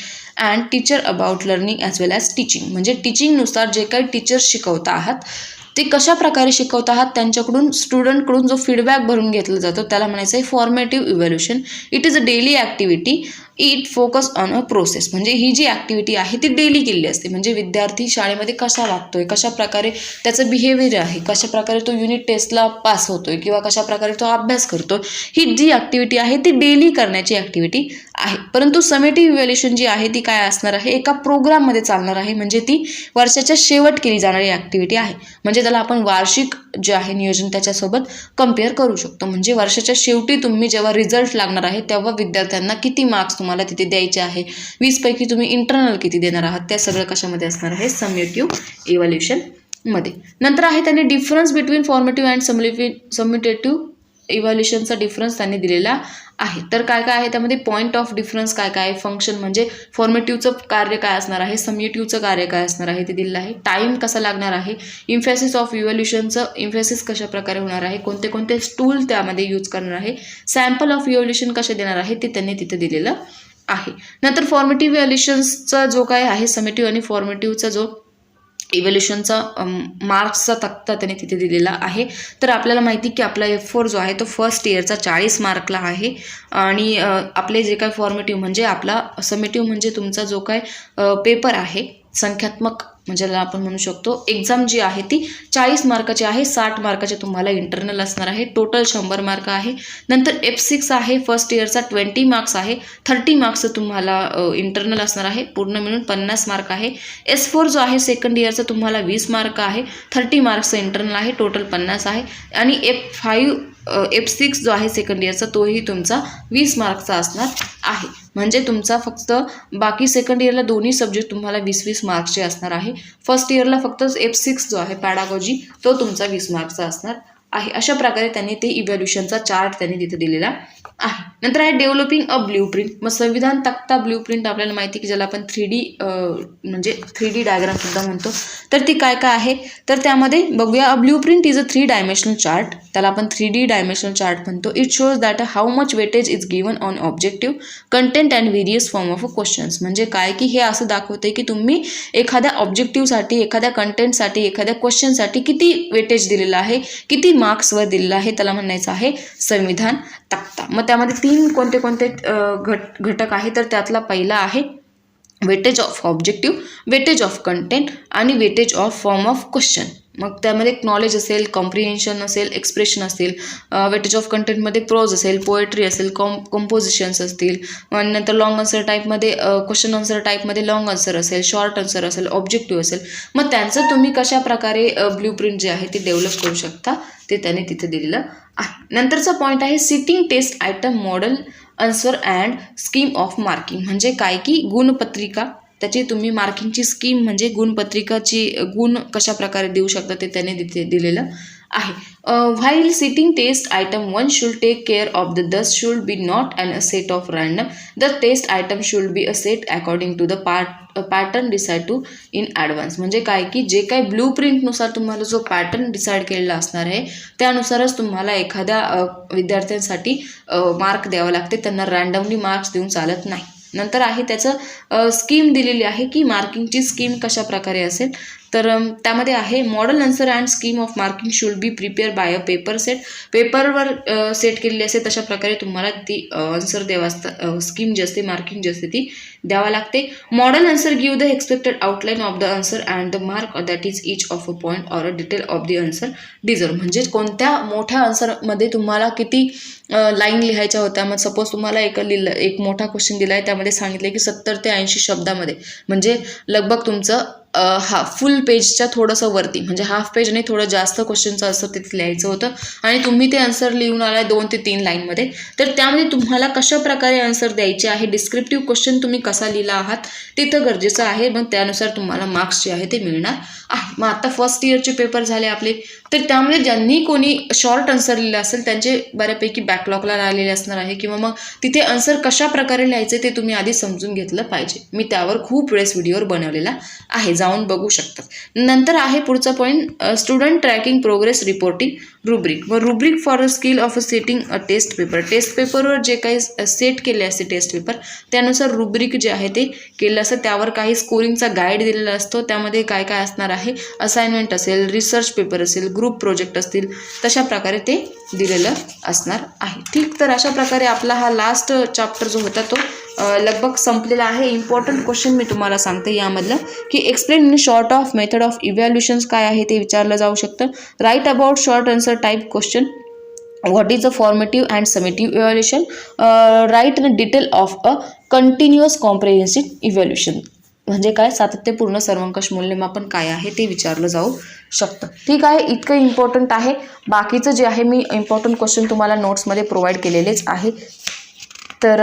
and teacher about learning as well as teaching. म्हणजे टीचिंगनुसार जे काही टीचर्स शिकवता आहात ते कशा प्रकारे शिकवत आहात त्यांच्याकडून स्टुडंटकडून जो फीडबॅक भरून घेतला जातो त्याला म्हणायचं आहे formative evaluation. It is a daily activity. It focus on a process. म्हणजे ही जी ॲक्टिव्हिटी आहे ती डेली केलेली असते. म्हणजे विद्यार्थी शाळेमध्ये कसा वागतोय, कशा प्रकारे त्याचं बिहेवियर आहे, कशा प्रकारे तो युनिट टेस्टला पास होतोय किंवा कशा प्रकारे तो अभ्यास करतो, ही जी ॲक्टिव्हिटी आहे ती डेली करण्याची ॲक्टिव्हिटी आहे. परंतु समेटिव्ह इव्हॅल्युएशन जी आहे ती काय असणार आहे, एका प्रोग्राममध्ये चालणार आहे. म्हणजे ती वर्षाच्या शेवट केली जाणारी ॲक्टिव्हिटी आहे. म्हणजे त्याला आपण वार्षिक जे आहे नियोजन त्याच्यासोबत कम्पेअर करू शकतो. म्हणजे वर्षाच्या शेवटी तुम्ही जेव्हा रिझल्ट लागणार आहे तेव्हा विद्यार्थ्यांना किती मार्क्स तुम्हाला तिथे द्यायचे आहे, 20 पैकी तुम्ही इंटरनल किती देणार आहात, त्या सगळं कशामध्ये असणार आहे, समेटिव्ह इव्हॅल्युएशनमध्ये. नंतर आहे त्यांनी difference between formative and summative इव्हॅल्युएशनचा डिफरन्स त्यांनी दिलेला आहे. तर काय काय आहे त्यामध्ये पॉईंट ऑफ डिफरन्स काय काय आहे, फंक्शन म्हणजे फॉर्मेटिव्हचं कार्य काय असणार आहे, समेटिव्हचं कार्य काय असणार आहे ते दिलेलं आहे. टाईम कसा लागणार आहे, इम्फॅसिस ऑफ इव्हॅल्युएशनचं इम्फॅसिस कशा प्रकारे होणार आहे, कोणते कोणते टूल त्यामध्ये यूज करणार आहे, सॅम्पल ऑफ इव्हॅल्युएशन कसे देणार आहे ते त्यांनी तिथे दिलेलं आहे. नंतर फॉर्मेटिव्ह इव्हॅल्युएशनचा जो काय आहे समेटिव्ह आणि फॉर्मेटिव्हचा जो इव्हॅल्युएशनचा मार्क्सचा तक्ता त्याने तिथे दिलेला आहे. तर आपल्याला माहिती की आपला F4 जो आहे तो फर्स्ट इयरचा 40 मार्कला आहे आणि आपले जे काय फॉर्मेटिव्ह म्हणजे आपला समेटिव्ह म्हणजे तुमचा जो काय पेपर आहे संख्यात्मक म्हणजे आपण म्हणू शकतो एक्झाम जी आहे ती 40 मार्काची आहे, 60 मार्काचे तुम्हाला इंटरनल असणार आहे, टोटल 100 मार्क आहे. नंतर F6 आहे फर्स्ट इयरचा 20 मार्क्स आहे, 30 मार्क्स तुम्हाला इंटरनल असणार आहे, पूर्ण मिळून 50 मार्क आहे. S4 जो आहे सेकंड इयरचा तुम्हाला 20 मार्क आहे, 30 मार्क्सचं इंटरनल आहे, टोटल 50 आहे. आणि F6 जो आहे सेकंड इयरचा तोही तुमचा 20 मार्कचा असणार आहे. म्हणजे तुमचा फक्त बाकी सेकंड इयरला दोन्ही सब्जेक्ट तुम्हाला 20-20 मार्क्सचे असणार आहे. फर्स्ट इयरला फक्त F6 जो आहे पॅडागॉजी तो तुमचा 20 मार्क्सचा असणार आहे. अशा प्रकारे त्यांनी ते इव्हॅल्युएशनचा चार्ट त्यांनी तिथे दिलेला आहे. नंतर आहे डेव्हलपिंग अ ब्ल्यूप्रिंट. मग संविधान तक्ता ब्ल्यूप्रिंट आपल्याला माहिती की ज्याला आपण 3D म्हणजे 3D डायग्राम सुद्धा म्हणतो. तर ती काय काय आहे तर त्यामध्ये बघूया. A blueprint is a 3 dimensional chart. त्याला आपण 3D डायमेन्शनल चार्ट म्हणतो. It shows that how much weightage is given on objective content and various form of questions. म्हणजे काय की हे असं दाखवते की तुम्ही एखाद्या ऑब्जेक्टिव्हसाठी, एखाद्या कंटेंटसाठी, एखाद्या क्वेश्चनसाठी किती वेटेज दिलेलं आहे, किती मार्क्सवर दिलेलं आहे, त्याला म्हणायचं आहे संविधान तक्ता. मग त्यामध्ये 3 कोणते कोणते घटक आहे तर त्यातला पहिला आहे weightage of objective, weightage of content आणि weightage of form of question. मग त्यामध्ये नॉलेज असेल, कॉम्प्रिहेन्शन असेल, एक्सप्रेशन असेल, वेटेज ऑफ कंटेंटमध्ये प्रोज असेल, पोएट्री असेल, कंपोजिशन्स असतील, आणि नंतर लॉंग आन्सर टाईपमध्ये क्वेश्चन आन्सर टाईपमध्ये लॉंग आन्सर असेल, शॉर्ट आन्सर असेल, ऑब्जेक्टिव्ह असेल. मग त्यांचं तुम्ही कशा प्रकारे ब्ल्यू प्रिंट जे आहे ते डेव्हलप करू शकता ते त्याने तिथे दिलेलं आहे. नंतरचा पॉईंट आहे setting test item model answer and scheme of marking. म्हणजे काय की गुणपत्रिका, त्याची तुम्ही मार्किंगची स्कीम म्हणजे गुणपत्रिकाची गुण कशा प्रकारे देऊ शकता ते त्याने तिथे दिलेलं आहे. While setting test item 1 should take care of the this should be not a set of random. The test item should be a set according to the pattern decide to in advance. म्हणजे काय की जे काही blue प्रिंटनुसार तुम्हाला जो pattern decide केलेला असणार आहे त्यानुसारच तुम्हाला एखाद्या विद्यार्थ्यांसाठी मार्क द्यावा लागते, त्यांना रँडमली मार्क्स देऊन चालत नाही. नंतर आहे त्याचं स्कीम दिलेली आहे की मार्किंगची स्कीम कशा प्रकारे असेल. तर त्यामध्ये आहे model answer and scheme of marking should be prepare by a paper set. पेपरवर सेट केलेली असते तशा प्रकारे तुम्हाला ती आन्सर द्यावा स्कीम जी असते, मार्किंग जी असते ती द्यावा लागते. Model answer give the expected outline of the answer and the mark that is each of a point or a detail of the answer deserve. म्हणजे कोणत्या मोठ्या आन्सरमध्ये तुम्हाला किती लाईन लिहायच्या होत्या. मग सपोज तुम्हाला एक मोठा क्वेश्चन दिला आहे, त्यामध्ये सांगितलं की 70 ते 80 शब्दामध्ये, म्हणजे लगभग तुमचं फुल पेजच्या थोडंसं वरती, म्हणजे हाफ पेज आणि थोडं जास्त क्वेश्चनचं असं तिथे लिहायचं होतं आणि तुम्ही ते आन्सर लिहून आलाय 2 ते 3 लाईनमध्ये. तर त्यामध्ये तुम्हाला कशा प्रकारे आन्सर द्यायचे आहे, डिस्क्रिप्टिव्ह क्वेश्चन तुम्ही कसा लिहिला आहात तिथं गरजेचं आहे. मग त्यानुसार तुम्हाला मार्क्स जे आहे ते मिळणार आहे. मग आता फर्स्ट इयरचे पेपर झाले आपले, तर त्यामध्ये ज्यांनी कोणी शॉर्ट आन्सर लिहिलं असेल त्यांचे बऱ्यापैकी बॅकलॉगला राहिलेले असणार आहे, किंवा मग तिथे आन्सर कशा प्रकारे लिहायचे ते तुम्ही आधी समजून घेतलं पाहिजे. मी त्यावर खूप वेळेस व्हिडिओवर बनवलेला आहे, जाऊन बघू शकतात. नंतर आहे पुढचा point student tracking progress reporting rubric. व rubric for a skill of setting a test paper. Test पेपरवर जे काही सेट केले असते टेस्ट पेपर त्यानुसार रुब्रिक जे आहे ते केलं असतं. त्यावर काही स्कोरिंगचा गाईड दिलेला असतो, त्यामध्ये काय काय असणार आहे, असाइनमेंट असेल, रिसर्च पेपर असेल, ग्रुप प्रोजेक्ट असतील, तशा प्रकारे ते दिलेलं असणार आहे. ठीक, तर अशा प्रकारे आपला हा लास्ट चॅप्टर जो होता तो लगभग संपलेला आहे. इम्पॉर्टंट क्वेश्चन मी तुम्हाला सांगते यामधलं की explain in short of method of evaluations काय आहे ते विचारलं जाऊ शकतं. Write about short answer type question. What is a formative and summative evaluation. Write in detail of a continuous comprehensive evaluation. म्हणजे काय, सातत्यपूर्ण सर्वंकष मूल्यमापन काय आहे ते विचारलं जाऊ शकतं. ठीक आहे, इतकं इम्पॉर्टंट आहे. बाकीचं जे आहे मी इम्पॉर्टंट क्वेश्चन तुम्हाला नोट्समध्ये प्रोव्हाइड केलेलेच आहे. तर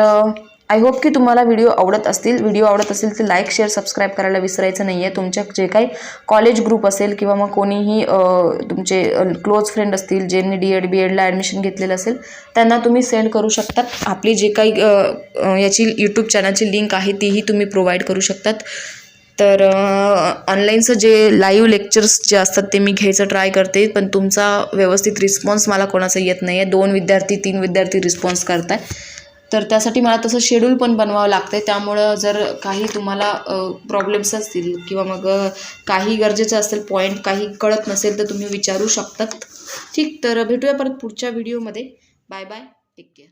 आय होप की तुम्हाला व्हिडिओ आवडत असेल तर लाईक, शेअर, सबस्क्राईब करायला विसरायचं नाही आहे. तुमच्या जे काही कॉलेज ग्रुप असेल किंवा मग कोणीही तुमचे क्लोज फ्रेंड असतील ज्यांनी DED BEdला ॲडमिशन घेतलेलं असेल त्यांना तुम्ही सेंड करू शकतात. आपली जे काही याची यूट्यूब चॅनलची लिंक आहे तीही तुम्ही प्रोव्हाइड करू शकतात. तर ऑनलाईनचं जे लाईव्ह लेक्चर्स जे असतात ते मी घ्यायचं ट्राय करते, पण तुमचा व्यवस्थित रिस्पॉन्स मला कोणाचा येत नाही आहे. 2 विद्यार्थी 3 विद्यार्थी रिस्पॉन्स करताय, तर त्यासाठी मला तसं शेड्यूल पण बनवावं लागतं आहे. त्यामुळं जर काही तुम्हाला प्रॉब्लेम्स असतील किंवा मग काही गरजेचं असेल पॉईंट काही कळत नसेल तर तुम्ही विचारू शकतात. ठीक, तर भेटूया परत पुढच्या व्हिडिओमध्ये. Bye bye, take care.